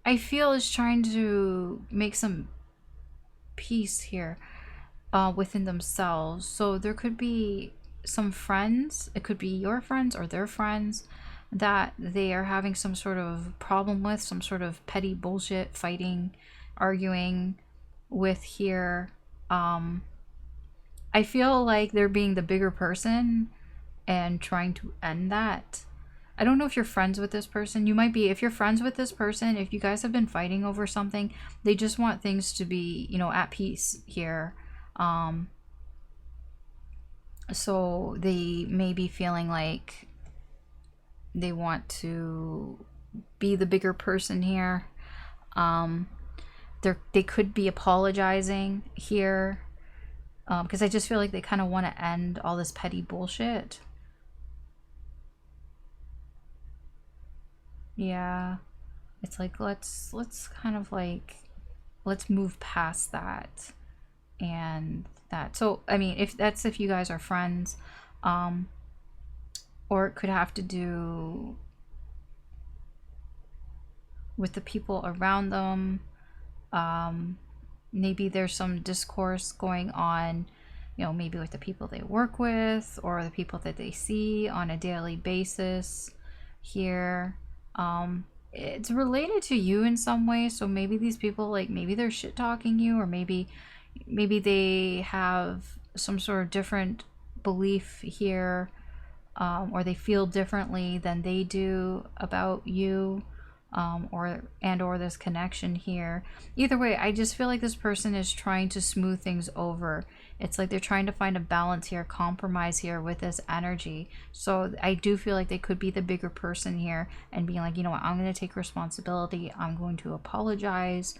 I feel, is trying to make some peace here within themselves. So there could be some friends, it could be your friends or their friends, that they are having some sort of problem with, some sort of petty bullshit, fighting, arguing with here. I feel like they're being the bigger person and trying to end that. I don't know if you're friends with this person. You might be. If you're friends with this person, if you guys have been fighting over something, they just want things to be, you know, at peace here. So they may be feeling like they want to be the bigger person here. They could be apologizing here. Because I just feel like they kind of want to end all this petty bullshit. Yeah, it's like let's kind of like let's move past that and that. So I mean, if you guys are friends, or it could have to do with the people around them. Maybe there's some discourse going on, you know, maybe with the people they work with or the people that they see on a daily basis here. It's related to you in some way, so maybe these people, like, maybe they're shit talking you, or maybe they have some sort of different belief here, or they feel differently than they do about you, or this connection here. Either way, I just feel like this person is trying to smooth things over. It's like they're trying to find a balance here, compromise here with this energy. So I do feel like they could be the bigger person here and being like, you know what, I'm going to take responsibility. I'm going to apologize.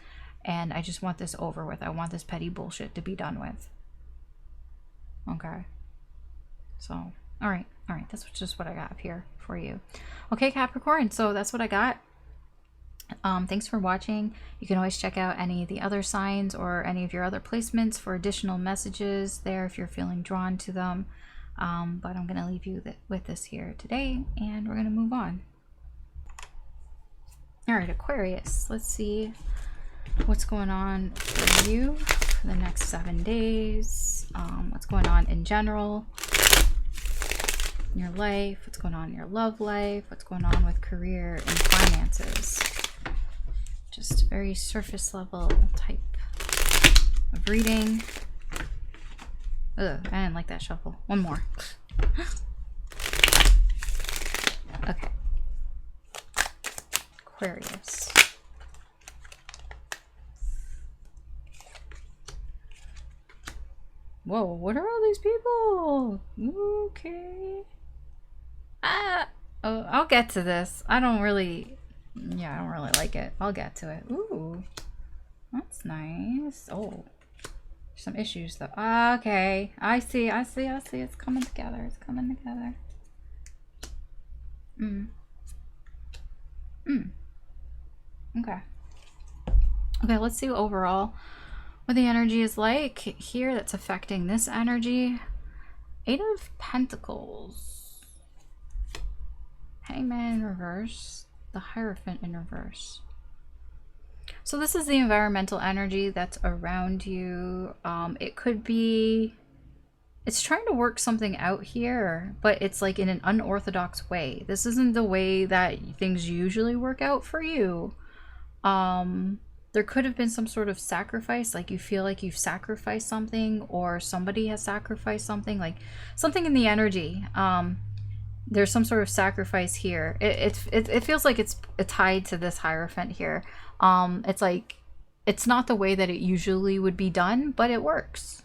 And I just want this over with. I want this petty bullshit to be done with. Okay. So, all right. That's just what I got here for you. Okay, Capricorn. So that's what I got. Thanks for watching. You can always check out any of the other signs or any of your other placements for additional messages there if you're feeling drawn to them. But I'm going to leave you with this here today, and we're going to move on. All right, Aquarius. Let's see what's going on for you for the next 7 days. What's going on in general in your life, what's going on in your love life, what's going on with career and finances. Just very surface level type of reading. Ugh, I didn't like that shuffle. One more. Okay. Aquarius. Whoa, what are all these people? Okay. Oh, I'll get to this. I don't really like it. I'll get to it. Ooh, that's nice. Oh, some issues though. Okay, I see. It's coming together. Okay, let's see overall what the energy is like here that's affecting this energy. 8 of Pentacles. Hangman in reverse. The Hierophant in reverse. So this is the environmental energy that's around you. It could be, it's trying to work something out here, but it's like in an unorthodox way. This isn't the way that things usually work out for you. There could have been some sort of sacrifice, like you feel like you've sacrificed something, or somebody has sacrificed something, like something in the energy. There's some sort of sacrifice here. It feels like it's tied to this Hierophant here. It's like, it's not the way that it usually would be done, but it works.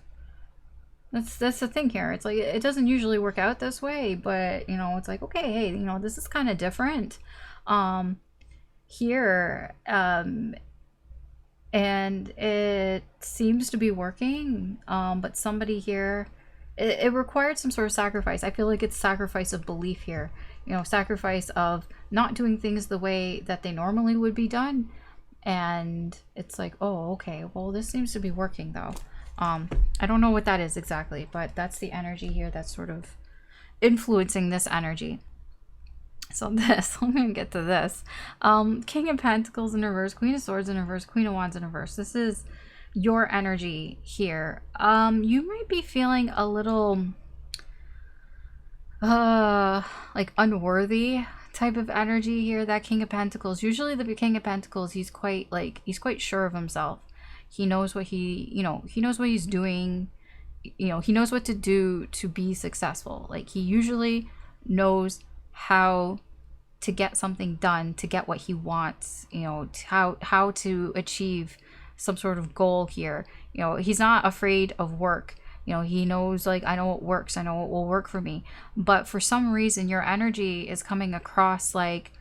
That's the thing here. It's like it doesn't usually work out this way, but you know, it's like, okay, hey, you know, this is kind of different here, and it seems to be working, but somebody here, it required some sort of sacrifice. I feel like it's sacrifice of belief here, you know, sacrifice of not doing things the way that they normally would be done. And it's like, oh, okay, well, this seems to be working though. I don't know what that is exactly, but that's the energy here that's sort of influencing this energy. So this, I'm going to get to this. King of Pentacles in reverse, Queen of Swords in reverse, Queen of Wands in reverse. This is your energy here. You might be feeling a little like unworthy type of energy here. That King of Pentacles, usually the King of Pentacles, he's quite sure of himself. He knows what he knows what he's doing. You know, he knows what to do to be successful. Like, he usually knows how to get something done, to get what he wants, you know, how to achieve some sort of goal here. You know, he's not afraid of work. You know, he knows, like, I know what works, I know what will work for me. But for some reason, your energy is coming across like,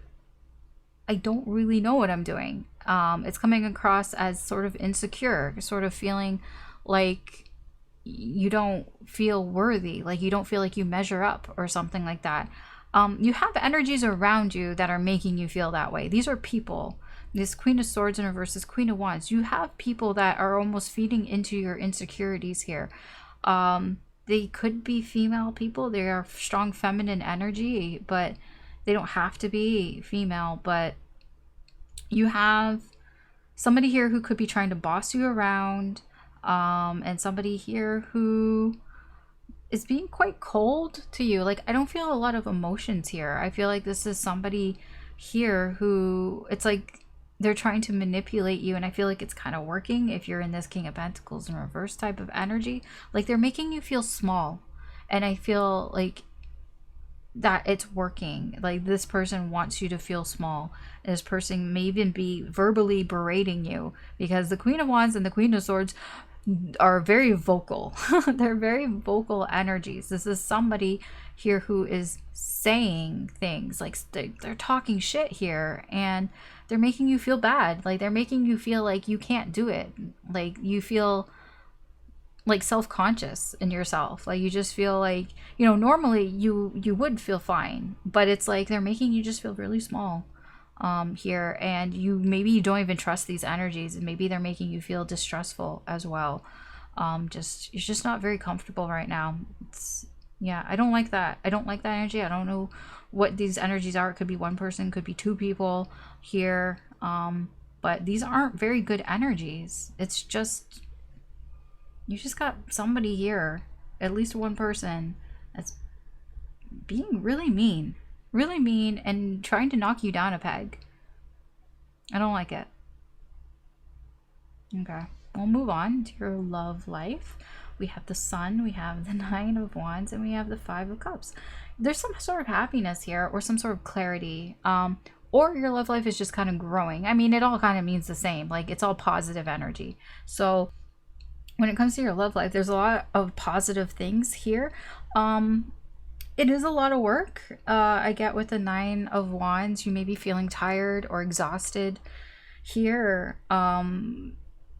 I don't really know what I'm doing. It's coming across as sort of insecure, sort of feeling like you don't feel worthy, like you don't feel like you measure up or something like that. You have energies around you that are making you feel that way. These are people. This Queen of Swords in reverse, this Queen of Wands. You have people that are almost feeding into your insecurities here. They could be female people. They are strong feminine energy, but they don't have to be female. But you have somebody here who could be trying to boss you around, and somebody here who is being quite cold to you. Like, I don't feel a lot of emotions here. I feel like this is somebody here who, it's like they're trying to manipulate you, and I feel like it's kind of working if you're in this King of Pentacles in reverse type of energy. Like, they're making you feel small, and I feel like that it's working. Like, this person wants you to feel small. This person may even be verbally berating you, because the Queen of Wands and the Queen of Swords are very vocal. They're very vocal energies. This is somebody here who is saying things, like they're talking shit here, and they're making you feel bad. Like, they're making you feel like you can't do it. Like, you feel like self-conscious in yourself. Like, you just feel like, you know, normally you would feel fine, but it's like they're making you just feel really small here, and maybe you don't even trust these energies, and maybe they're making you feel distrustful as well. You're just not very comfortable right now. Yeah, I don't like that. I don't like that energy. I don't know what these energies are. It could be one person, could be two people here, but these aren't very good energies. It's just, you just got somebody here, at least one person, that's being really mean and trying to knock you down a peg. I don't like it. Okay, we'll move on to your love life. We have the Sun, we have the Nine of Wands, and we have the Five of Cups. There's some sort of happiness here, or some sort of clarity, or your love life is just kind of growing. I mean, it all kind of means the same. Like, it's all positive energy. So when it comes to your love life, there's a lot of positive things here. It is a lot of work. I get with the Nine of Wands, you may be feeling tired or exhausted here.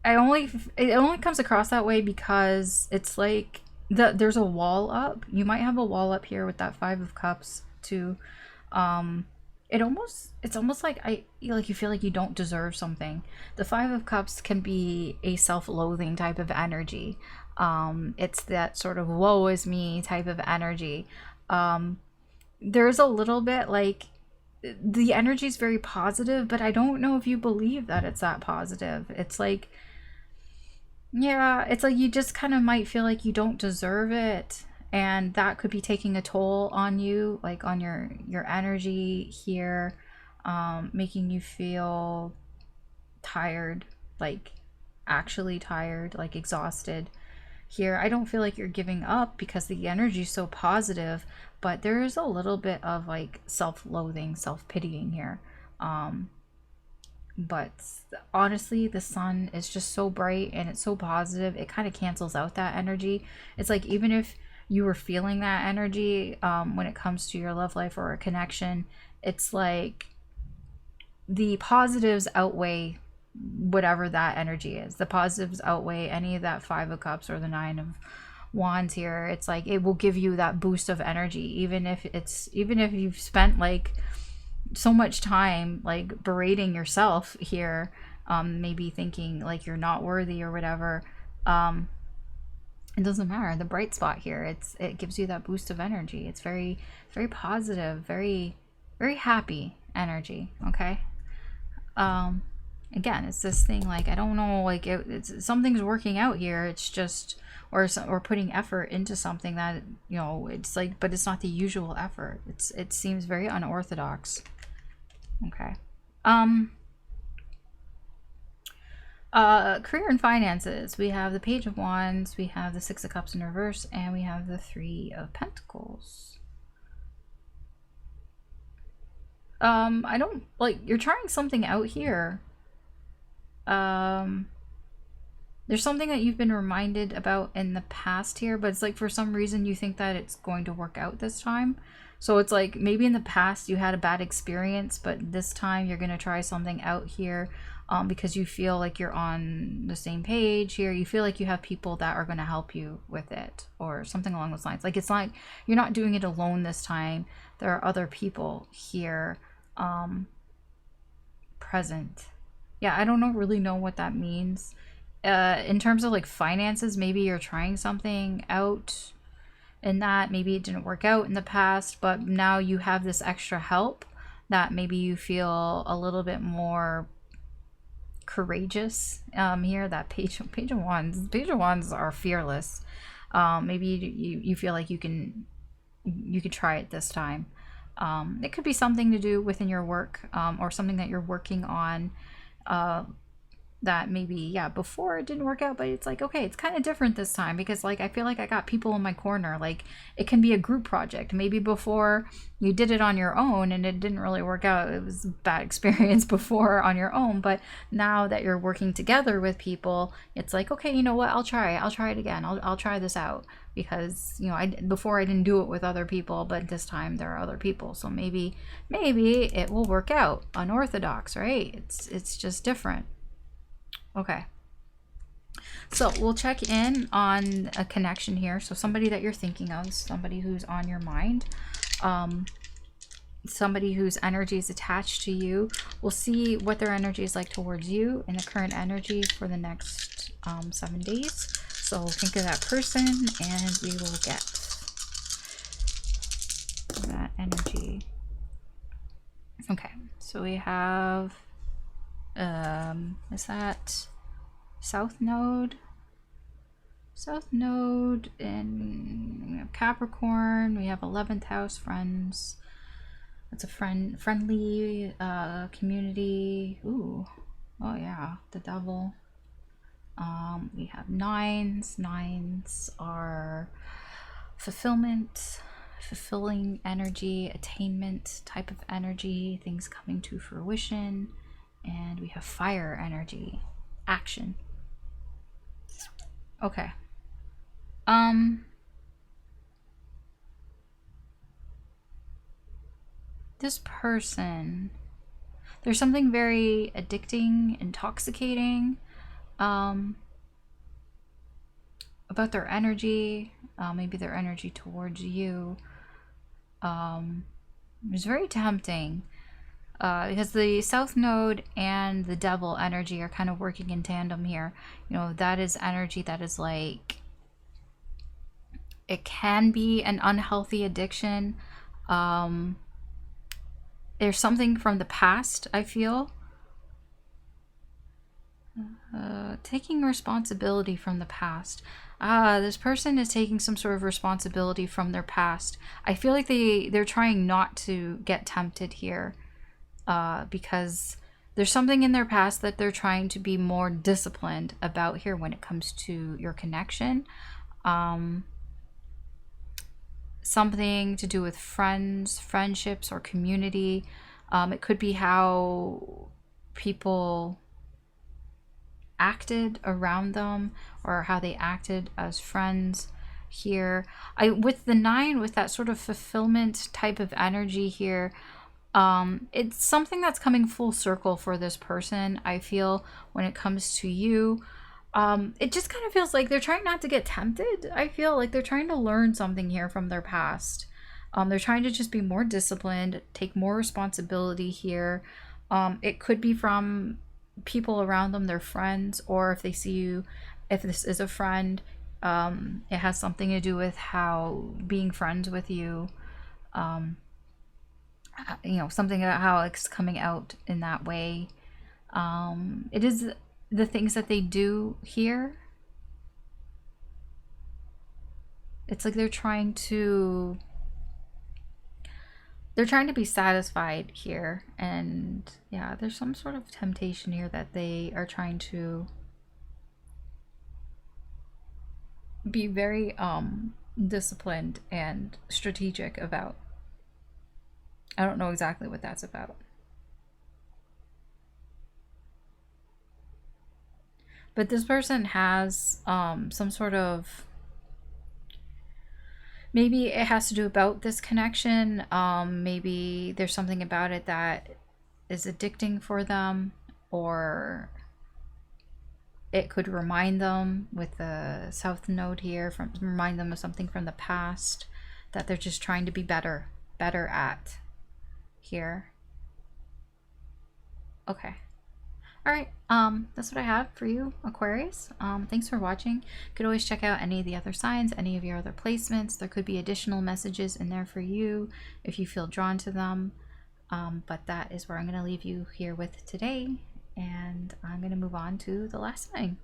It only comes across that way because it's like there's a wall up. You might have a wall up here with that Five of Cups too. It's almost like you feel like you don't deserve something. The Five of Cups can be a self-loathing type of energy. It's that sort of woe is me type of energy. There's a little bit like the energy is very positive, but I don't know if you believe that it's that positive. It's like, yeah, it's like you just kind of might feel like you don't deserve it, and that could be taking a toll on you, like on your energy here, making you feel tired, like actually tired, like exhausted here. I don't feel like you're giving up because the energy is so positive, but there is a little bit of like self-loathing, self-pitying here. But honestly, the sun is just so bright and it's so positive, it kind of cancels out that energy. It's like, even if you were feeling that energy, when it comes to your love life or a connection, it's like the positives outweigh whatever that energy is. The positives outweigh any of that Five of Cups or the Nine of Wands here. It's like it will give you that boost of energy, even if you've spent like so much time like berating yourself here, maybe thinking like you're not worthy or whatever. It doesn't matter. The bright spot here, it gives you that boost of energy. It's very, very positive, very, very happy energy. Okay. Again, it's this thing like, I don't know, like it's something's working out here. It's just, or putting effort into something that, you know, it's like, but it's not the usual effort. It seems very unorthodox. Okay. Career and finances. We have the Page of Wands, we have the Six of Cups in reverse, and we have the Three of Pentacles. I don't, like, you're trying something out here. There's something that you've been reminded about in the past here, but it's like for some reason you think that it's going to work out this time. So it's like maybe in the past you had a bad experience, but this time you're going to try something out here, because you feel like you're on the same page here. You feel like you have people that are going to help you with it or something along those lines. Like it's like you're not doing it alone this time. There are other people here present. Yeah, I don't really know what that means. In terms of like finances, maybe you're trying something out and that maybe it didn't work out in the past, but now you have this extra help that maybe you feel a little bit more courageous here. That page of wands are fearless. Maybe you feel like you can try it this time. It could be something to do within your work, or something that you're working on, that maybe, yeah, before it didn't work out, but it's like, okay, it's kind of different this time because like I feel like I got people in my corner. Like it can be a group project. Maybe before you did it on your own and it didn't really work out, it was a bad experience before on your own, but now that you're working together with people, it's like, okay, you know what, I'll try it again. I'll try this out because, you know, before I didn't do it with other people, but this time there are other people, so maybe it will work out. Unorthodox, right? It's just different. Okay, so we'll check in on a connection here. So somebody that you're thinking of, somebody who's on your mind, somebody whose energy is attached to you. We'll see what their energy is like towards you and the current energy for the next 7 days. So think of that person and we will get that energy. Okay, so we have is that South Node in, we have Capricorn, we have 11th house, friends. That's a friendly community. Ooh, oh yeah, the devil. We have nines. Nines are fulfilling energy, attainment type of energy, things coming to fruition. And we have fire energy, action. Okay. This person, there's something very addicting, intoxicating about their energy, maybe their energy towards you. It's very tempting. Because the South Node and the Devil energy are kind of working in tandem here. You know, that is energy that is like, it can be an unhealthy addiction. There's something from the past, I feel. Taking responsibility from the past. This person is taking some sort of responsibility from their past. I feel like they're trying not to get tempted here. Because there's something in their past that they're trying to be more disciplined about here when it comes to your connection. Something to do with friendships, or community. It could be how people acted around them, or how they acted as friends here. With the 9, with that sort of fulfillment type of energy here, it's something that's coming full circle for this person. I feel when it comes to you, it just kind of feels like they're trying not to get tempted. I feel like they're trying to learn something here from their past. They're trying to just be more disciplined, take more responsibility here. It could be from people around them, their friends, or if they see you, if this is a friend, it has something to do with how being friends with you, you know, something about how it's coming out in that way. It is the things that they do here. It's like they're trying to be satisfied here, and yeah, there's some sort of temptation here that they are trying to be very disciplined and strategic about. I don't know exactly what that's about. But this person has some sort of, maybe it has to do about this connection. Maybe there's something about it that is addicting for them, or it could remind them with the South Node here, remind them of something from the past that they're just trying to be better at here. Okay. All right, that's what I have for you, Aquarius. Thanks for watching. You could always check out any of the other signs, any of your other placements. There could be additional messages in there for you if you feel drawn to them. But that is where I'm going to leave you here with today, and I'm going to move on to the last sign.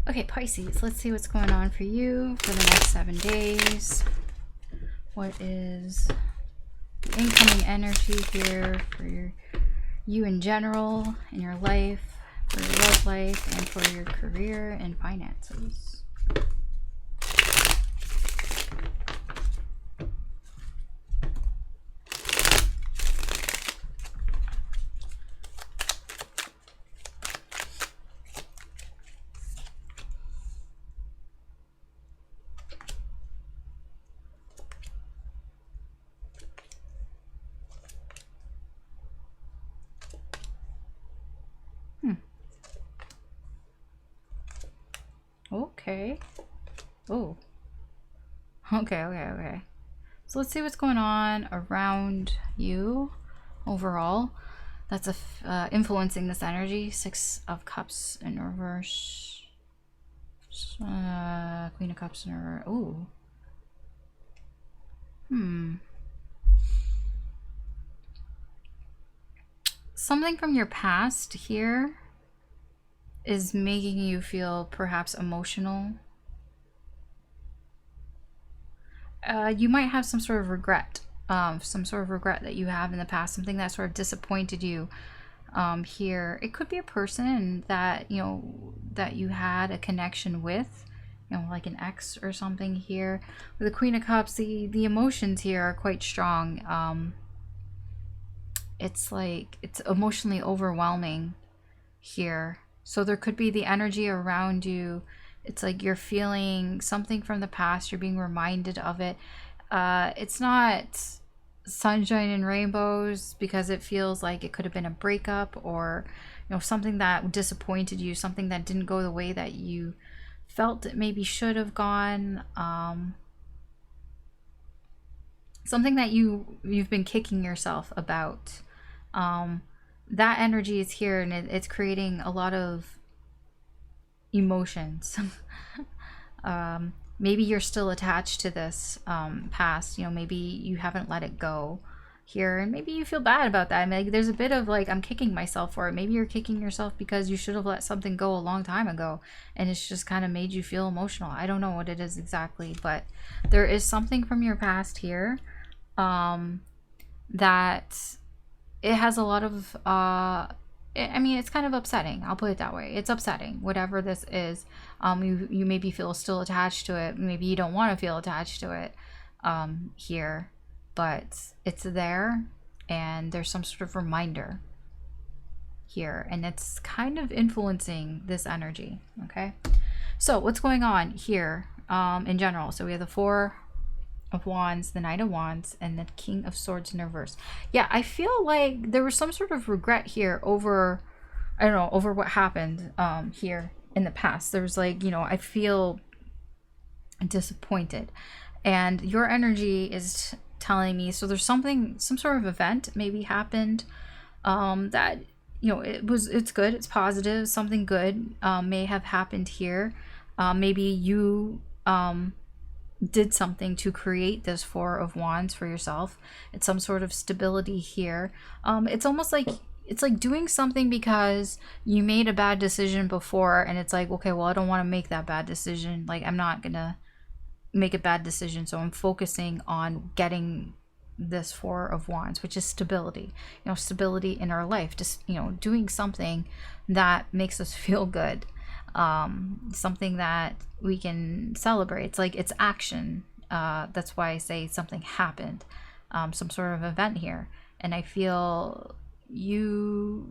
Okay, Pisces, let's see what's going on for you for the next 7 days. What is the incoming energy here for you in general, in your life, for your love life, and for your career and finances? Okay. Oh. Okay. So let's see what's going on around you overall. That's influencing this energy. 6 of Cups in reverse. Queen of Cups in reverse. Ooh. Something from your past here is making you feel perhaps emotional. You might have some sort of regret, that you have in the past, something that sort of disappointed you here. It could be a person that, you know, that you had a connection with, you know, like an ex or something here. With the Queen of Cups, the emotions here are quite strong. It's like it's emotionally overwhelming here. So there could be the energy around you. It's like you're feeling something from the past. You're being reminded of it. It's not sunshine and rainbows, because it feels like it could have been a breakup, or, you know, something that disappointed you, something that didn't go the way that you felt it maybe should have gone. Something that you've been kicking yourself about. That energy is here, and it's creating a lot of emotions. Maybe you're still attached to this past, you know, maybe you haven't let it go here, and maybe you feel bad about that. I mean, like, there's a bit of like, I'm kicking myself for it. Maybe you're kicking yourself because you should have let something go a long time ago, and it's just kind of made you feel emotional. I don't know what it is exactly, but there is something from your past here that it has a lot of I mean, it's kind of upsetting. I'll put it that way. It's upsetting, whatever this is. You maybe feel still attached to it. Maybe you don't want to feel attached to it here, but it's there, and there's some sort of reminder here, and it's kind of influencing this energy. Okay, so what's going on here in general? So we have the Four of Wands, the Knight of Wands, and the King of Swords in reverse. Yeah, I feel like there was some sort of regret here over, I don't know, over what happened here in the past. There was like, you know, I feel disappointed, and your energy is telling me, so there's something, some sort of event maybe happened that, you know, it's good, it's positive, something good may have happened here. Maybe you did something to create this Four of Wands for yourself. It's some sort of stability here. It's almost like, it's like doing something because you made a bad decision before, and it's like, okay, well, I don't want to make that bad decision. Like, I'm not gonna make a bad decision, so I'm focusing on getting this Four of Wands, which is stability. You know, stability in our life, just, you know, doing something that makes us feel good, something that we can celebrate. It's like, it's action. That's why I say something happened, some sort of event here. And I feel you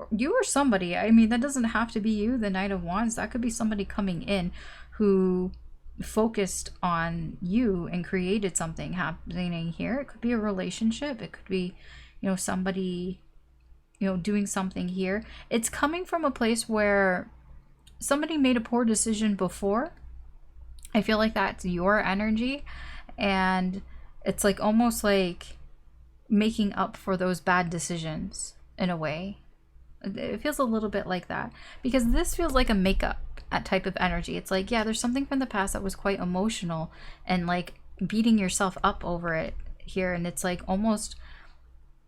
or somebody, I mean, that doesn't have to be you, the Knight of Wands. That could be somebody coming in who focused on you and created something happening here. It could be a relationship, it could be, you know, somebody, you know, doing something here. It's coming from a place where somebody made a poor decision before. I feel like that's your energy, and it's like almost like making up for those bad decisions in a way. It feels a little bit like that, because this feels like a makeup type of energy. It's like, yeah, there's something from the past that was quite emotional, and like beating yourself up over it here. And it's like almost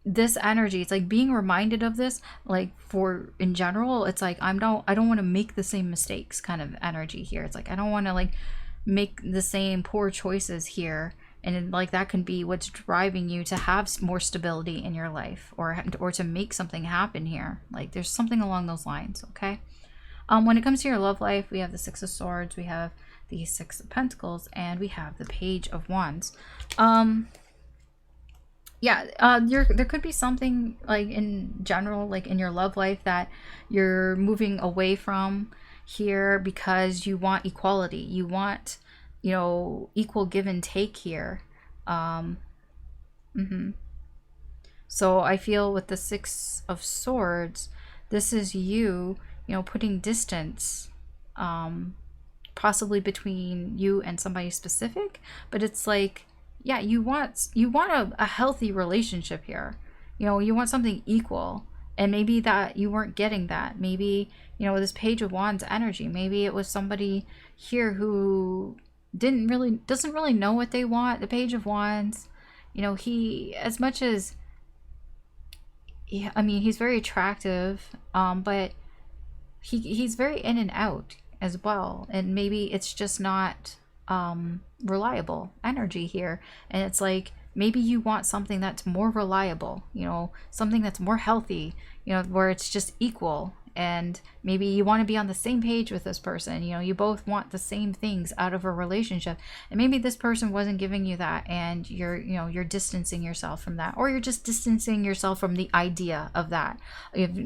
this energy, it's like being reminded of this, like, for in general, it's like, I don't want to make the same mistakes kind of energy here. It's like, I don't want to like make the same poor choices here. And like that can be what's driving you to have more stability in your life, or to make something happen here. Like, there's something along those lines. Okay, when it comes to your love life, we have the Six of Swords, we have the Six of Pentacles, and we have the Page of Wands. Yeah, there could be something like in general, like in your love life, that you're moving away from here because you want equality. You want, you know, equal give and take here. So I feel with the Six of Swords, this is you, you know, putting distance, possibly between you and somebody specific, but it's like, yeah, you want a healthy relationship here. You know, you want something equal, and maybe that you weren't getting that. Maybe, you know, this Page of Wands energy, maybe it was somebody here who doesn't really know what they want. The Page of Wands, you know, he, as much as, yeah, I mean, he's very attractive, but he's very in and out as well, and maybe it's just not reliable energy here. And it's like, maybe you want something that's more reliable, you know, something that's more healthy, you know, where it's just equal. And maybe you want to be on the same page with this person, you know, you both want the same things out of a relationship, and maybe this person wasn't giving you that, and you're distancing yourself from that, or you're just distancing yourself from the idea of that,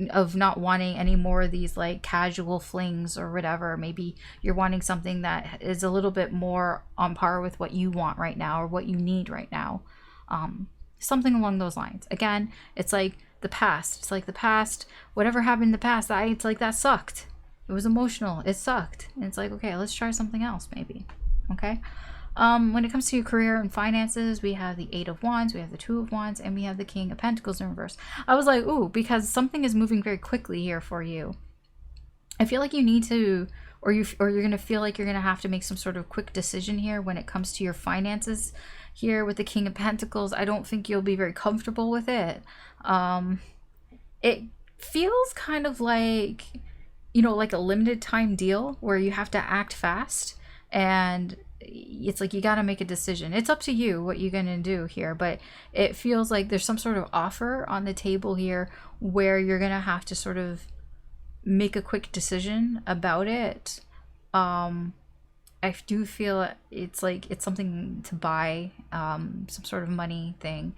of not wanting any more of these like casual flings or whatever. Maybe you're wanting something that is a little bit more on par with what you want right now, or what you need right now. Something along those lines. Again, it's like the past. It's like the past, whatever happened in the past, it's like that sucked. It was emotional. It sucked. And it's like, okay, let's try something else maybe. Okay. When it comes to your career and finances, we have the Eight of Wands, we have the Two of Wands, and we have the King of Pentacles in reverse. I was like, ooh, because something is moving very quickly here for you. I feel like you need to, or you're going to feel like you're going to have to make some sort of quick decision here when it comes to your finances. Here with the King of Pentacles, I don't think you'll be very comfortable with it. It feels kind of like, you know, like a limited time deal where you have to act fast, and it's like you got to make a decision. It's up to you what you're going to do here, but it feels like there's some sort of offer on the table here where you're going to have to sort of make a quick decision about it. I do feel it's like it's something to buy, some sort of money thing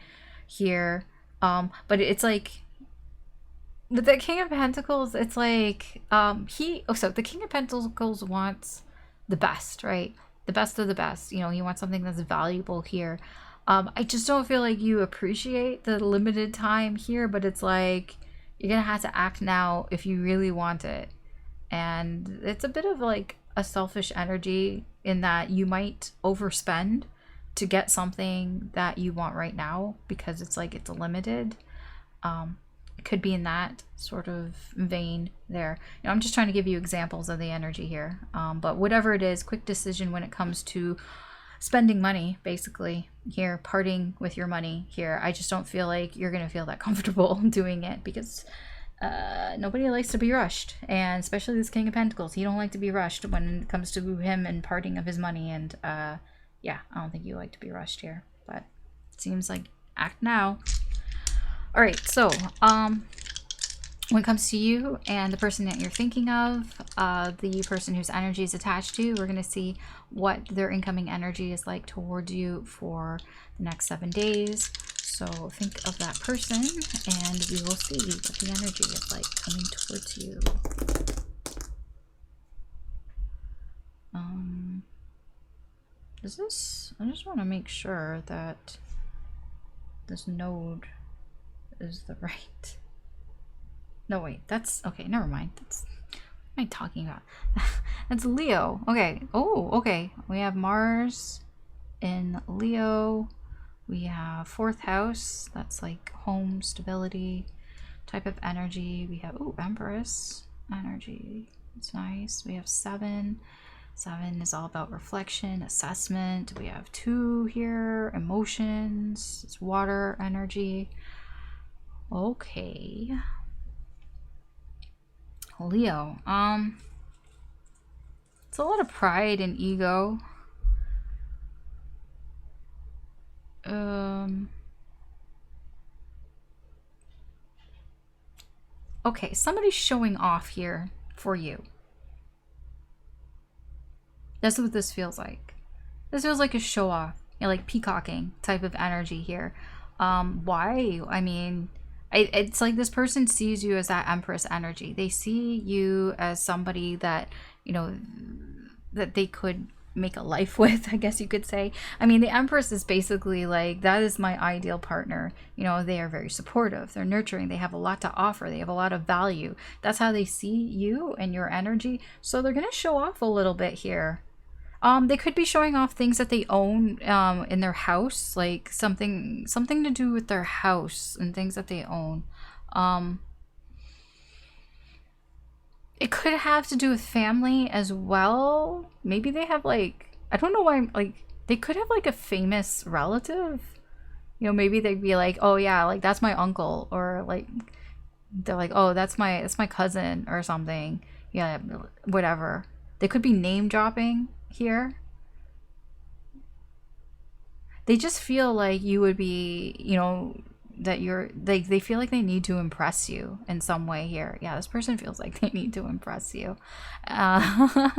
here. But it's like, with the King of Pentacles, it's like, so the King of Pentacles wants the best, right? The best of the best. You know, he wants something that's valuable here. I just don't feel like you appreciate the limited time here, but it's like, you're gonna have to act now if you really want it. And it's a bit of like a selfish energy in that you might overspend to get something that you want right now, because it's like, it's limited. It could be in that sort of vein there. You know, I'm just trying to give you examples of the energy here. But whatever it is, quick decision when it comes to spending money, basically, here, parting with your money here. I just don't feel like you're going to feel that comfortable doing it, because nobody likes to be rushed. And especially this King of Pentacles. He don't like to be rushed when it comes to him and parting of his money. And yeah, I don't think you like to be rushed here. But it seems like act now. All right, so when it comes to you and the person that you're thinking of, the person whose energy is attached to you, we're going to see what their incoming energy is like towards you for the next 7 days. So think of that person and we will see what the energy is like coming towards you. I just want to make sure that this node is the right. No, wait, that's okay. Never mind. That's what am I talking about? That's Leo. Okay. Oh, okay. We have Mars in Leo. We have 4th house. That's like home stability type of energy. We have Empress energy. It's nice. We have 7. 7 is all about reflection, assessment. We have 2 here, emotions. It's water energy. Okay. Leo. It's a lot of pride and ego. Okay, somebody's showing off here for you. That's what this feels like. This feels like a show off, you know, like peacocking type of energy here. Why? I mean, it's like this person sees you as that Empress energy. They see you as somebody that, you know, that they could make a life with, I guess you could say. I mean, the Empress is basically like, that is my ideal partner. You know, they are very supportive, they're nurturing, they have a lot to offer, they have a lot of value. That's how they see you and your energy. So they're gonna show off a little bit here. They could be showing off things that they own in their house, like something to do with their house and things that they own. It could have to do with family as well. Maybe they have like, I don't know why, like they could have like a famous relative. You know, maybe they'd be like, oh yeah, like that's my uncle, or like they're like, oh that's my cousin or something. Yeah, whatever. They could be name dropping here. They just feel like you would be, you know, that you're, they feel like they need to impress you in some way here. Yeah, this person feels like they need to impress you. Yeah,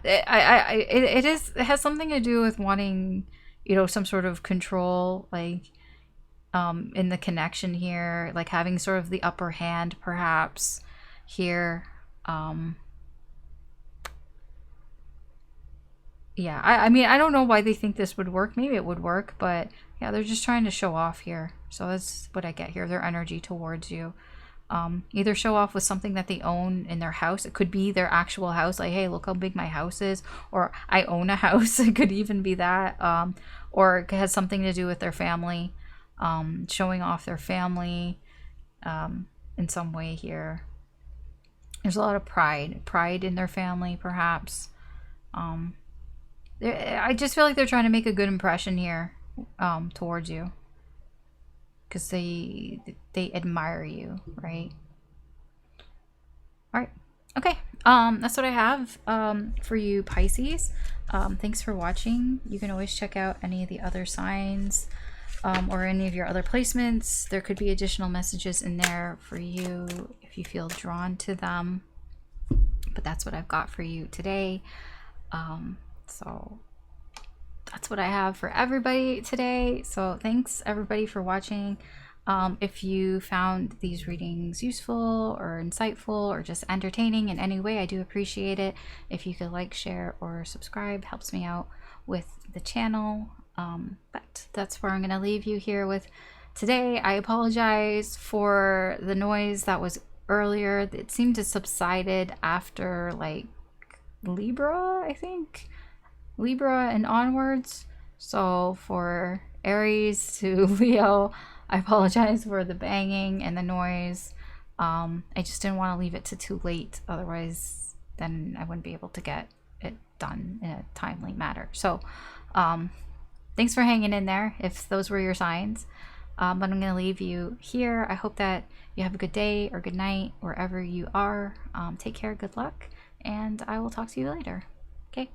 it has something to do with wanting, you know, some sort of control, like in the connection here, like having sort of the upper hand perhaps here. Yeah, I mean, I don't know why they think this would work. Maybe it would work, but yeah, they're just trying to show off here. So that's what I get here, their energy towards you. Either show off with something that they own in their house. It could be their actual house, like, hey, look how big my house is, or I own a house. It could even be that. Or it has something to do with their family, showing off their family in some way here. There's a lot of pride in their family, perhaps. I just feel like they're trying to make a good impression here towards you, because they admire you, right? All right, okay, that's what I have for you, Pisces. Thanks for watching. You can always check out any of the other signs or any of your other placements. There could be additional messages in there for you if you feel drawn to them, but that's what I've got for you today. So that's what I have for everybody today. So thanks everybody for watching. If you found these readings useful or insightful or just entertaining in any way, I do appreciate it. If you could like, share, or subscribe, helps me out with the channel. But that's where I'm going to leave you here with today. I apologize for the noise that was earlier. It seemed to subsided after like Libra, I think. Libra and onwards. So for Aries to Leo, I apologize for the banging and the noise. I just didn't want to leave it to too late, otherwise then I wouldn't be able to get it done in a timely manner. So thanks for hanging in there if those were your signs. But I'm going to leave you here. I hope that you have a good day or good night wherever you are. Take care, good luck, and I will talk to you later. Okay.